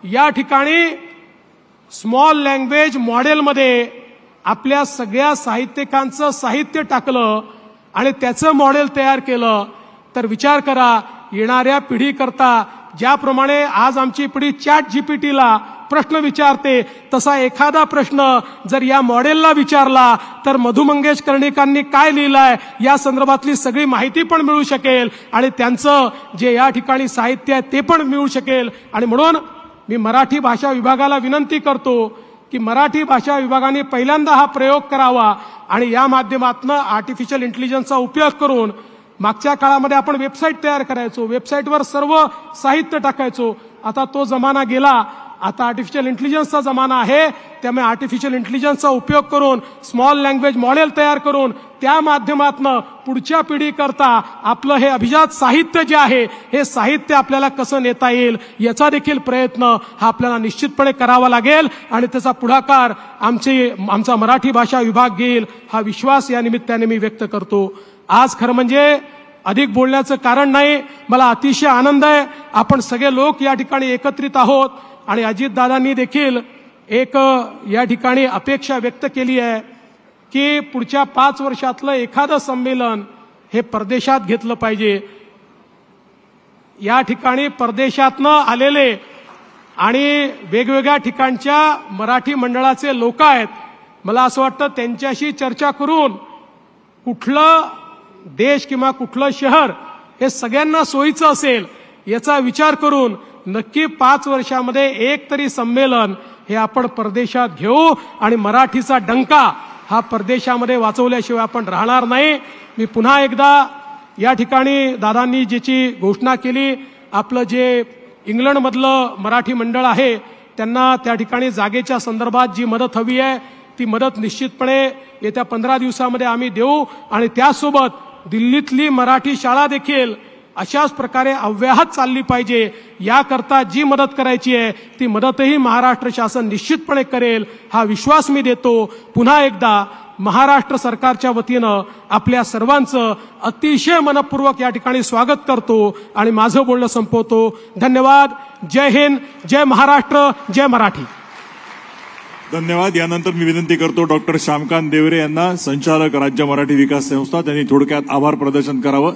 या ठिकाणी स्मॉल लँग्वेज मॉडेलमध्ये आपल्या सगळ्या साहित्यिकांचं साहित्य टाकलं आणि त्याचं मॉडेल तयार केलं, तर विचार करा, येणाऱ्या पिढीकरता ज्याप्रमाणे आज आमची पिढी ChatGPTला प्रश्न विचारते, तसा एखादा प्रश्न जर या मॉडेलला विचारला तर मधु मंगेश कर्णिकांनी काय लिहिलंय या संदर्भातली सगळी माहिती पण मिळू शकेल आणि त्यांचं जे या ठिकाणी साहित्य आहे ते पण मिळू शकेल. आणि म्हणून मी मराठी भाषा विभागाला विनंती करतो की मराठी भाषा विभागाने पहिल्यांदा हा प्रयोग करावा आणि या माध्यमातून आर्टिफिशियल इंटेलिजन्सचा उपयोग करून, मागच्या काळामध्ये आपण वेबसाईट तयार करायचो, वेबसाईटवर सर्व साहित्य टाकायचो, आता तो जमाना गेला. आता आर्टिफिशियल इंटेलिजन्सचा जमाना आहे, त्यामुळे आर्टिफिशियल इंटेलिजन्सचा उपयोग करून स्मॉल लँग्वेज मॉडेल तयार करून त्या माध्यमातून पुढच्या पिढीकरता आपलं हे अभिजात साहित्य जे आहे हे साहित्य आपल्याला कसं नेता येईल याचा देखील प्रयत्न हा आपल्याला निश्चितपणे करावा लागेल आणि त्याचा पुढाकार आमचा मराठी भाषा विभाग घेईल हा विश्वास या निमित्ताने मी व्यक्त करतो. आज खरं म्हणजे अधिक बोलण्याचं कारण नाही, मला अतिशय आनंद आहे आपण सगळे लोक या ठिकाणी एकत्रित आहोत आणि अजितदादांनी देखील एक या ठिकाणी अपेक्षा व्यक्त केली आहे की पुढच्या 5 वर्षातलं एखादं संमेलन हे परदेशात घेतलं पाहिजे. या ठिकाणी परदेशातनं आलेले आणि वेगवेगळ्या ठिकाणच्या मराठी मंडळाचे लोक आहेत. मला असं वाटतं त्यांच्याशी चर्चा करून कुठलं देश किंवा कुठलं शहर हे सगळ्यांना सोयीचं असेल याचा विचार करून नक्की 5 वर्षामध्ये एक तरी संमेलन हे आपण परदेशात घेऊ आणि मराठीचा डंका हा परदेशामध्ये वाचवल्याशिवाय आपण राहणार नाही. मी पुन्हा एकदा या ठिकाणी दादांनी ज्याची घोषणा केली, आपलं जे इंग्लंडमधलं मराठी मंडळ आहे त्यांना त्या ठिकाणी जागेच्या संदर्भात जी मदत हवी आहे ती मदत निश्चितपणे येत्या 15 दिवसामध्ये आम्ही देऊ आणि त्यासोबत दिल्लीतली मराठी शाळा देखील अशाच प्रकारे अव्याहत चालली पाहिजे. याकरता जी मदत करायची आहे ती मदतही महाराष्ट्र शासन निश्चितपणे करेल हा विश्वास मी देतो. पुन्हा एकदा महाराष्ट्र सरकारच्या वतीनं आपल्या सर्वांचं अतिशय मनपूर्वक या ठिकाणी स्वागत करतो आणि माझं बोलणं संपवतो. धन्यवाद. जय हिंद, जय महाराष्ट्र, जय मराठी. धन्यवाद. यानंतर मी विनंती करतो डॉक्टर श्यामकांत देवरे यांना, संचालक राज्य मराठी विकास संस्था, त्यांनी थोडक्यात आभार प्रदर्शन करावं.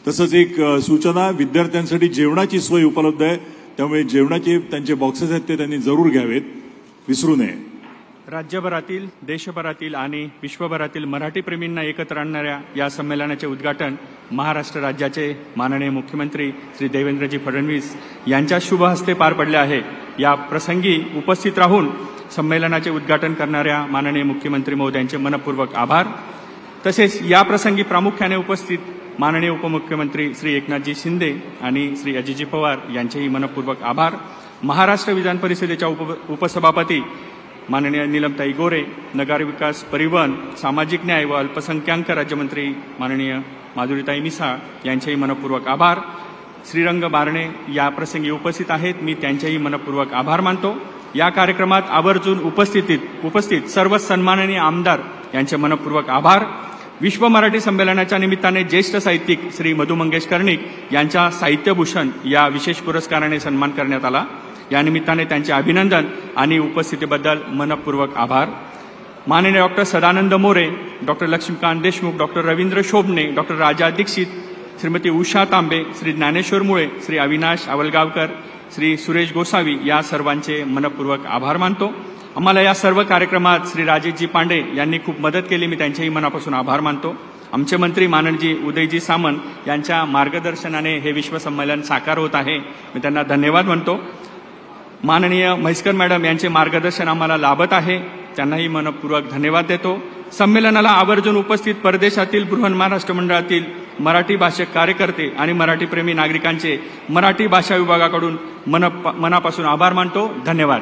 तसंच एक सूचना, विद्यार्थ्यांसाठी जेवणाची सोय उपलब्ध आहे, त्यामुळे जेवणाचे त्यांचे बॉक्सेस आहेत ते त्यांनी जरूर घ्यावेत, विसरू नये. राज्यभरातील, देशभरातील आणि विश्वभरातील मराठी प्रेमींना एकत्र आणणाऱ्या या संमेलनाचे उद्घाटन महाराष्ट्र राज्याचे माननीय मुख्यमंत्री श्री देवेंद्रजी फडणवीस यांच्या शुभ हस्ते पार पडले आहे. या प्रसंगी उपस्थित राहून संमेलनाचे उद्घाटन करणाऱ्या माननीय मुख्यमंत्री महोदयांचे मनपूर्वक आभार. तसेच या प्रसंगी प्रामुख्याने उपस्थित माननीय उपमुख्यमंत्री श्री एकनाथजी शिंदे आणि श्री अजितजी पवार यांचेही मनपूर्वक आभार. महाराष्ट्र विधान परिषदेच्या उपसभापती माननीय नीलमताई गोरे, नगर विकास, परिवहन, सामाजिक न्याय व अल्पसंख्याक राज्यमंत्री माननीय माधुरीताई मिसाळ यांचेही मनपूर्वक आभार. श्रीरंग बारणे या प्रसंगी उपस्थित आहेत, मी त्यांचेही मनपूर्वक आभार मानतो. या कार्यक्रमात आवर्जून उपस्थित सर्व सन्माननीय आमदार यांचे मनपूर्वक आभार. विश्व मराठी संमेलनाच्या निमित्ताने ज्येष्ठ साहित्यिक श्री मधु मंगेश कर्णिक यांच्या साहित्यभूषण या विशेष पुरस्काराने सन्मान करण्यात आला. या निमित्ताने त्यांचे अभिनंदन आणि उपस्थितीबद्दल मनपूर्वक आभार. माननीय doctor Sadanand More, doctor Laxmikant Deshmukh, doctor Ravindra Shobhane, doctor Raja Dixit, Shrimati Usha Tambe, Shri Dnyaneshwar Mule, Shri Avinash आवलगावकर, Shri Suresh Gosavi या सर्वांचे मनपूर्वक आभार मानतो. आम्हाला या सर्व कार्यक्रमात श्री राजेशजी पांडे यांनी खूप मदत केली, मी त्यांचेही मनापासून आभार मानतो. आमचे मंत्री माननीय उदयजी सामंत यांच्या मार्गदर्शनाने हे विश्व संमेलन साकार होत आहे, मी त्यांना धन्यवाद म्हणतो. माननीय म्हैसकर मॅडम यांचे मार्गदर्शन आम्हाला लाभत आहे, त्यांनाही मनपूर्वक धन्यवाद देतो. संमेलनाला आवर्जून उपस्थित परदेशातील बृहन महाराष्ट्र मंडळातील मराठी भाषक कार्यकर्ते आणि मराठी प्रेमी नागरिकांचे मराठी भाषा विभागाकडून मनापासून आभार मानतो. धन्यवाद.